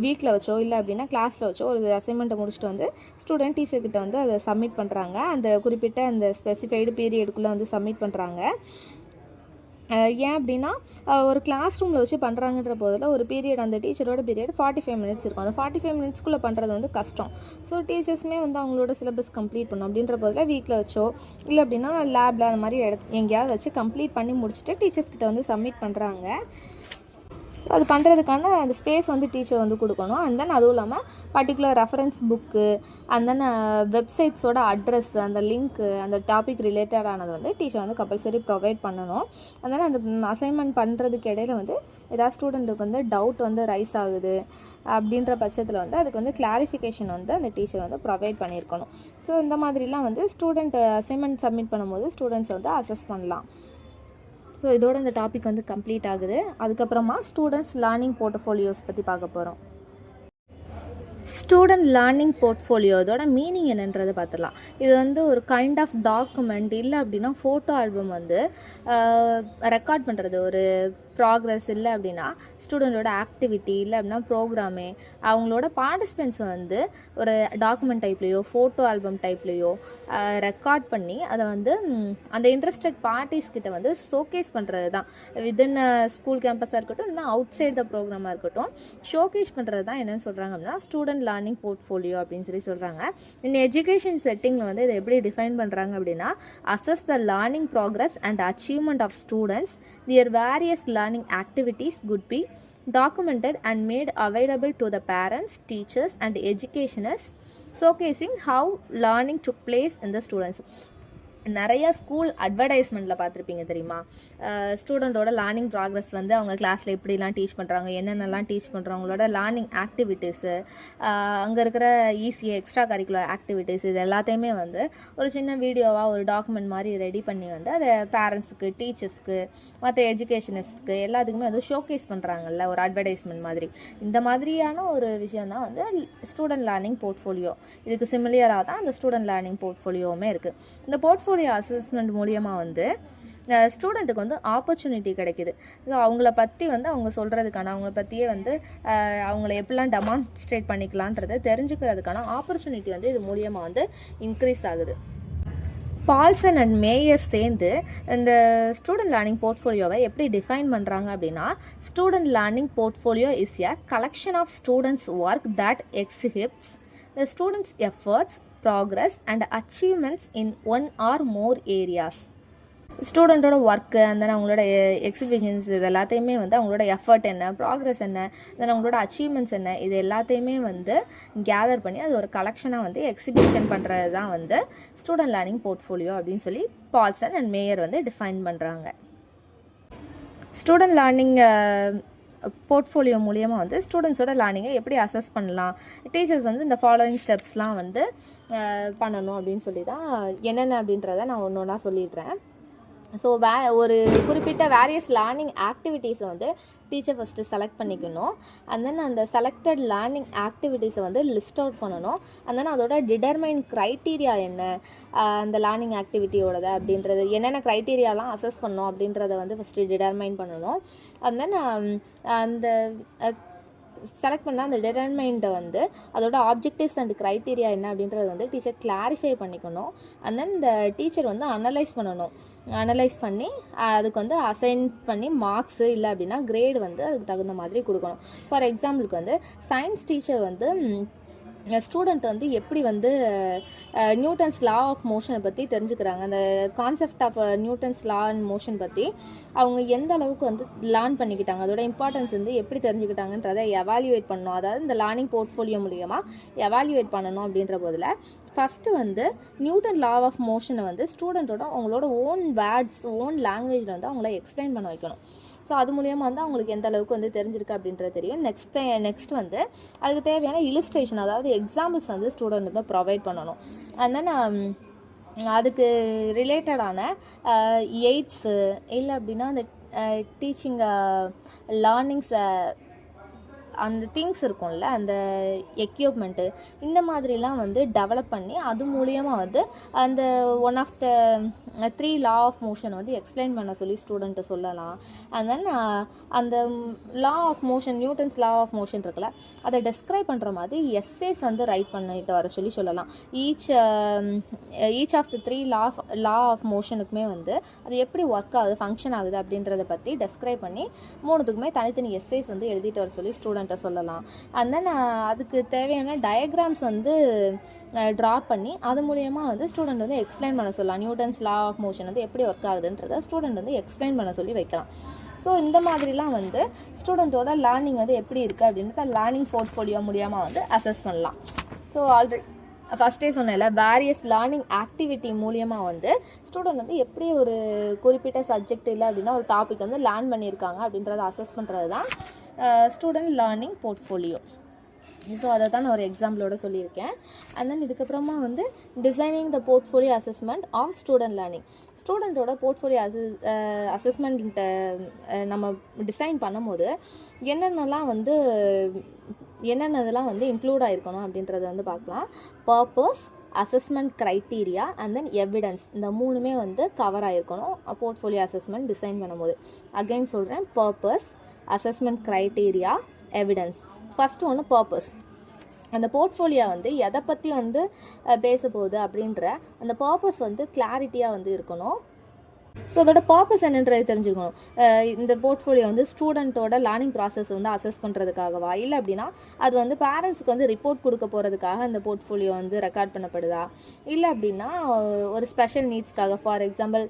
வீக்கில் வச்சோ இல்லை அப்படின்னா கிளாஸில் வச்சோ ஒரு அசைன்மெண்ட்டை முடிச்சுட்டு வந்து ஸ்டூடெண்ட் டீச்சர்கிட்ட வந்து அதை சப்மிட் பண்ணுறாங்க. அந்த குறிப்பிட்ட அந்த ஸ்பெசிஃபைடு பீரியடுக்குள்ளே வந்து சப்மிட் பண்ணுறாங்க. ஏன் அப்படின்னா ஒரு கிளாஸ் ரூமில் வச்சு பண்ணுறாங்கன்ற போதில் ஒரு பீரியட் அந்த டீச்சரோட பீரியட் 45 மினிட்ஸ் இருக்கும். அந்த 45 மினிட்ஸ்க்குள்ளே பண்ணுறது வந்து கஷ்டம். ஸோ டீச்சர்ஸுமே வந்து அவங்களோட சிலபஸ் கம்ப்ளீட் பண்ணும். அப்படின்ற போதில் வீக்கில் வச்சோ இல்லை அப்படின்னா லேபில் அந்த மாதிரி எங்கேயாவது வச்சு கம்ப்ளீட் பண்ணி முடிச்சுட்டு டீச்சர்ஸ்கிட்ட வந்து சப்மிட் பண்ணுறாங்க. ஸோ அது பண்ணுறதுக்கான அந்த ஸ்பேஸ் வந்து டீச்சர் வந்து கொடுக்கணும். அண்ட் தென் அதுவும் இல்லாமல் particular reference book, and then வெப்சைட்ஸோட அட்ரஸ், அந்த லிங்க்கு, அந்த டாபிக் ரிலேட்டடானது வந்து டீச்சர் வந்து கம்பல்சரி ப்ரொவைட் பண்ணணும். அண்ட் தென் அந்த அசைன்மெண்ட் பண்ணுறதுக்கு இடையில வந்து ஏதாவது ஸ்டூடெண்ட்டுக்கு வந்து டவுட் வந்து ரைஸ் ஆகுது அப்படின்ற பட்சத்தில் வந்து அதுக்கு வந்து கிளாரிஃபிகேஷன் வந்து அந்த டீச்சர் வந்து ப்ரொவைட் பண்ணியிருக்கணும். ஸோ இந்த மாதிரிலாம் வந்து ஸ்டூடெண்ட் அசைன்மெண்ட் சப்மிட் பண்ணும்போது ஸ்டூடெண்ட்ஸ் வந்து அசஸ் பண்ணலாம். ஸோ இதோட இந்த டாபிக் வந்து கம்ப்ளீட் ஆகுது. அதுக்கப்புறமா ஸ்டூடெண்ட்ஸ் லேர்னிங் போர்ட்ஃபோலியோஸ் பற்றி பார்க்க போகிறோம். ஸ்டூடெண்ட் லேர்னிங் போர்ட்ஃபோலியோ இதோட மீனிங் என்னன்றது பார்த்துடலாம். இது வந்து ஒரு கைண்ட் ஆஃப் டாக்குமெண்ட், இல்லை அப்படின்னா ஃபோட்டோ ஆல்பம் வந்து ரெக்கார்ட் பண்ணுறது. ஒரு ப்ராக்ரஸ் இல்லை அப்படின்னா ஸ்டூடெண்ட்டோட ஆக்டிவிட்டி இல்லை அப்படின்னா ப்ரோக்ராமே அவங்களோட பார்ட்டிசிபென்ட்ஸ் வந்து ஒரு டாக்குமெண்ட் டைப்லேயோ ஃபோட்டோ ஆல்பம் டைப்லேயோ ரெக்கார்ட் பண்ணி அதை வந்து அந்த இன்ட்ரெஸ்டட் பார்ட்டிஸ்கிட்ட வந்து ஷோகேஸ் பண்ணுறது தான். வித்தின் ஸ்கூல் கேம்பஸாக இருக்கட்டும், இல்லைனா அவுட் சைட் த ப்ரோக்ராமாக இருக்கட்டும், ஷோகேஸ் பண்ணுறது தான் என்னென்னு சொல்கிறாங்க அப்படின்னா ஸ்டூடெண்ட் லேர்னிங் போர்ட்ஃபோலியோ அப்படின்னு சொல்லி சொல்கிறாங்க. இந்த எஜுகேஷன் செட்டிங்கில் வந்து இதை எப்படி டிஃபைன் பண்ணுறாங்க அப்படின்னா assess the learning progress and achievement of students, their various learning activities could be documented and made available to the parents, teachers and educationists, showcasing how learning took place in the students. நிறையா school அட்வர்டைஸ்மெண்ட்டில் பார்த்துருப்பீங்க தெரியுமா? ஸ்டூடெண்ட்டோட learning progress வந்து அவங்க கிளாஸில் எப்படிலாம் teach பண்ணுறாங்க, என்னென்னலாம் teach பண்ணுறாங்க, அவங்களோட லேர்னிங் ஆக்டிவிட்டீஸு, அங்கே இருக்கிற ஈஸியாக எக்ஸ்ட்ரா கரிக்குலர் ஆக்டிவிட்டீஸ், இது எல்லாத்தையுமே வந்து ஒரு சின்ன வீடியோவாக ஒரு டாக்குமெண்ட் மாதிரி ரெடி பண்ணி வந்து அதை பேரண்ட்ஸுக்கு, டீச்சர்ஸ்க்கு, மற்ற எஜுகேஷனிஸ்ட்க்கு எல்லாத்துக்குமே வந்து ஷோகேஸ் பண்ணுறாங்கல்ல, ஒரு அட்வர்டைஸ்மெண்ட் மாதிரி. இந்த மாதிரியான ஒரு விஷயம் தான் வந்து ஸ்டூடெண்ட் லேர்னிங் போர்ட்ஃபோலியோ. இதுக்கு சிமிலியராக தான் அந்த ஸ்டூடெண்ட் லேர்னிங் போர்ட்ஃபோலியோவுமே இருக்குது. இந்த போர்ட்ஃபோலியோ அசஸ்மெண்ட் மூலியமாக வந்து ஸ்டூடெண்ட்டுக்கு வந்து ஆப்பர்ச்சுனிட்டி கிடைக்கிது. ஸோ அவங்கள பற்றி வந்து அவங்க சொல்கிறதுக்கான, அவங்கள பற்றியே வந்து அவங்கள எப்படிலாம் டெமான்ஸ்ட்ரேட் பண்ணிக்கலான்றதை தெரிஞ்சுக்கிறதுக்கான ஆப்பர்ச்சுனிட்டி வந்து இது மூலியமாக வந்து இன்க்ரீஸ் ஆகுது. பால்சன் அண்ட் மேயர் சேர்ந்து இந்த ஸ்டூடெண்ட் லேர்னிங் போர்ட்ஃபோலியோவை எப்படி டிஃபைன் பண்ணுறாங்க அப்படின்னா student learning portfolio is a collection of students work that exhibits the students' efforts, progress and achievements in one or more areas. ஸ்டூடெண்ட்டோட ஒர்க்கு, அந்த அவங்களோட எக்ஸிபிஷன்ஸ், இது எல்லாத்தையுமே வந்து அவங்களோட எஃபர்ட் என்ன, ப்ராக்ரஸ் என்ன, தென் அவங்களோட அச்சீவ்மெண்ட்ஸ் என்ன, இது எல்லாத்தையுமே வந்து கேதர் பண்ணி அது ஒரு கலெக்ஷனாக வந்து எக்ஸிபிஷன் பண்ணுறது தான் வந்து ஸ்டூடெண்ட் லேர்னிங் போர்ட்ஃபோலியோ அப்படின்னு சொல்லி பால்சன் அண்ட் மேயர் வந்து டிஃபைன் பண்ணுறாங்க. ஸ்டூடெண்ட் லேர்னிங் போர்ட்ஃபோலியோ மூலியமாக வந்து ஸ்டூடெண்ட்ஸோட லேர்னிங்கை எப்படி அசஸ் பண்ணலாம், டீச்சர்ஸ் வந்து இந்த ஃபாலோயிங் ஸ்டெப்ஸ்லாம் வந்து பண்ணணும் அப்படின்னு சொல்லி தான் என்னென்ன அப்படின்றத நான் ஒன்று ஒன்றா சொல்லிடுறேன். ஸோ ஒரு குறிப்பிட்ட வேரியஸ் லேர்னிங் ஆக்டிவிட்டீஸை வந்து டீச்சர் ஃபஸ்ட்டு செலக்ட் பண்ணிக்கணும். அண்ட் தென் அந்த செலக்டட் லேர்னிங் ஆக்டிவிட்டீஸை வந்து லிஸ்ட் அவுட் பண்ணணும். அண்ட் தென் அதோட டிடர்மைன் க்ரைட்டீரியா என்ன, அந்த லேர்னிங் ஆக்டிவிட்டியோடது அப்படின்றது என்னென்ன க்ரைட்டீரியாலாம் அசஸ் பண்ணணும் அப்படின்றத வந்து ஃபஸ்ட்டு டிடர்மைன் பண்ணணும். அண்ட் தென் அந்த செலக்ட் பண்ணால் அந்த டிடர்மைண்டை வந்து அதோட ஆப்ஜெக்டிவ்ஸ் அண்ட் க்ரைட்டீரியா என்ன அப்படின்றத வந்து டீச்சர் கிளாரிஃபை பண்ணிக்கணும். அண்ட் தென் இந்த டீச்சர் வந்து அனலைஸ் பண்ணி அதுக்கு வந்து அசைன் பண்ணி மார்க்ஸு இல்லை அப்படின்னா கிரேடு வந்து அதுக்கு தகுந்த மாதிரி கொடுக்கணும். ஃபார் எக்ஸாம்பிளுக்கு வந்து சயின்ஸ் டீச்சர் வந்து ஸ்டூடெண்ட் வந்து எப்படி வந்து நியூட்டன்ஸ் லா ஆஃப் மோஷனை பற்றி தெரிஞ்சுக்கிறாங்க, அந்த concept of Newton's law and motion பற்றி அவங்க எந்த அளவுக்கு வந்து லேர்ன் பண்ணிக்கிட்டாங்க, அதோட இம்பார்ட்டன்ஸ் வந்து எப்படி தெரிஞ்சுக்கிட்டாங்கன்றதை எவாலுவேட் பண்ணணும். அதாவது இந்த லேர்னிங் போர்ட்ஃபோலியோ மூலியமாக எவாலுவேட் பண்ணணும். அப்படின்ற போதில் ஃபஸ்ட்டு வந்து நியூட்டன் லா ஆஃப் மோஷனை வந்து ஸ்டூடெண்ட்டோட அவங்களோட ஓன் வேர்ட்ஸ், ஓன் லாங்குவேஜில் வந்து அவங்கள எக்ஸ்பிளைன் பண்ண வைக்கணும். ஸோ அது மூலியமாக வந்து அவங்களுக்கு எந்த அளவுக்கு வந்து தெரிஞ்சிருக்கு அப்படின்றது தெரியும். நெக்ஸ்ட் வந்து அதுக்கு தேவையான இலுஸ்ட்ரேஷன், அதாவது எக்ஸாம்பிள்ஸ் வந்து ஸ்டூடெண்ட் வந்து ப்ரொவைட் பண்ணணும். அண்ட் தென் அதுக்கு ரிலேட்டடான எய்ட்ஸு இல்லை அப்படின்னா அந்த டீச்சிங் லேர்னிங்ஸை அந்த திங்ஸ் இருக்கும்ல அந்த எக்யூப்மெண்ட்டு இந்த மாதிரிலாம் வந்து டெவலப் பண்ணி அது மூலியமாக வந்து அந்த one of the 3 law of motion வந்து எக்ஸ்பிளைன் பண்ண சொல்லி ஸ்டூடெண்ட்டை சொல்லலாம். அண்ட் தென் அந்த law of motion Newton's law of motion இருக்குல்ல அதை டெஸ்கிரைப் பண்ணுற மாதிரி எஸ்ஸேஸ் வந்து ரைட் பண்ணிட்டு வர சொல்லலாம். Each of the 3 law of மோஷனுக்குமே வந்து அது எப்படி ஒர்க் ஆகுது ஃபங்க்ஷன் ஆகுது அப்படின்றத பற்றி டெஸ்கிரைப் பண்ணி 3த்துக்குமே தனித்தனி எஸ்ஸேஸ் வந்து எழுதிட்டு வர சொல்லி ஸ்டூடெண்ட்டை சொல்லலாம். அண்ட் தென் அதுக்கு தேவையான டயக்ராம்ஸ் வந்து ட்ரா பண்ணி அது மூலயமா வந்து ஸ்டூடெண்ட் வந்து எக்ஸ்பிளைன் பண்ண சொல்லலாம். நியூட்டன்ஸ் லா ஆஃப் மோஷன் வந்து எப்படி ஒர்க் ஆகுதுன்றதை ஸ்டூடெண்ட் வந்து எக்ஸ்பிளைன் பண்ண சொல்லி வைக்கலாம். ஸோ இந்த மாதிரிலாம் வந்து ஸ்டூடெண்ட்டோட லேர்னிங் வந்து எப்படி இருக்குது அப்படின்றத லேர்னிங் போர்ட்ஃபோலியோ மூலியமாக வந்து அசஸ் பண்ணலாம். ஸோ ஆல்ரெடி ஃபஸ்ட்டே சொன்னேன்ல வேரியஸ் லேர்னிங் ஆக்டிவிட்டி மூலியமாக வந்து ஸ்டூடெண்ட் வந்து எப்படி ஒரு குறிப்பிட்ட சப்ஜெக்ட் இல்லை அப்படின்னா ஒரு டாபிக் வந்து லேர்ன் பண்ணியிருக்காங்க அப்படின்றத அசஸ் பண்ணுறது தான் ஸ்டூடெண்ட் லேர்னிங் போர்ட்ஃபோலியோ. ஸோ அதை தான் நான் ஒரு எக்ஸாம்பிளோட சொல்லியிருக்கேன். அண்ட் தென் இதுக்கப்புறமா வந்து designing the portfolio assessment of student learning. ஸ்டூடெண்ட்டோட போர்ட்ஃபோலியோ அசஸ்மெண்ட்டை நம்ம டிசைன் பண்ணும்போது என்னென்னலாம் வந்து இன்க்ளூட் ஆகிருக்கணும் அப்படின்றத வந்து பார்க்கலாம். Purpose, assessment criteria and then evidence இந்த 3மே வந்து கவர் ஆகிருக்கணும் போர்ட்ஃபோலியோ அசஸ்மெண்ட் டிசைன் பண்ணும்போது. அகைன் சொல்கிறேன், purpose, assessment criteria, evidence. First ஒன்று பர்பஸ். அந்த போர்ட்ஃபோலியோ வந்து எதை பற்றி வந்து பேச போகுது அப்படின்ற அந்த பர்பஸ் வந்து கிளாரிட்டியாக வந்து இருக்கணும். ஸோ அதோட பர்பஸ் என்னன்றது தெரிஞ்சுக்கணும். இந்த போர்ட்ஃபோலியோ வந்து ஸ்டூடெண்ட்டோட லேர்னிங் ப்ராசஸ் வந்து அசஸ் பண்ணுறதுக்காகவா இல்லை அப்படின்னா அது வந்து பேரண்ட்ஸுக்கு வந்து ரிப்போர்ட் கொடுக்க போகிறதுக்காக அந்த போர்ட்ஃபோலியோ வந்து ரெக்கார்ட் பண்ணப்படுதா இல்லை அப்படின்னா ஒரு ஸ்பெஷல் நீட்ஸ்க்காக, ஃபார் எக்ஸாம்பிள்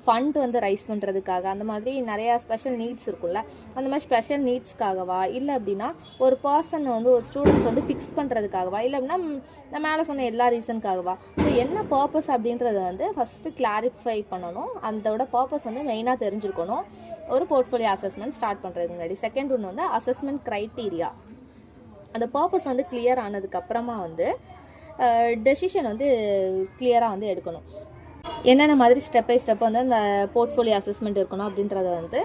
ஃபண்ட் வந்து ரைஸ் பண்ணுறதுக்காக, அந்த மாதிரி நிறையா ஸ்பெஷல் நீட்ஸ் இருக்குல்ல அந்த மாதிரி ஸ்பெஷல் நீட்ஸ்க்காகவா இல்லை அப்படின்னா ஒரு பர்சன் வந்து ஒரு ஸ்டூடெண்ட்ஸ் வந்து ஃபிக்ஸ் பண்ணுறதுக்காகவா இல்லை அப்படின்னா நான் மேலே சொன்ன எல்லா ரீசனுக்காகவா. ஸோ என்ன பர்பஸ் அப்படின்றத வந்து ஃபஸ்ட்டு கிளாரிஃபை பண்ணணும். அதோட பர்பஸ் வந்து மெயினாக தெரிஞ்சிருக்கணும் ஒரு போர்ட்ஃபோலியோ அசஸ்மெண்ட் ஸ்டார்ட் பண்ணுறதுக்கு முன்னாடி. செகண்ட் ஒன்று வந்து அசஸ்மெண்ட் க்ரைட்டீரியா. அந்த பர்பஸ் வந்து கிளியர் ஆனதுக்கப்புறமா வந்து டெசிஷன் வந்து கிளியராக வந்து எடுக்கணும். என்னென்ன மாதிரி ஸ்டெப் பை ஸ்டெப் வந்து அந்த போர்ட்ஃபோலியோ அசஸ்மெண்ட் இருக்கணும் அப்படின்றத வந்து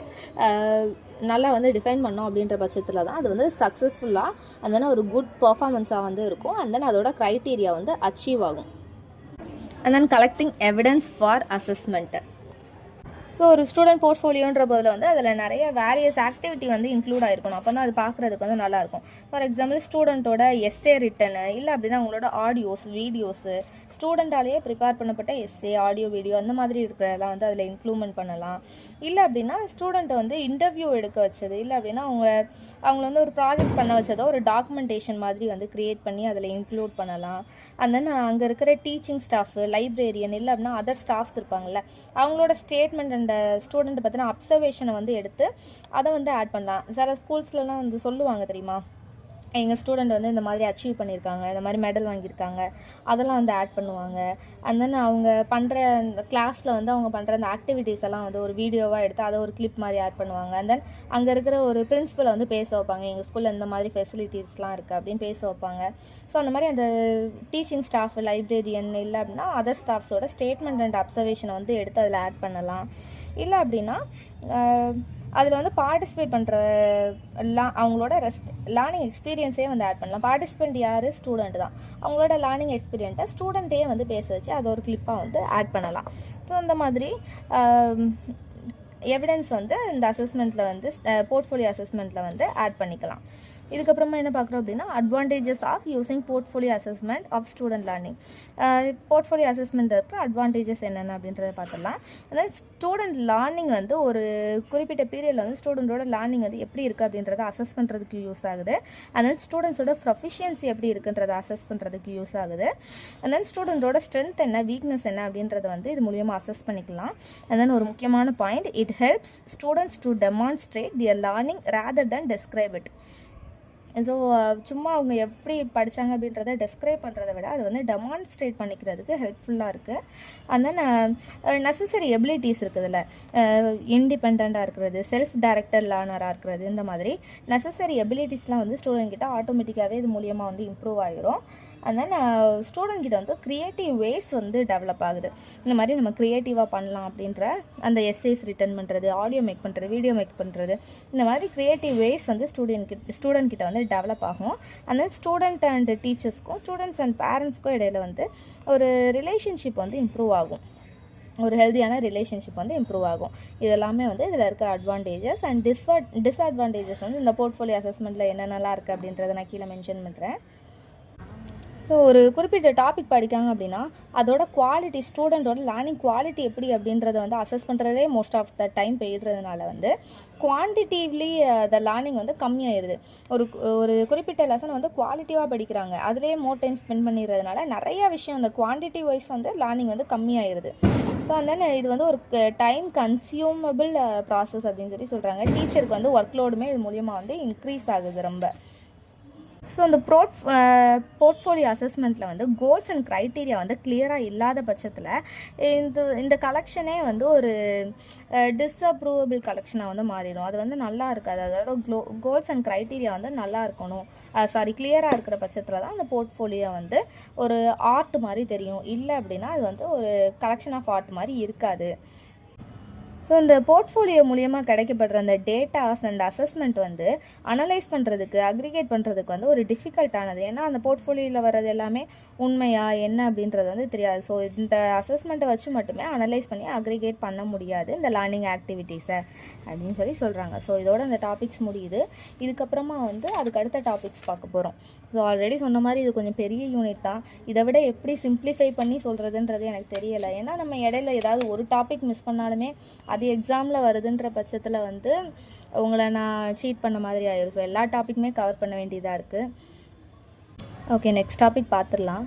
நல்லா வந்து டிஃபைன் பண்ணோம் அப்படின்ற பட்சத்தில் தான் அது வந்து சக்ஸஸ்ஃபுல்லாக அந்த ஒரு குட் பர்ஃபார்மன்ஸாக வந்து இருக்கும். அண்ட் தென் அதோட க்ரைட்டீரியா வந்து அச்சீவ் ஆகும். And then collecting evidence for assessment. So ஒரு ஸ்டூடெண்ட் போர்ட்ஃபோலியோன்ற போதில் வந்து அதில் நிறைய வேரியஸ் ஆக்டிவிட்டி வந்து இன்க்ளூட் ஆகிருக்கணும். அப்போ தான் அது பார்க்குறதுக்கு வந்து நல்லாயிருக்கும். ஃபார் எக்ஸாம்பிள் ஸ்டூடெண்ட்டோட எஸ்ஏ ரிட்டனு இல்லை அப்படின்னா அவங்களோட ஆடியோஸ், வீடியோஸு, ஸ்டூடெண்ட்டாலேயே ப்ரிப்பேர் பண்ணப்பட்ட எஸ்ஏ, ஆடியோ, வீடியோ அந்த மாதிரி இருக்கிறதெல்லாம் வந்து அதில் இன்க்ளூமெண்ட் பண்ணலாம். இல்லை அப்படின்னா ஸ்டூடெண்ட்டை வந்து இன்டர்வியூ எடுக்க வச்சது இல்லை அப்படின்னா அவங்கள வந்து ஒரு ப்ராஜெக்ட் பண்ண வச்சதோ ஒரு டாக்குமெண்டேஷன் மாதிரி வந்து க்ரியேட் பண்ணி அதில் இன்க்ளூட் பண்ணலாம். அண்ட் தென் அங்கே இருக்கிற டீச்சிங் ஸ்டாஃப், லைப்ரரியன் இல்லை அப்படின்னா அதர் ஸ்டாஃப்ஸ் இருப்பாங்கள்ல அவங்களோட ஸ்டேட்மெண்ட் அண்ட் ஸ்டூடெண்ட் பற்றின அப்சர்வேஷனை வந்து எடுத்து அதை வந்து ஆட் பண்ணலாம். சில ஸ்கூல்ஸ்லாம் வந்து சொல்லுவாங்க தெரியுமா, எங்கள் ஸ்டூடெண்ட் வந்து இந்த மாதிரி அச்சீவ் பண்ணியிருக்காங்க, இந்த மாதிரி மெடல் வாங்கியிருக்காங்க, அதெல்லாம் வந்து ஆட் பண்ணுவாங்க. அண்ட் தென் அவங்க பண்ணுற இந்த கிளாஸில் வந்து அவங்க பண்ணுற அந்த ஆக்டிவிட்டீஸ் எல்லாம் வந்து ஒரு வீடியோவாக எடுத்து அதை ஒரு கிளிப் மாதிரி ஆட் பண்ணுவாங்க. அண்ட் தென் அங்கே இருக்கிற ஒரு பிரின்சிபலை வந்து பேச வைப்பாங்க, எங்கள் ஸ்கூலில் இந்த மாதிரி ஃபெசிலிட்டிஸ்லாம் இருக்குது அப்படின்னு பேச வைப்பாங்க. ஸோ அந்த மாதிரி அந்த டீச்சிங் ஸ்டாஃப், லைப்ரரியன் இல்லை அப்படின்னா அதர் ஸ்டாஃப்ஸோட ஸ்டேட்மெண்ட் அண்ட் அப்சர்வேஷனை வந்து எடுத்து அதில் ஆட் பண்ணலாம். இல்லை அப்படின்னா அதில் வந்து பார்ட்டிசிபேட் பண்ணுற அவங்களோட லேர்னிங் எக்ஸ்பீரியன்ஸே வந்து ஆட் பண்ணலாம். பார்ட்டிசிபெண்ட் யார்? ஸ்டூடெண்ட் தான். அவங்களோட லேர்னிங் எக்ஸ்பீரியன்ஸை ஸ்டூடெண்ட்டே வந்து பேச வச்சு அதை ஒரு கிளிப்பாக வந்து ஆட் பண்ணலாம். ஸோ அந்த மாதிரி எவிடன்ஸ் வந்து இந்த அசஸ்மெண்ட்டில் வந்து போர்ட்ஃபோலியோ அசஸ்மெண்ட்டில் வந்து ஆட் பண்ணிக்கலாம். இதுக்கப்புறமா என்ன பார்க்குறோம் அப்படின்னா advantages of using portfolio assessment of student learning. Portfolio assessment இருக்கிற அட்வான்டேஜஸ் என்னென்ன அப்படின்றத பார்த்துடலாம். அதாவது ஸ்டூடெண்ட் லேர்னிங் வந்து ஒரு குறிப்பிட்ட பீரியடில் வந்து ஸ்டூடெண்ட்டோட லேர்னிங் வந்து எப்படி இருக்குது அப்படின்றத அசஸ் பண்ணுறதுக்கு யூஸ் ஆகுது. அண்ட் தென் ஸ்டூடெண்ட்ஸோட ப்ரொஃபிஷியன்சி எப்படி இருக்குன்றதை அசஸ் பண்ணுறதுக்கு யூஸ் ஆகுது. அண்ட் தென் ஸ்டூடெண்ட்டோட ஸ்ட்ரென்த் என்ன, வீக்னஸ் என்ன அப்படின்றத வந்து இது மூலியமாக அசஸ் பண்ணிக்கலாம். அண்ட் தென் ஒரு முக்கியமான point, it helps students to demonstrate their learning rather then describe it. So சும்மா அவங்க எப்படி படித்தாங்க அப்படின்றத டெஸ்கிரைப் பண்ணுறத விட அது வந்து டெமான்ஸ்ட்ரேட் பண்ணிக்கிறதுக்கு ஹெல்ப்ஃபுல்லாக இருக்குது. அண்ட் தென் நெசசரி எபிலிட்டிஸ் இருக்குதுல்ல, இண்டிபெண்ட்டாக இருக்கிறது, செல்ஃப் டைரக்டட் லேர்னராக இருக்கிறது, இந்த மாதிரி நெசசரி எபிலிட்டிஸ்லாம் வந்து ஸ்டூடெண்ட் கிட்ட ஆட்டோமேட்டிக்காகவே இது மூலியமாக வந்து இம்ப்ரூவ் ஆகிரும். அண்ட் தென் ஸ்டூடெண்ட் கிட்ட வந்து க்ரியேட்டிவ் வேஸ் வந்து டெவலப் ஆகுது. இந்த மாதிரி நம்ம க்ரியேட்டிவாக பண்ணலாம் அப்படின்ற அந்த எஸ்ஏஸ் ரிட்டன் பண்ணுறது, ஆடியோ மேக் பண்ணுறது, வீடியோ மேக் பண்ணுறது, இந்த மாதிரி க்ரியேட்டிவ் வேஸ் வந்து ஸ்டூடெண்ட் கிட்ட வந்து டெவலப் ஆகும். அண்ட் தென் ஸ்டூடெண்ட் அண்ட் டீச்சர்ஸ்க்கும் ஸ்டூடெண்ட்ஸ் அண்ட் பேரண்ட்ஸ்க்கும் இடையில வந்து ஒரு ரிலேஷன்ஷிப் வந்து இம்ப்ரூவ் ஆகும். ஒரு ஹெல்த்தியான ரிலேஷன்ஷிப் வந்து இம்ப்ரூவ் ஆகும். இதெல்லாமே வந்து இதில் இருக்கிற அட்வான்டேஜஸ் அண்ட் டிஸ்அட்வான்டேஜஸ் வந்து இந்த போர்ட்ஃபோலியோ அசஸ்மெண்ட்டில் என்னென்னலாம் இருக்குது அப்படின்றத நான் கீழே மென்ஷன் பண்ணுறேன். ஸோ ஒரு குறிப்பிட்ட டாபிக் படிக்காங்க அப்படின்னா அதோட குவாலிட்டி, ஸ்டூடெண்ட்டோட லேர்னிங் குவாலிட்டி எப்படி அப்படின்றத வந்து அசஸ் பண்ணுறதே மோஸ்ட் ஆஃப் த டைம் போயிடுறதுனால வந்து குவான்டிட்டிவ்லி த லேர்னிங் வந்து கம்மியாயிருது. ஒரு குறிப்பிட்ட லெசன் வந்து குவாலிட்டிவாக படிக்கிறாங்க, அதிலே மோர் டைம் ஸ்பெண்ட் பண்ணிடுறதுனால நிறையா விஷயம் அந்த குவான்டிட்டி வைஸ் வந்து லேர்னிங் வந்து கம்மியாயிருது. ஸோ அந்த இது வந்து ஒரு டைம் கன்சியூமபிள் ப்ராசஸ் அப்படின்னு சொல்கிறாங்க. டீச்சருக்கு வந்து ஒர்க் லோடுமே இது மூலியமாக வந்து இன்க்ரீஸ் ஆகுது ரொம்ப. ஸோ இந்த போர்ட்ஃபோலியோ அசஸ்மெண்ட்டில் வந்து கோல்ஸ் அண்ட் க்ரைட்டீரியா வந்து கிளியராக இல்லாத பட்சத்தில் இந்த கலெக்ஷனே வந்து ஒரு டிஸ்அப்ரூவபிள் கலெக்ஷனாக வந்து மாறிடும். அது வந்து நல்லா இருக்காது. அதோட கோல்ஸ் அண்ட் க்ரைட்டீரியா வந்து நல்லா இருக்கணும், கிளியராக இருக்கிற பட்சத்தில் தான் அந்த போர்ட்ஃபோலியோ வந்து ஒரு ஆர்ட் மாதிரி தெரியும். இல்லை அப்படின்னா அது வந்து ஒரு கலெக்ஷன் ஆஃப் ஆர்ட் மாதிரி இருக்காது. ஸோ இந்த போர்ட்ஃபோலியோ மூலியமாக கிடைக்கப்படுற அந்த டேட்டாஸ் அண்ட் அசஸ்மெண்ட் வந்து அனலைஸ் பண்ணுறதுக்கு, அக்ரிகேட் பண்ணுறதுக்கு வந்து ஒரு டிஃபிகல்ட்டானது. ஏன்னா அந்த போர்ட்ஃபோலியோவில் வர்றது எல்லாமே உண்மையா என்ன அப்படின்றது வந்து தெரியாது. ஸோ இந்த அசஸ்மெண்ட்டை வச்சு மட்டுமே அனலைஸ் பண்ணி அக்ரிகேட் பண்ண முடியாது இந்த லேர்னிங் ஆக்டிவிட்டீஸை அப்படின்னு சொல்கிறாங்க. ஸோ இதோட இந்த டாபிக்ஸ் முடியுது. இதுக்கப்புறமா வந்து அதுக்கு அடுத்த டாபிக்ஸ் பார்க்க போகிறோம். ஸோ ஆல்ரெடி சொன்ன மாதிரி இது கொஞ்சம் பெரிய யூனிட் தான். இதை விட எப்படி சிம்பிளிஃபை பண்ணி சொல்கிறதுன்றது எனக்கு தெரியலை. ஏன்னா நம்ம இடையில ஏதாவது ஒரு டாபிக் மிஸ் பண்ணாலுமே அது எக்ஸாமில் வருதுன்ற பட்சத்தில் வந்து உங்களை நான் சீட் பண்ண மாதிரி ஆயிரும். ஸோ எல்லா டாப்பிக்குமே கவர் பண்ண வேண்டியதாக இருக்குது. ஓகே, நெக்ஸ்ட் டாபிக் பார்த்துடலாம்.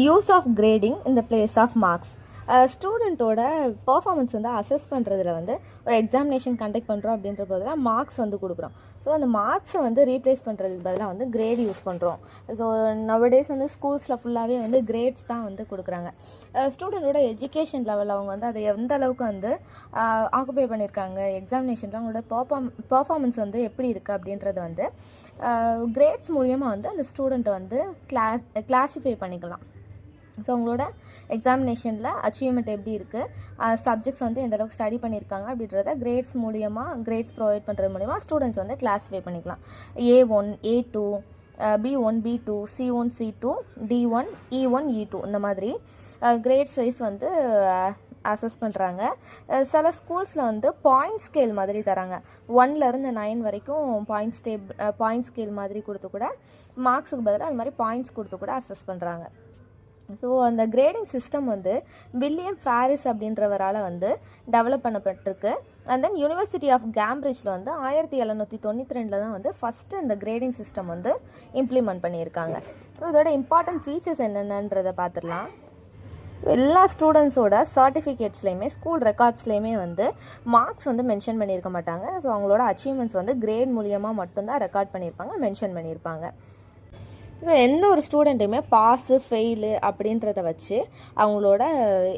Use of grading in the place of marks. ஸ்டூடெண்ட்டோட பர்ஃபார்மன்ஸ் வந்து அசஸ் பண்ணுறதுல வந்து ஒரு எக்ஸாமினேஷன் கண்டக்ட் பண்ணுறோம் அப்படின்ற போதெல்லாம் மார்க்ஸ் வந்து கொடுக்குறோம். ஸோ அந்த மார்க்ஸை வந்து ரீப்ளேஸ் பண்ணுறதுக்கு பதிலாக வந்து கிரேட் யூஸ் பண்ணுறோம். ஸோ நவடேஸ் வந்து ஸ்கூல்ஸில் ஃபுல்லாகவே வந்து கிரேட்ஸ் தான் வந்து கொடுக்குறாங்க. ஸ்டூடெண்ட்டோட எஜுகேஷன் லெவல் அவங்க வந்து அதை எந்த அளவுக்கு வந்து ஆக்குபை பண்ணியிருக்காங்க, எக்ஸாமினேஷனில் அவங்களோட பர்ஃபார்மன்ஸ் வந்து எப்படி இருக்குது அப்படின்றது வந்து கிரேட்ஸ் மூலியமாக வந்து அந்த ஸ்டூடெண்ட்டை வந்து கிளாஸிஃபை பண்ணிக்கலாம். ஸோ அவங்களோட எக்ஸாமினேஷனில் அச்சீவ்மெண்ட் எப்படி இருக்குது, சப்ஜெக்ட்ஸ் வந்து எந்தளவுக்கு ஸ்டடி பண்ணியிருக்காங்க அப்படின்றத கிரேட்ஸ் ப்ரொவைட் பண்ணுறது மூலிமா ஸ்டூடெண்ட்ஸ் வந்து கிளாஸிஃபை பண்ணிக்கலாம். A1, A2, B1, B2, C1, C2, D1, E1, E2 இந்த மாதிரி கிரேட்ஸ் வைஸ் வந்து அசஸ் பண்ணுறாங்க. சில ஸ்கூல்ஸில் வந்து பாயிண்ட் ஸ்கேல் மாதிரி தராங்க. 1லேருந்து 9 வரைக்கும் பாயிண்ட் ஸ்கேல் மாதிரி கொடுத்து கூட மார்க்ஸுக்கு பதிலாக அது மாதிரி பாயிண்ட்ஸ் கொடுத்து கூட அசஸ் பண்ணுறாங்க. ஸோ அந்த கிரேடிங் சிஸ்டம் வந்து வில்லியம் ஃபேரிஸ் அப்படின்றவரால் வந்து டெவலப் பண்ணப்பட்டிருக்கு. அண்ட் தென் யூனிவர்சிட்டி ஆஃப் கேம்பிரிட்ஜில் வந்து 1792 தான் வந்து ஃபஸ்ட்டு இந்த கிரேடிங் சிஸ்டம் வந்து இம்ப்ளிமெண்ட் பண்ணியிருக்காங்க. ஸோ இதோட இம்பார்ட்டன்ட் ஃபீச்சர்ஸ் என்னென்னன்றதை பார்த்துடலாம். எல்லா ஸ்டூடெண்ட்ஸோட சர்டிஃபிகேட்ஸ்லேயுமே ஸ்கூல் ரெக்கார்ட்ஸ்லேயுமே வந்து மார்க்ஸ் வந்து மென்ஷன் பண்ணியிருக்க மாட்டாங்க. ஸோ அவங்களோட அச்சீவ்மெண்ட்ஸ் வந்து கிரேட் மூலியமாக மட்டும்தான் ரெக்கார்ட் பண்ணியிருப்பாங்க, மென்ஷன் பண்ணியிருப்பாங்க. எந்த ஒரு ஸ்டூடெண்ட்டுமே பாஸு ஃபெயிலு அப்படின்றத வச்சு அவங்களோட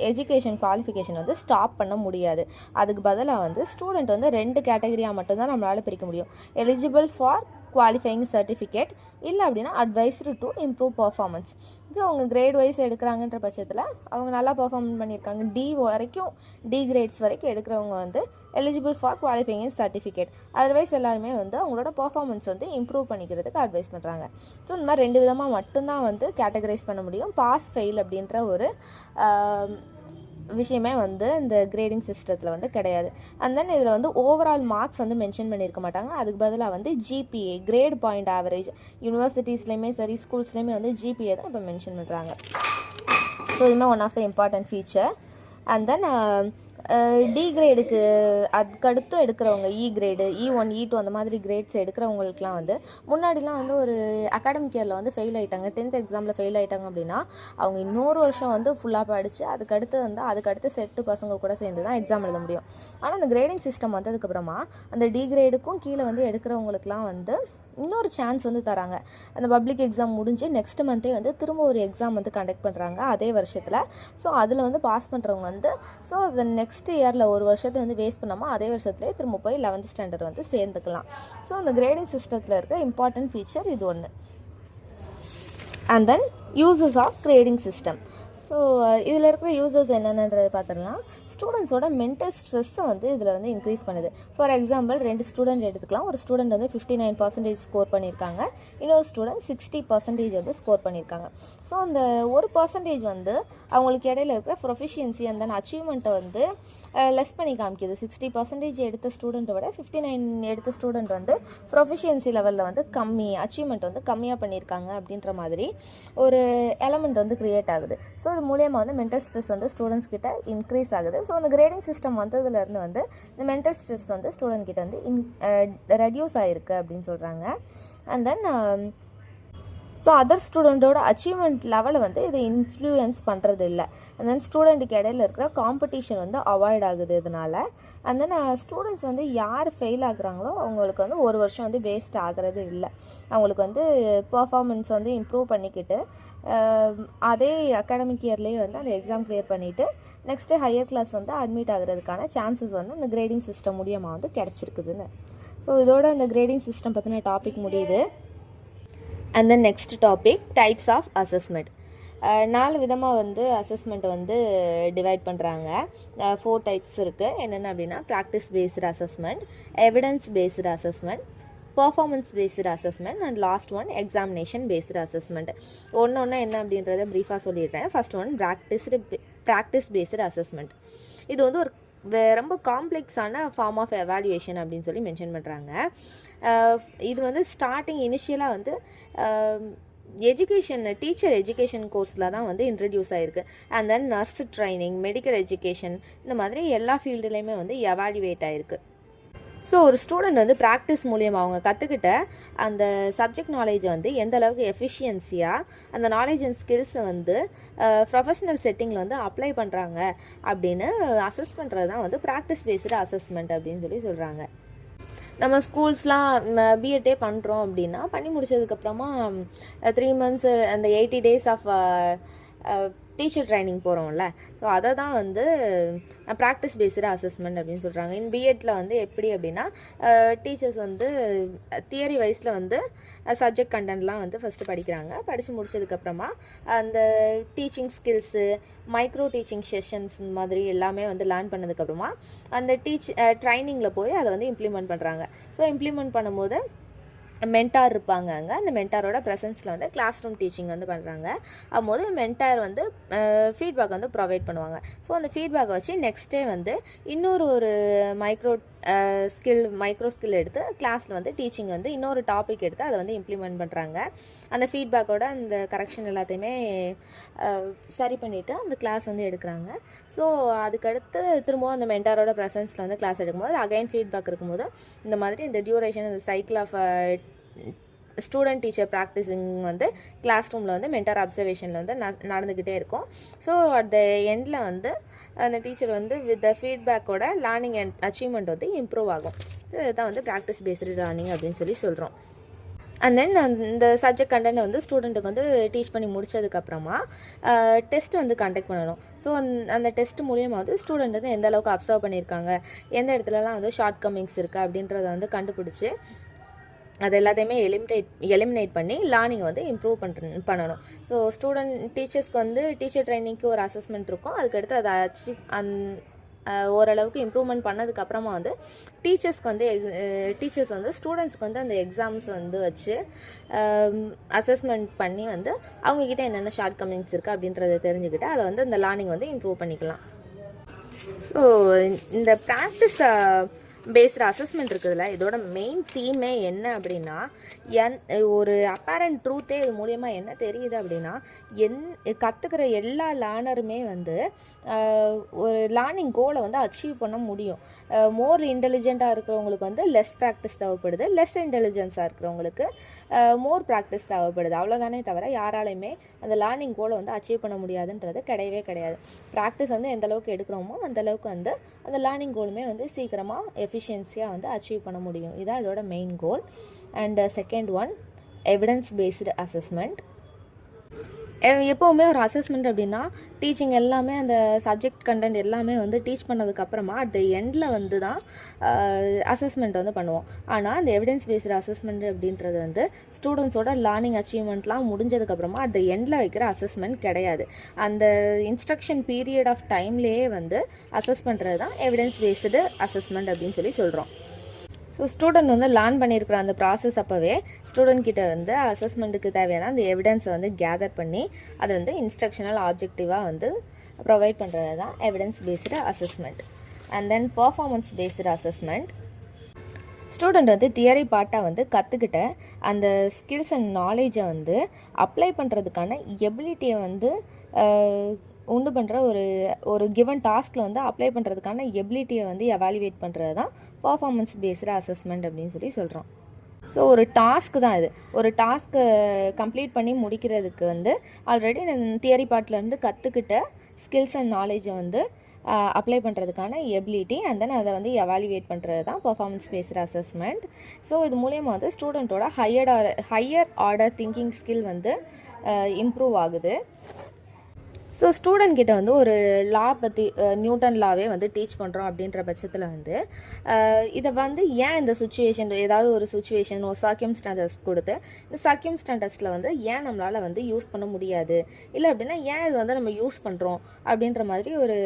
எஜுகேஷன் குவாலிஃபிகேஷன் வந்து ஸ்டாப் பண்ண முடியாது. அதுக்கு பதிலாக வந்து ஸ்டூடெண்ட் வந்து 2 கேட்டகரியாக மட்டும்தான் நம்மளால் பிரிக்க முடியும். எலிஜிபிள் ஃபார் குவாலிஃபையிங் சர்டிஃபிகேட், இல்லை அப்படின்னா advised to improve performance. So அவங்க கிரேட் வைஸ் எடுக்கிறாங்கன்ற பட்சத்தில் அவங்க நல்லா பர்ஃபார்ம் பண்ணியிருக்காங்க, டி கிரேட்ஸ் வரைக்கும் எடுக்கிறவங்க வந்து eligible for qualifying certificate. Otherwise எல்லாருமே வந்து அவங்களோட பர்ஃபார்மன்ஸ் வந்து இம்ப்ரூவ் பண்ணிக்கிறதுக்கு அட்வைஸ் பண்ணுறாங்க. ஸோ இந்த மாதிரி 2 விதமாக மட்டும்தான் வந்து கேட்டகரைஸ் பண்ண முடியும். பாஸ் ஃபெயில் அப்படின்ற ஒரு விஷயமே வந்து இந்த கிரேடிங் சிஸ்டத்தில் வந்து கிடையாது. அண்ட் தென் இதில் வந்து ஓவரால் மார்க்ஸ் வந்து மென்ஷன் பண்ணியிருக்க மாட்டாங்க. அதுக்கு பதிலாக வந்து ஜிபிஏ, கிரேட் பாயிண்ட் ஆவரேஜ், யூனிவர்சிட்டிஸ்லேயுமே சரி ஸ்கூல்ஸ்லேயுமே வந்து ஜிபிஏ தான் இப்போ மென்ஷன் பண்ணுறாங்க. ஸோ இதுவுமே one of the important feature. And then D கிரேடுக்கு அதுக்கடுத்து எடுக்கிறவங்க இ கிரேடு, E1, E2 அந்த மாதிரி கிரேட்ஸ் எடுக்கிறவங்களுக்குலாம் வந்து முன்னாடிலாம் வந்து ஒரு அகாடமிக் இயரில் வந்து ஃபெயில் ஆகிட்டாங்க, 10th எக்ஸாமில் ஃபெயில் ஆகிட்டாங்க அப்படின்னா அவங்க இன்னொரு வருஷம் வந்து ஃபுல்லாக படித்து அதுக்கடுத்து செட்டு பசங்க கூட சேர்ந்து தான் எக்ஸாம் எழுத முடியும். ஆனால் அந்த கிரேடிங் சிஸ்டம் வந்ததுக்கப்புறமா அந்த டி கிரேடுக்கும் கீழே வந்து எடுக்கிறவங்களுக்குலாம் வந்து இன்னொரு சான்ஸ் வந்து தராங்க. அந்த பப்ளிக் எக்ஸாம் முடிஞ்சு நெக்ஸ்ட் மந்த்தே வந்து திரும்ப ஒரு எக்ஸாம் வந்து கண்டக்ட் பண்ணுறாங்க அதே வருஷத்தில். ஸோ அதில் வந்து பாஸ் பண்ணுறவங்க வந்து ஸோ அந்த நெக்ஸ்ட் இயரில் ஒரு வருஷத்தை வந்து வேஸ்ட் பண்ணாமல் அதே வருஷத்துலேயே திரும்ப போய் 11th ஸ்டாண்டர்ட் வந்து சேர்ந்துக்கலாம். ஸோ அந்த கிரேடிங் சிஸ்டத்தில் இருக்க இம்பார்ட்டன்ட் ஃபீச்சர் இது ஒன்று. And then uses of grading system. So இதில் இருக்கிற யூசர்ஸ் என்னென்னன்றது பார்த்துடலாம். ஸ்டூடெண்ட்ஸோட மென்டல் ஸ்ட்ரெஸ்ஸை வந்து இதில் வந்து இன்க்ரீஸ் பண்ணுது. ஃபார் எக்ஸாம்பிள் 2 ஸ்டூடெண்ட் எடுத்துக்கலாம். ஒரு ஸ்டூடெண்ட் வந்து 59% ஸ்கோர் பண்ணியிருக்காங்க, இன்னொரு ஸ்டூடெண்ட் 60% வந்து ஸ்கோர் பண்ணியிருக்காங்க. ஸோ அந்த 1% வந்து அவங்களுக்கு இடையில இருக்கிற ப்ரொஃபிஷியன்சி அண்ட் தென் அச்சீவ்மெண்ட்டை வந்து லெஸ் பண்ணி காமிக்குது. 60% எடுத்த ஸ்டூடெண்ட்டை விட 59 எடுத்த ஸ்டூடெண்ட் வந்து ப்ரொஃபிஷியன்சி லெவலில் வந்து கம்மி, அச்சீவ்மெண்ட் வந்து கம்மியாக பண்ணியிருக்காங்க அப்படின்ற மாதிரி ஒரு எலமெண்ட் வந்து க்ரியேட் ஆகுது. ஸோ அது மூலியமாக வந்து மென்டல் ஸ்ட்ரெஸ் வந்து ஸ்டூடெண்ட்ஸ் கிட்ட இன்க்ரீஸ் ஆகுது. ஸோ அந்த கிரேடிங் சிஸ்டம் வந்ததுலேருந்து வந்து இந்த மென்டல் ஸ்ட்ரெஸ் வந்து ஸ்டூடெண்ட் கிட்ட வந்து ரெடியூஸ் ஆகிருக்கு அப்படின்னு சொல்கிறாங்க. அண்ட் தென் ஸோ அதர் ஸ்டூடெண்ட்டோட அச்சீவ்மெண்ட் லெவலை வந்து இது இன்ஃப்ளூயன்ஸ் பண்ணுறது இல்லை. அண்ட் தென் ஸ்டூடெண்ட்டுக்கு இடையில இருக்கிற காம்படிஷன் வந்து அவாய்ட் ஆகுது இதனால். அண்ட் தென் ஸ்டூடெண்ட்ஸ் வந்து யார் ஃபெயில் ஆகுறாங்களோ அவங்களுக்கு வந்து ஒரு வருஷம் வந்து வேஸ்ட் ஆகிறது இல்லை. அவங்களுக்கு வந்து பர்ஃபார்மன்ஸ் வந்து இம்ப்ரூவ் பண்ணிக்கிட்டு அதே அகாடமிக் இயர்லேயே வந்து அந்த எக்ஸாம் கிளியர் பண்ணிவிட்டு நெக்ஸ்ட்டு ஹையர் கிளாஸ் வந்து அட்மிட் ஆகிறதுக்கான சான்சஸ் வந்து அந்த கிரேடிங் சிஸ்டம் மூலியமாக வந்து கிடச்சிருக்குதுன்னு. ஸோ இதோட அந்த கிரேடிங் சிஸ்டம் பற்றின டாபிக் முடியுது. And then next topic types of assessment. 4 விதமாக வந்து அசஸ்மெண்ட்டை வந்து டிவைட் பண்ணுறாங்க. 4 டைப்ஸ் இருக்குது. என்னென்ன அப்படின்னா practice based assessment, evidence based assessment, performance based assessment and last one examination based assessment. ஒன்று என்ன அப்படின்றத ப்ரீஃபாக சொல்லிடுறேன். First one practice based assessment. இது வந்து ஒரு ரொம்ப காம்ப்ளெக்ஸான ஃபார்ம் ஆஃப் எவாலுவேஷன் அப்படின்னு சொல்லி மென்ஷன் பண்ணுறாங்க. இது வந்து ஸ்டார்டிங் இனிஷியலாக வந்து டீச்சர் எஜுகேஷன் கோர்ஸில் தான் வந்து இன்ட்ரடியூஸ் ஆகிருக்கு. And then nurse training, medical education, இந்த மாதிரி எல்லா ஃபீல்டுலேயுமே வந்து எவாலுவேட் ஆகிருக்கு. ஸோ ஒரு ஸ்டூடெண்ட் வந்து ப்ராக்டிஸ் மூலியமாக அவங்க கற்றுக்கிட்ட அந்த சப்ஜெக்ட் நாலேஜை வந்து எந்த அளவுக்கு எஃபிஷியன்சியாக அந்த நாலேஜ் அண்ட் ஸ்கில்ஸை வந்து ப்ரொஃபஷனல் செட்டிங்கில் வந்து அப்ளை பண்ணுறாங்க அப்படின்னு அசஸ் பண்ணுறது தான் வந்து ப்ராக்டிஸ் பேஸ்டு அசஸ்மெண்ட் அப்படின்னு சொல்லி சொல்கிறாங்க. நம்ம ஸ்கூல்ஸ்லாம் பிஎட்டே பண்ணுறோம் அப்படின்னா பண்ணி முடிச்சதுக்கப்புறமா 3 months அந்த 80 days ஆஃப் டீச்சர் ட்ரைனிங் போகிறோம்ல, ஸோ அதை தான் வந்து ப்ராக்டிஸ் பேஸ்டு அசஸ்மெண்ட் அப்படின்னு சொல்கிறாங்க. இன் பிஎட்டில் வந்து எப்படி அப்படின்னா டீச்சர்ஸ் வந்து தியரி வைஸில் வந்து சப்ஜெக்ட் கண்டென்ட்லாம் வந்து ஃபஸ்ட்டு படிக்கிறாங்க. படித்து முடிச்சதுக்கப்புறமா அந்த teaching skills, micro teaching sessions இந்த மாதிரி எல்லாமே வந்து லேர்ன் பண்ணதுக்கப்புறமா அந்த ட்ரைனிங்கில் போய் அதை வந்து இம்ப்ளிமெண்ட் பண்ணுறாங்க. ஸோ இம்ப்ளிமெண்ட் பண்ணும்போது மென்டார் இருப்பாங்க. அங்கே அந்த மென்டாரோட ப்ரெசன்ஸில் வந்து கிளாஸ் ரூம் டீச்சிங் வந்து பண்ணுறாங்க. அப்போது மென்டார் வந்து ஃபீட்பேக் வந்து ப்ரொவைட் பண்ணுவாங்க. ஸோ அந்த ஃபீட்பேக்கை வச்சு நெக்ஸ்ட் டே வந்து இன்னொரு மைக்ரோ ஸ்கில் எடுத்து கிளாஸில் வந்து டீச்சிங் வந்து இன்னொரு டாபிக் எடுத்து அதை வந்து இம்ப்ளிமெண்ட் பண்ணுறாங்க. அந்த ஃபீட்பேக்கோட அந்த கரெக்ஷன் எல்லாத்தையுமே சரி பண்ணிவிட்டு அந்த கிளாஸ் வந்து எடுக்கிறாங்க. ஸோ அதுக்கடுத்து திரும்பவும் அந்த மென்டாரோட ப்ரெசன்ஸில் வந்து கிளாஸ் எடுக்கும்போது அகைன் ஃபீட்பேக் இருக்கும்போது இந்த மாதிரி இந்த டியூரேஷன், இந்த cycle of student teacher practising வந்து கிளாஸ் ரூமில் வந்து மென்டார் அப்சர்வேஷனில் வந்து நடந்துக்கிட்டே இருக்கும். ஸோ அட் த எண்டில் வந்து அந்த டீச்சர் வந்து வித் த ஃபீட்பேக்கோட லேர்னிங் அண்ட் அச்சீவ்மெண்ட் வந்து இம்ப்ரூவ் ஆகும். ஸோ இதுதான் வந்து ப்ராக்டிஸ் பேஸ்டு லேர்னிங் அப்படின்னு சொல்லி சொல்கிறோம். அண்ட் தென் இந்த சப்ஜெக்ட் கண்டென்ட் வந்து ஸ்டூடெண்ட்டுக்கு வந்து டீச் பண்ணி முடிச்சதுக்கப்புறமா டெஸ்ட் வந்து கண்டக்ட் பண்ணணும். ஸோ அந்த டெஸ்ட் மூலியமாக வந்து ஸ்டூடெண்ட் வந்து எந்த அளவுக்கு அப்சர்வ் பண்ணியிருக்காங்க, எந்த இடத்துலலாம் வந்து ஷார்ட் கம்மிங்ஸ் இருக்குது அப்படின்றத வந்து கண்டுபிடிச்சி அது எல்லாத்தையுமே எலிமினேட் பண்ணி லேர்னிங் வந்து இம்ப்ரூவ் பண்ணணும். ஸோ டீச்சர்ஸ்க்கு வந்து டீச்சர் ட்ரைனிங்க்கு ஒரு அசஸ்மெண்ட் இருக்கும். அதுக்கடுத்து அதை ஓரளவுக்கு இம்ப்ரூவ்மெண்ட் பண்ணதுக்கப்புறமா வந்து டீச்சர்ஸ் வந்து ஸ்டூடெண்ட்ஸ்க்கு வந்து அந்த எக்ஸாம்ஸ் வந்து வச்சு அசஸ்மெண்ட் பண்ணி வந்து அவங்கக்கிட்ட என்னென்ன ஷார்ட் கம்மிங்ஸ் இருக்குது அப்படின்றத தெரிஞ்சுக்கிட்டு அதை வந்து அந்த லேர்னிங் வந்து இம்ப்ரூவ் பண்ணிக்கலாம். ஸோ இந்த ப்ராக்டிஸ் பேஸ்டு அசஸ்மெண்ட் இருக்குதுல்ல, இதோட மெயின் தீமே என்ன அப்படின்னா ஒரு அப்பேரண்ட் ட்ரூத்தே இது மூலியமாக என்ன தெரியுது அப்படின்னா கற்றுக்கிற எல்லா லேர்னருமே வந்து ஒரு லேர்னிங் கோலை வந்து அச்சீவ் பண்ண முடியும். மோர் இன்டெலிஜென்ட்டாக இருக்கிறவங்களுக்கு வந்து லெஸ் ப்ராக்டிஸ் தேவைப்படுது, லெஸ் இன்டெலிஜென்ஸாக இருக்கிறவங்களுக்கு மோர் ப்ராக்டிஸ் தேவைப்படுது. அவ்வளோதானே தவிர யாராலையுமே அந்த லேர்னிங் கோலை வந்து அச்சீவ் பண்ண முடியாதுன்றது கிடையவே கிடையாது. ப்ராக்டிஸ் வந்து எந்த அளவுக்கு எடுக்கிறோமோ அந்தளவுக்கு வந்து அந்த லேர்னிங் கோலுமே வந்து சீக்கிரமாக எஃபிஷியன்சியாக வந்து அச்சீவ் பண்ண முடியும். இதுதான் இதோட main goal. And second one evidence based assessment. எப்போவுமே ஒரு அசஸ்மெண்ட் அப்படின்னா டீச்சிங் எல்லாமே அந்த சப்ஜெக்ட் கண்டென்ட் எல்லாமே வந்து டீச் பண்ணதுக்கப்புறமா அட் த எண்டில் வந்து தான் அசஸ்மெண்ட் வந்து பண்ணுவோம். ஆனால் அந்த எவிடன்ஸ் பேஸ்டு அசஸ்மெண்ட் அப்படின்றது வந்து ஸ்டூடெண்ட்ஸோட லேர்னிங் அச்சீவ்மெண்ட்லாம் முடிஞ்சதுக்கப்புறமா அட் த எண்டில் வைக்கிற அசஸ்மெண்ட் கிடையாது. அந்த இன்ஸ்ட்ரக்ஷன் பீரியட் ஆஃப் டைம்லேயே வந்து அசஸ் பண்ணுறது தான் எவிடன்ஸ் பேஸ்டு அசஸ்மெண்ட் அப்படின்னு சொல்லி சொல்கிறோம். ஸோ ஸ்டூடெண்ட் வந்து லேர்ன் பண்ணியிருக்கிற அந்த ப்ராசஸ் அப்போவே ஸ்டூடெண்ட் கிட்ட வந்து அசஸ்மெண்ட்டுக்கு தேவையான அந்த எவிடன்ஸை வந்து கேதர் பண்ணி அதை வந்து இன்ஸ்ட்ரக்ஷனல் ஆப்ஜெக்டிவாக வந்து ப்ரொவைட் பண்ணுறது தான் evidence based assessment. And then performance based assessment. Student வந்து தியரி பார்ட்டாக வந்து கற்றுக்கிட்ட அந்த ஸ்கில்ஸ் அண்ட் நாலேஜை வந்து அப்ளை பண்ணுறதுக்கான எபிலிட்டியை வந்து உண்டு பண்ணுற ஒரு கிவன் டாஸ்கில் வந்து அப்ளை பண்ணுறதுக்கான எபிலிட்டியை வந்து எவாலுவேட் பண்ணுறது தான் பர்ஃபார்மன்ஸ் பேஸ்டு அசஸ்மெண்ட் அப்படின்னு சொல்லி சொல்கிறோம். ஸோ ஒரு டாஸ்க்கு தான் இது. ஒரு டாஸ்க்கை கம்ப்ளீட் பண்ணி முடிக்கிறதுக்கு வந்து ஆல்ரெடி தியரி பார்ட்லேருந்து கற்றுக்கிட்ட ஸ்கில்ஸ் அண்ட் நாலேஜை வந்து அப்ளை பண்ணுறதுக்கான எபிலிட்டி அண்ட் தென் அதை வந்து எவாலுவேட் பண்ணுறது தான் பர்ஃபார்மன்ஸ் பேஸ்டு அசஸ்மெண்ட். ஸோ இது மூலயமா வந்து ஸ்டூடெண்ட்டோட ஹையர் ஆர்டர் திங்கிங் ஸ்கில் வந்து இம்ப்ரூவ் ஆகுது. ஸோ ஸ்டூடெண்ட் கிட்ட வந்து ஒரு லா பற்றி நியூட்டன் லாவே வந்து டீச் பண்ணுறோம் அப்படின்ற பட்சத்தில் வந்து இதை வந்து ஏன் இந்த சுச்சுவேஷன் ஏதாவது ஒரு சுச்சுவேஷன் ஒரு சர்க்கம்ஸ்டான்சஸ் கொடுத்து இந்த சர்க்கம்ஸ்டான்சஸில் வந்து ஏன் நம்மளால் வந்து யூஸ் பண்ண முடியாது இல்லை அப்படின்னா ஏன் இது வந்து நம்ம யூஸ் பண்ணுறோம் அப்படின்ற மாதிரி ஒரு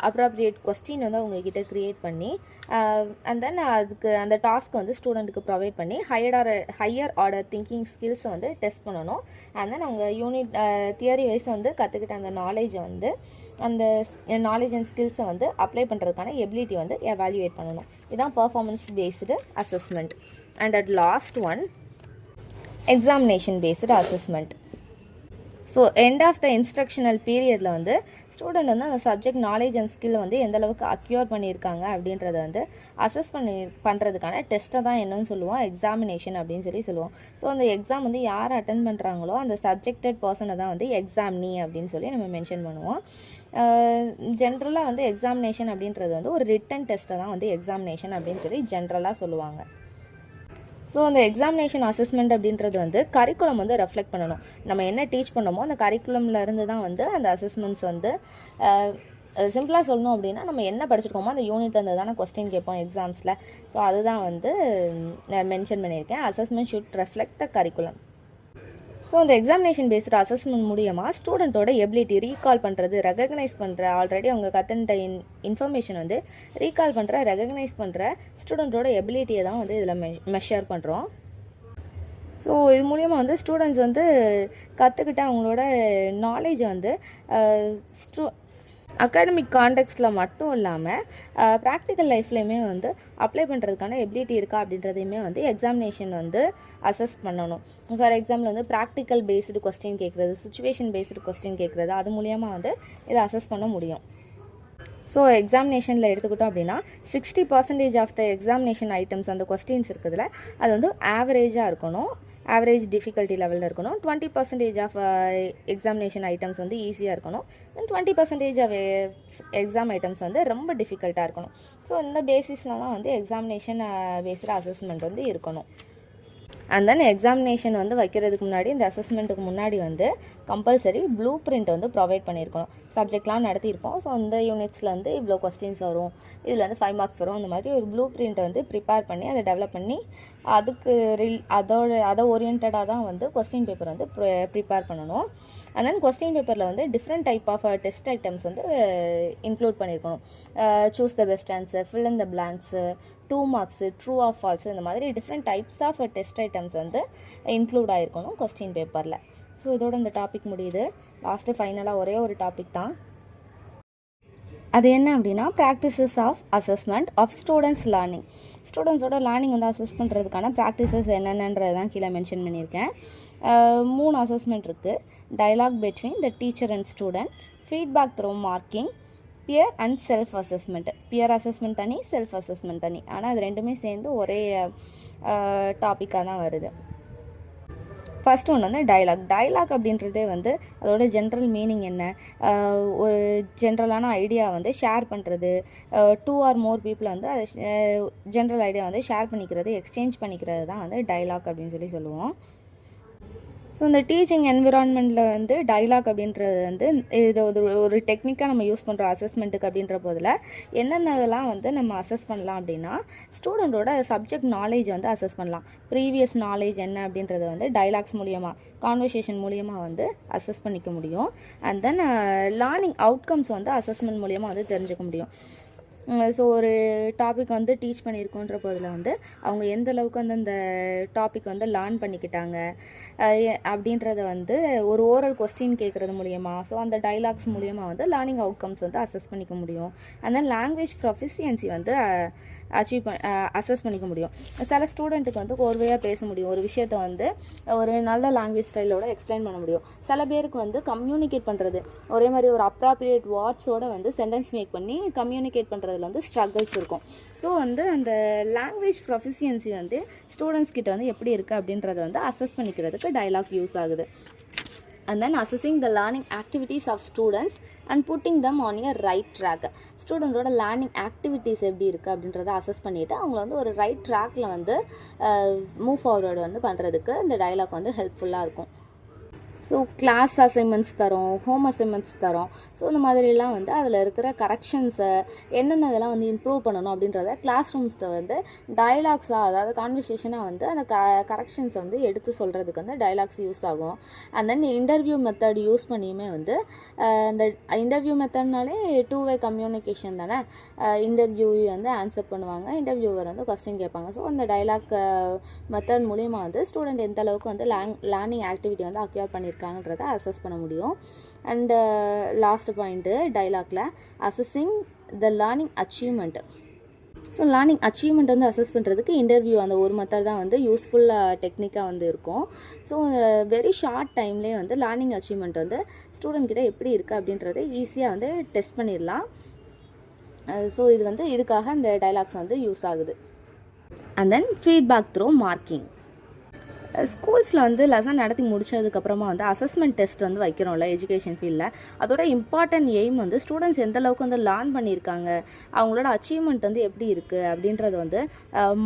அப்ராப்ரியேட் கொஸ்டின் வந்து அவங்கக்கிட்ட க்ரியேட் பண்ணி அண்ட் தென் அதுக்கு அந்த டாஸ்க் வந்து ஸ்டூடெண்ட்டுக்கு ப்ரொவைட் பண்ணி ஹையர் ஆர்டர் திங்கிங் ஸ்கில்ஸை வந்து டெஸ்ட் பண்ணணும். அண்ட் தென் அவங்க யூனிட் தியரி வைஸ் வந்து கற்றுக்கிட்ட அந்த நாலேஜை வந்து அந்த நாலேஜ் அண்ட் ஸ்கில்ஸை வந்து அப்ளை பண்ணுறதுக்கான எபிலிட்டி வந்து எவாலுவேட் பண்ணணும். இதுதான் performance based assessment. And at last one examination based assessment. So end of the instructional பீரியடில் வந்து ஸ்டூடெண்ட் வந்து அந்த சப்ஜெக்ட் நாலேஜ் அண்ட் ஸ்கில்லை வந்து எந்தளவுக்கு அக்யூர் பண்ணியிருக்காங்க அப்படின்றத வந்து அசஸ் பண்ணுறதுக்கான டெஸ்ட்டை தான் என்னன்னு சொல்லுவோம் எக்ஸாமினேஷன் அப்படின்னு சொல்லி சொல்லுவோம். ஸோ அந்த எக்ஸாம் வந்து யார் அட்டன் பண்ணுறாங்களோ அந்த சப்ஜெக்டட் பர்சனை தான் வந்து எக்ஸாம்னி அப்படின்னு சொல்லி நம்ம மென்ஷன் பண்ணுவோம். ஜென்ரலாக வந்து எக்ஸாமினேஷன் அப்படின்றது வந்து ஒரு ரிட்டன் டெஸ்ட்டை தான் வந்து எக்ஸாமினேஷன் அப்படின்னு சொல்லி ஜென்ரலாக சொல்லுவாங்க. ஸோ அந்த எக்ஸாமினேஷன் அசஸ்மெண்ட் அப்படின்றது வந்து கரிக்குலம் வந்து ரெஃப்ளெக்ட் பண்ணணும். நம்ம என்ன டீச் பண்ணோமோ அந்த கரிக்குலம்லேருந்து தான் வந்து அந்த அசஸ்மெண்ட்ஸ் வந்து சிம்பிளாக சொல்லணும் அப்படின்னா நம்ம என்ன படிச்சிருக்கோமோ அந்த யூனிட் வந்து தானே கொஸ்டின் கேட்போம் எக்ஸாம்ஸில். ஸோ அதுதான் வந்து மென்ஷன் பண்ணியிருக்கேன். Assessment should reflect the curriculum. So அந்த எக்ஸாமினேஷன் பேஸ்டு அசஸ்மெண்ட் மூலியமாக ஸ்டூடெண்ட்டோட எபிலிட்டி ரீகால் பண்ணுறது ரெகக்னைஸ் பண்ணுற ஆல்ரெடி அவங்க கற்றுட்ட இன்ஃபர்மேஷன் வந்து ரீகால் பண்ணுற ரெகக்னைஸ் பண்ணுற ஸ்டூடெண்ட்டோட எபிலிட்டியை தான் வந்து இதில் மெஷர் பண்ணுறோம். ஸோ இது மூலிமா வந்து ஸ்டூடெண்ட்ஸ் வந்து கற்றுக்கிட்ட அவங்களோட நாலேஜை வந்து அகாடமிக் கான்டெக்ஸ்டில் மட்டும் இல்லாமல் ப்ராக்டிக்கல் லைஃப்லையுமே வந்து அப்ளை பண்ணுறதுக்கான எபிலிட்டி இருக்கா அப்படின்றதையுமே வந்து எக்ஸாமினேஷன் வந்து அசஸ் பண்ணணும். ஃபார் எக்ஸாம்பிள் வந்து ப்ராக்டிக்கல் பேஸ்டு கொஸ்டின் கேட்குறது, சுச்சுவேஷன் பேஸ்டு கொஸ்டின் கேட்குறது, அது மூலியமாக வந்து இதை அசஸ் பண்ண முடியும். ஸோ எக்ஸாமினேஷனில் எடுத்துக்கிட்டோம் அப்படின்னா 60% ஆஃப் த எக்ஸாமினேஷன் ஐட்டம்ஸ் அந்த கொஸ்டின்ஸ் இருக்குதுல அது வந்து ஆவரேஜாக இருக்கணும், ஆவரேஜ் டிஃபிகல்ட்டி லெவலில் இருக்கணும். 20% ஆஃப் எக்ஸாமினேஷன் ஐட்டம்ஸ் வந்து ஈஸியாக இருக்கணும். தென் 20% ஆஃப் எக்ஸாம் ஐட்டம்ஸ் வந்து ரொம்ப டிஃபிகல்ட்டாக இருக்கணும். ஸோ இந்த பேசிஸ்லாம் வந்து எக்ஸாமினேஷன் பேஸ்டு அசஸ்மெண்ட் வந்து இருக்கணும். அண்ட் தென் எக்ஸாமினேஷன் வந்து வைக்கிறதுக்கு முன்னாடி இந்த அசஸ்மெண்ட்டுக்கு முன்னாடி வந்து கம்பல்சரி ப்ளூ பிரிண்ட் வந்து ப்ரொவைட் பண்ணியிருக்கணும். சப்ஜெக்ட்லாம் நடத்தியிருப்போம். ஸோ இந்த யூனிட்ஸில் வந்து இவ்வளோ கொஸ்டின்ஸ் வரும், இதில் வந்து 5 மார்க்ஸ் வரும், அந்த மாதிரி ஒரு ப்ளூ பிரிண்ட்டை வந்து ப்ரிப்பேர் பண்ணி அதை டெவலப் பண்ணி அதுக்கு அதை ஓரியன்டாக தான் வந்து கொஸ்டின் பேப்பர் வந்து ப்ரிப்பேர் பண்ணணும். அண்ட் தென் கொஸ்டின் பேப்பரில் வந்து different type of test items வந்து இன்க்ளூட் பண்ணியிருக்கணும். Choose the best answer, fill in the blanks, 2 marks, true or false, இந்த மாதிரி different types of test items வந்து இன்க்ளூட் ஆகிருக்கணும் கொஸ்டின் பேப்பரில். ஸோ இதோட இந்த டாபிக் முடியுது. லாஸ்ட்டு ஃபைனலாக ஒரே ஒரு டாபிக் தான். அது என்ன அப்படின்னா practices of assessment of students learning. ஸ்டூடெண்ட்ஸோட லேர்னிங் வந்து அசஸ் பண்ணுறதுக்கான ப்ராக்டிசஸ் என்னென்னன்றது தான் கீழே மென்ஷன் பண்ணியிருக்கேன். 3 அசஸ்மெண்ட் இருக்குது. Dialogue between the teacher and student, feedback through marking, peer and self assessment. Peer assessment தனி, செல்ஃப் அசஸ்மெண்ட் தனி. ஆனால் அது ரெண்டுமே சேர்ந்து ஒரே டாப்பிக்காக தான் வருது. ஃபர்ஸ்ட் ஒன்று வந்து டயலாக் அப்படின்றதே வந்து அதோட ஜென்ரல் மீனிங் என்ன, ஒரு ஜென்ரலான ஐடியா வந்து ஷேர் பண்ணுறது, 2 or more பீப்புளை வந்து அதை ஜென்ரல் ஐடியா வந்து ஷேர் பண்ணிக்கிறது, எக்ஸ்சேஞ்ச் பண்ணிக்கிறது தான் வந்து டயலாக் அப்படின்னு சொல்லி சொல்லுவோம். ஸோ இந்த டீச்சிங் என்விரான்மெண்ட்டில் வந்து டைலாக் அப்படின்றது வந்து இது ஒரு டெக்னிக்காக நம்ம யூஸ் பண்ணுறோம் அசஸ்மெண்ட்டுக்கு அப்படின்ற போதில் என்னென்னதெல்லாம் வந்து நம்ம அசஸ் பண்ணலாம் அப்படின்னா ஸ்டூடெண்ட்டோட சப்ஜெக்ட் நாலேஜ் வந்து அசஸ் பண்ணலாம். ப்ரீவியஸ் நாலேஜ் என்ன அப்படின்றத வந்து டைலாக்ஸ் மூலியமாக கான்வர்சேஷன் மூலியமாக வந்து அசஸ் பண்ணிக்க முடியும். அண்ட் தென் லேர்னிங் அவுட்கம்ஸ் வந்து அசஸ்மெண்ட் மூலியமாக வந்து தெரிஞ்சுக்க முடியும். ஸோ ஒரு டாபிக் வந்து டீச் பண்ணியிருக்கோன்ற போதில் வந்து அவங்க எந்த அளவுக்கு வந்து அந்த டாபிக் வந்து லேர்ன் பண்ணிக்கிட்டாங்க அப்படின்றத வந்து ஒரு ஓரல் கொஸ்டின் கேட்குறது மூலியமா, ஸோ அந்த டைலாக்ஸ் மூலியமாக வந்து லேர்னிங் அவுட்கம்ஸ் வந்து அசஸ் பண்ணிக்க முடியும். அண்ட் தென் லாங்குவேஜ் ப்ரொஃபிஷியன்சி வந்து அசஸ் பண்ணிக்க முடியும். சில ஸ்டூடெண்ட்டுக்கு வந்து கோர்வையாக பேச முடியும், ஒரு விஷயத்தை வந்து ஒரு நல்ல லாங்குவேஜ் ஸ்டைலோட எக்ஸ்பிளைன் பண்ண முடியும். சில பேருக்கு வந்து கம்யூனிகேட் பண்ணுறது ஒரே மாதிரி ஒரு அப்ராப்ரியேட் வேர்ட்ஸோட வந்து சென்டென்ஸ் மேக் பண்ணி கம்யூனிகேட் பண்ணுறதுல வந்து ஸ்ட்ரகிள்ஸ் இருக்கும். ஸோ வந்து அந்த லாங்குவேஜ் ப்ரொஃபிஷியன்சி வந்து ஸ்டூடெண்ட்ஸ் கிட்ட வந்து எப்படி இருக்குது அப்படின்றத வந்து அசஸ் பண்ணிக்கிறதுக்கு டைலாக் யூஸ் ஆகுது. And then assessing the learning activities of students and putting them on a right track. ஸ்டூடெண்ட்டோட லேர்னிங் ஆக்டிவிட்டீஸ் எப்படி இருக்குது அப்படின்றத அசஸ் பண்ணிவிட்டு அவங்கள வந்து ஒரு ரைட் ட்ராக்கில் வந்து மூவ் ஃபார்வர்டு வந்து பண்ணுறதுக்கு இந்த டைலாக் வந்து ஹெல்ப்ஃபுல்லாக இருக்கும். ஸோ கிளாஸ் அசைன்மெண்ட்ஸ் தரோம், ஹோம் அசைன்மெண்ட்ஸ் தரோம். ஸோ இந்த மாதிரிலாம் வந்து அதில் இருக்கிற கரெக்ஷன்ஸை என்னென்ன இதெல்லாம் வந்து இம்ப்ரூவ் பண்ணணும் அப்படின்றத கிளாஸ் ரூம்ஸில் வந்து டைலாக்ஸாக, அதாவது கான்வர்சேஷனாக வந்து அந்த கரெக்ஷன்ஸை வந்து எடுத்து சொல்கிறதுக்கு வந்து டைலாக்ஸ் யூஸ் ஆகும். And then interview method use பண்ணியுமே வந்து இந்த இன்டர்வியூ மெத்தட்னாலே 2-way கம்யூனிகேஷன் தானே. இன்டர்வியூ வந்து ஆன்சர் பண்ணுவாங்க, இன்டர்வியூவர் வந்து கொஸ்டின் கேட்பாங்க. ஸோ அந்த டைலாக் மெத்தட் மூலிமா வந்து ஸ்டூடெண்ட் எந்த அளவுக்கு வந்து லேர்னிங் ஆக்டிவிட்டி வந்து அக்யூர் பண்ணியிருக்காங்கன்றதை அசஸ் பண்ண முடியும். அண்டு லாஸ்ட் பாயிண்ட்டு டைலாக்ல assessing the learning achievement. So learning achievement வந்து அசஸ் பண்ணுறதுக்கு இன்டர்வியூ அந்த ஒரு மெத்தட் தான் வந்து யூஸ்ஃபுல்லாக டெக்னிக்காக வந்து இருக்கும். ஸோ வெரி ஷார்ட் டைம்லேயே வந்து லேர்னிங் அச்சீவ்மெண்ட் வந்து ஸ்டூடெண்ட் கிட்ட எப்படி இருக்குது அப்படின்றத ஈஸியாக வந்து டெஸ்ட் பண்ணிடலாம். ஸோ இது வந்து இதுக்காக இந்த டைலாக்ஸ் வந்து யூஸ் ஆகுது. And then feedback through marking. ஸ்கூல்ஸில் வந்து லெசன் நடத்தி முடிச்சதுக்கப்புறமா வந்து அசஸ்மெண்ட் டெஸ்ட் வந்து வைக்கிறோம்ல எஜுகேஷன் ஃபீல்டில். அதோட இம்பார்ட்டன்ட் எய்ம் வந்து ஸ்டூடெண்ட்ஸ் எந்த அளவுக்கு வந்து லேர்ன் பண்ணியிருக்காங்க, அவங்களோட அச்சீவ்மெண்ட் வந்து எப்படி இருக்குது அப்படின்றது வந்து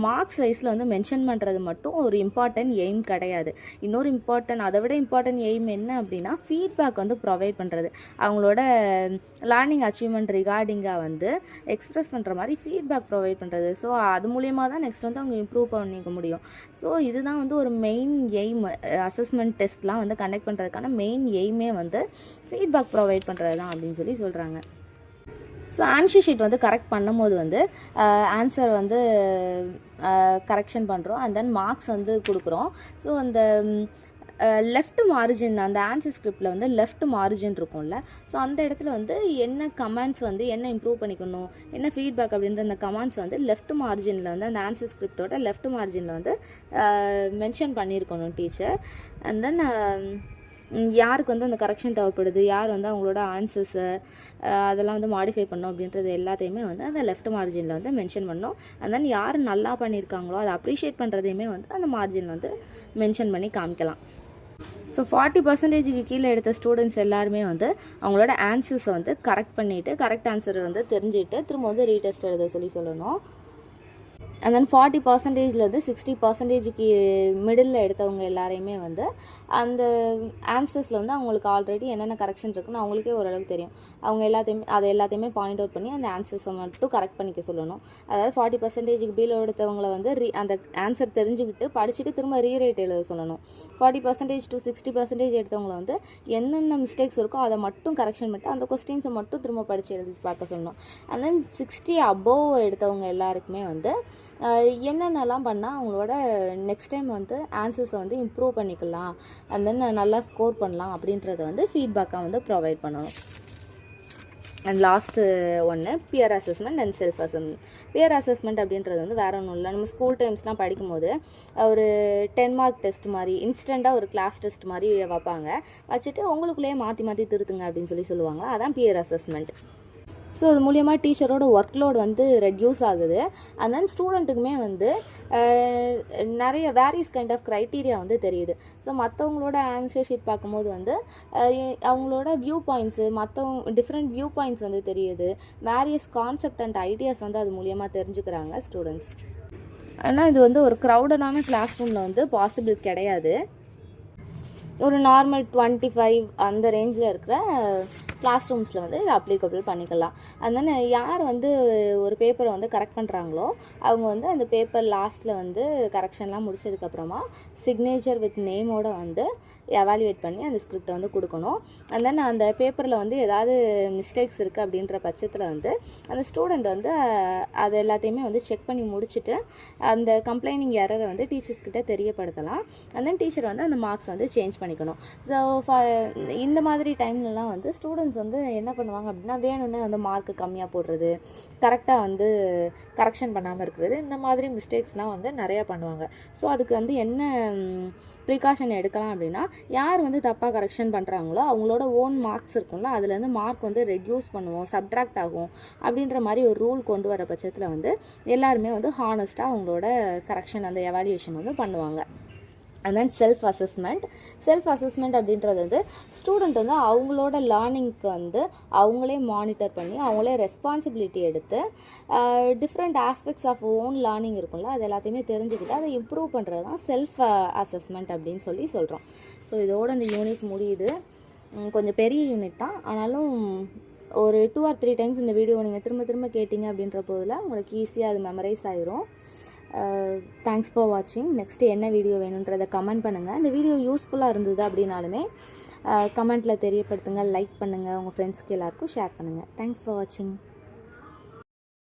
மார்க்ஸ் வைஸில் வந்து மென்ஷன் பண்ணுறது மட்டும் ஒரு இம்பார்ட்டன்ட் எய்ம் கிடையாது. இன்னொரு அதை விட இம்பார்ட்டன்ட் எய்ம் என்ன அப்படின்னா ஃபீட்பேக் வந்து ப்ரொவைட் பண்ணுறது. அவங்களோட லேர்னிங் அச்சீவ்மெண்ட் ரிகார்டிங்காக வந்து எக்ஸ்ப்ரெஸ் பண்ணுற மாதிரி ஃபீட்பேக் ப்ரொவைட் பண்ணுறது. ஸோ அது மூலியமாக தான் நெக்ஸ்ட் வந்து அவங்க இம்ப்ரூவ் பண்ணிக்க முடியும். ஸோ இதுதான் வந்து ஒரு மெயின் எய்ம். அசஸ்மெண்ட் டெஸ்ட்லாம் வந்து கண்டக்ட் பண்ணுறதுக்கான மெயின் எய்மே வந்து ஃபீட்பேக் ப்ரொவைட் பண்ணுறது தான் அப்படின்னு சொல்கிறாங்க. ஸோ ஆன்சர் ஷீட் வந்து கரெக்ட் பண்ணும்போது வந்து ஆன்சர் வந்து கரெக்ஷன் பண்ணுறோம். அண்ட் தென் மார்க்ஸ் வந்து கொடுக்குறோம். ஸோ அந்த லெஃப்ட் மார்ஜின், அந்த ஆன்சர் ஸ்கிரிப்டில் வந்து லெஃப்ட் மார்ஜின் இருக்கும்ல, ஸோ அந்த இடத்துல வந்து என்ன கமெண்ட்ஸ் வந்து என்ன இம்ப்ரூவ் பண்ணிக்கணும், என்ன ஃபீட்பேக் அப்படின்ற அந்த கமெண்ட்ஸ் வந்து லெஃப்ட் மார்ஜினில் வந்து அந்த ஆன்சர் ஸ்கிரிப்டோட லெஃப்ட் மார்ஜினில் வந்து மென்ஷன் பண்ணியிருக்கணும் டீச்சர். அண்ட் தென் யாருக்கு வந்து அந்த கரெக்ஷன் தேவைப்படுது, யார் வந்து அவங்களோட ஆன்சர்ஸை அதெல்லாம் வந்து மாடிஃபை பண்ணணும் அப்படின்றது எல்லாத்தையுமே வந்து அந்த லெஃப்ட் மார்ஜினில் வந்து மென்ஷன் பண்ணணும். அண்ட் தென் யார் நல்லா பண்ணியிருக்காங்களோ அதை அப்ரிஷியேட் பண்ணுறதையுமே வந்து அந்த மார்ஜின் வந்து மென்ஷன் பண்ணி காமிக்கலாம். ஸோ 40% கீழே எடுத்த ஸ்டூடெண்ட்ஸ் எல்லாருமே வந்து அவங்களோட ஆன்சர்ஸை வந்து கரெக்ட் பண்ணிவிட்டு கரெக்ட் ஆன்சரை வந்து தெரிஞ்சுட்டு திரும்ப வந்து ரீடெஸ்ட் எழுத சொல்லணும். அண்ட் தென் 40%லேருந்து 60%க்கு மிடில் எடுத்தவங்க எல்லாரையுமே வந்து அந்த ஆன்சர்ஸில் வந்து அவங்களுக்கு ஆல்ரெடி என்னென்ன கரெக்ஷன் இருக்குன்னு அவங்களுக்கே ஓரளவுக்கு தெரியும். அவங்க எல்லாத்தையுமே பாயிண்ட் அவுட் பண்ணி அந்த ஆன்சர்ஸை மட்டும் கரெக்ட் பண்ணிக்க சொல்லணும். அதாவது 40%க்கு பிலோ எடுத்தவங்களை வந்து அந்த ஆன்சர் தெரிஞ்சுக்கிட்டு படிச்சுட்டு திரும்ப ரீரைட் எழுத சொல்லணும். 40% to 60% எடுத்தவங்களை வந்து என்னென்ன மிஸ்டேக்ஸ் இருக்கோ அதை மட்டும் கரெக்ஷன் பண்ணிட்டு அந்த கொஸ்டின்ஸை மட்டும் திரும்ப படித்து எழுதி பார்க்க சொல்லணும். அண்ட் தென் 60 above எடுத்தவங்க எல்லாருக்குமே வந்து என்னென்னலாம் பண்ணால் அவங்களோட நெக்ஸ்ட் டைம் வந்து ஆன்சர்ஸை வந்து இம்ப்ரூவ் பண்ணிக்கலாம், அண்ட் தென் நல்லா ஸ்கோர் பண்ணலாம் அப்படின்றத வந்து ஃபீட்பேக்காக வந்து ப்ரொவைட் பண்ணணும். அண்ட் லாஸ்ட்டு ஒன்று peer assessment and self assessment. Peer assessment அப்படின்றது வந்து வேறு ஒன்றும் இல்லை. நம்ம ஸ்கூல் டைம்ஸ்லாம் படிக்கும்போது ஒரு 10 மார்க் டெஸ்ட் மாதிரி இன்ஸ்டண்ட்டாக ஒரு கிளாஸ் டெஸ்ட் மாதிரி வைப்பாங்க. வச்சுட்டு உங்களுக்குள்ளேயே மாற்றி திருத்துங்க அப்படின்னு சொல்லுவாங்க. அதான் பியர் அசஸ்மெண்ட். ஸோ அது மூலியமாக டீச்சரோட ஒர்க் லோட் வந்து ரெட்யூஸ் ஆகுது. அண்ட் தென் ஸ்டூடெண்ட்டுக்குமே வந்து நிறைய வேரியஸ் கைண்ட் ஆஃப் க்ரைட்டீரியா வந்து தெரியுது. ஸோ மற்றவங்களோட ஆன்சர் ஷீட் பார்க்கும்போது வந்து அவங்களோட view points different view points வந்து தெரியுது. வேரியஸ் கான்செப்ட் அண்ட் ஐடியாஸ் வந்து அது மூலியமாக தெரிஞ்சுக்கிறாங்க ஸ்டூடெண்ட்ஸ். ஆனால் இது வந்து ஒரு க்ரௌடடான கிளாஸ் ரூமில் வந்து பாசிபிள் கிடையாது. ஒரு நார்மல் 25 அந்த ரேஞ்சில் இருக்கிற கிளாஸ் ரூம்ஸில் வந்து இது அப்ளிகபிள் பண்ணிக்கலாம். அதனால் யார் வந்து ஒரு பேப்பரை வந்து கரெக்ட் பண்ணுறாங்களோ அவங்க வந்து அந்த பேப்பர் லாஸ்ட்டில் வந்து கரெக்ஷன்லாம் முடிச்சதுக்கப்புறமா சிக்னேச்சர் வித் நேமோட வந்து எவாலுவேட் பண்ணி அந்த ஸ்கிரிப்டை வந்து கொடுக்கணும். அண்ட் தென் அந்த பேப்பரில் வந்து ஏதாவது மிஸ்டேக்ஸ் இருக்குது அப்படின்ற பட்சத்தில் வந்து அந்த ஸ்டூடெண்ட் வந்து அது எல்லாத்தையுமே வந்து செக் பண்ணி முடிச்சுட்டு அந்த கம்ப்ளைனிங் எரரை வந்து டீச்சர்ஸ்கிட்ட தெரியப்படுத்தலாம். அண்ட் தென் டீச்சர் வந்து அந்த மார்க்ஸ் வந்து சேஞ்ச் பண்ணிக்கணும். ஸோ இந்த மாதிரி டைம்லலாம் வந்து ஸ்டூடெண்ட்ஸ் வந்து என்ன பண்ணுவாங்க அப்படின்னா வேணும்னே வந்து மார்க்கு கம்மியாக போடுறது, கரெக்டாக வந்து கரெக்ஷன் பண்ணாமல் இருக்கிறது, இந்த மாதிரி மிஸ்டேக்ஸ்லாம் வந்து நிறையா பண்ணுவாங்க. ஸோ அதுக்கு வந்து என்ன ப்ரிகாஷன் எடுக்கலாம் அப்படின்னா யார் வந்து தப்பாக கரெக்ஷன் பண்ணுறாங்களோ அவங்களோட ஓன் மார்க்ஸ் இருக்கும்ல அதுலேருந்து மார்க் வந்து ரெடியூஸ் பண்ணுவோம், சப்ட்ராக்ட் ஆகும் அப்படின்ற மாதிரி ஒரு ரூல் கொண்டு வர பட்சத்தில் வந்து எல்லாருமே வந்து ஹானஸ்ட்டாக அவங்களோட கரெக்ஷன் அந்த எவாலுவேஷன் வந்து பண்ணுவாங்க. அண்ட் தென் செல்ஃப் அசஸ்மெண்ட் அப்படின்றது வந்து ஸ்டூடெண்ட் வந்து அவங்களோட லேர்னிங்க்கு வந்து அவங்களே மானிட்டர் பண்ணி அவங்களே ரெஸ்பான்சிபிலிட்டி எடுத்து different aspects of own learning இருக்கும்ல அது எல்லாத்தையுமே தெரிஞ்சுக்கிட்டு அதை இம்ப்ரூவ் பண்ணுறது தான் செல்ஃப் அசஸ்மெண்ட் அப்படின்னு சொல்கிறோம். ஸோ இதோட இந்த யூனிட் முடியுது. கொஞ்சம் பெரிய யூனிட் தான், ஆனாலும் ஒரு 2 or 3 டைம்ஸ் இந்த வீடியோ நீங்கள் திரும்ப திரும்ப கேட்டிங்க அப்படின்ற போதில் உங்களுக்கு ஈஸியாக அது மெமரைஸ் ஆயிரும். தேங்க்ஸ் ஃபார் வாட்சிங். நெக்ஸ்ட்டு என்ன வீடியோ வேணுன்றதை கமெண்ட் பண்ணுங்கள். இந்த வீடியோ யூஸ்ஃபுல்லாக இருந்தது அப்படின்னாலுமே கமெண்ட்டில் தெரியப்படுத்துங்க, லைக் பண்ணுங்கள், உங்கள் ஃப்ரெண்ட்ஸ்க்கு எல்லாருக்கும் ஷேர் பண்ணுங்கள். தேங்க்ஸ் ஃபார் வாட்சிங்.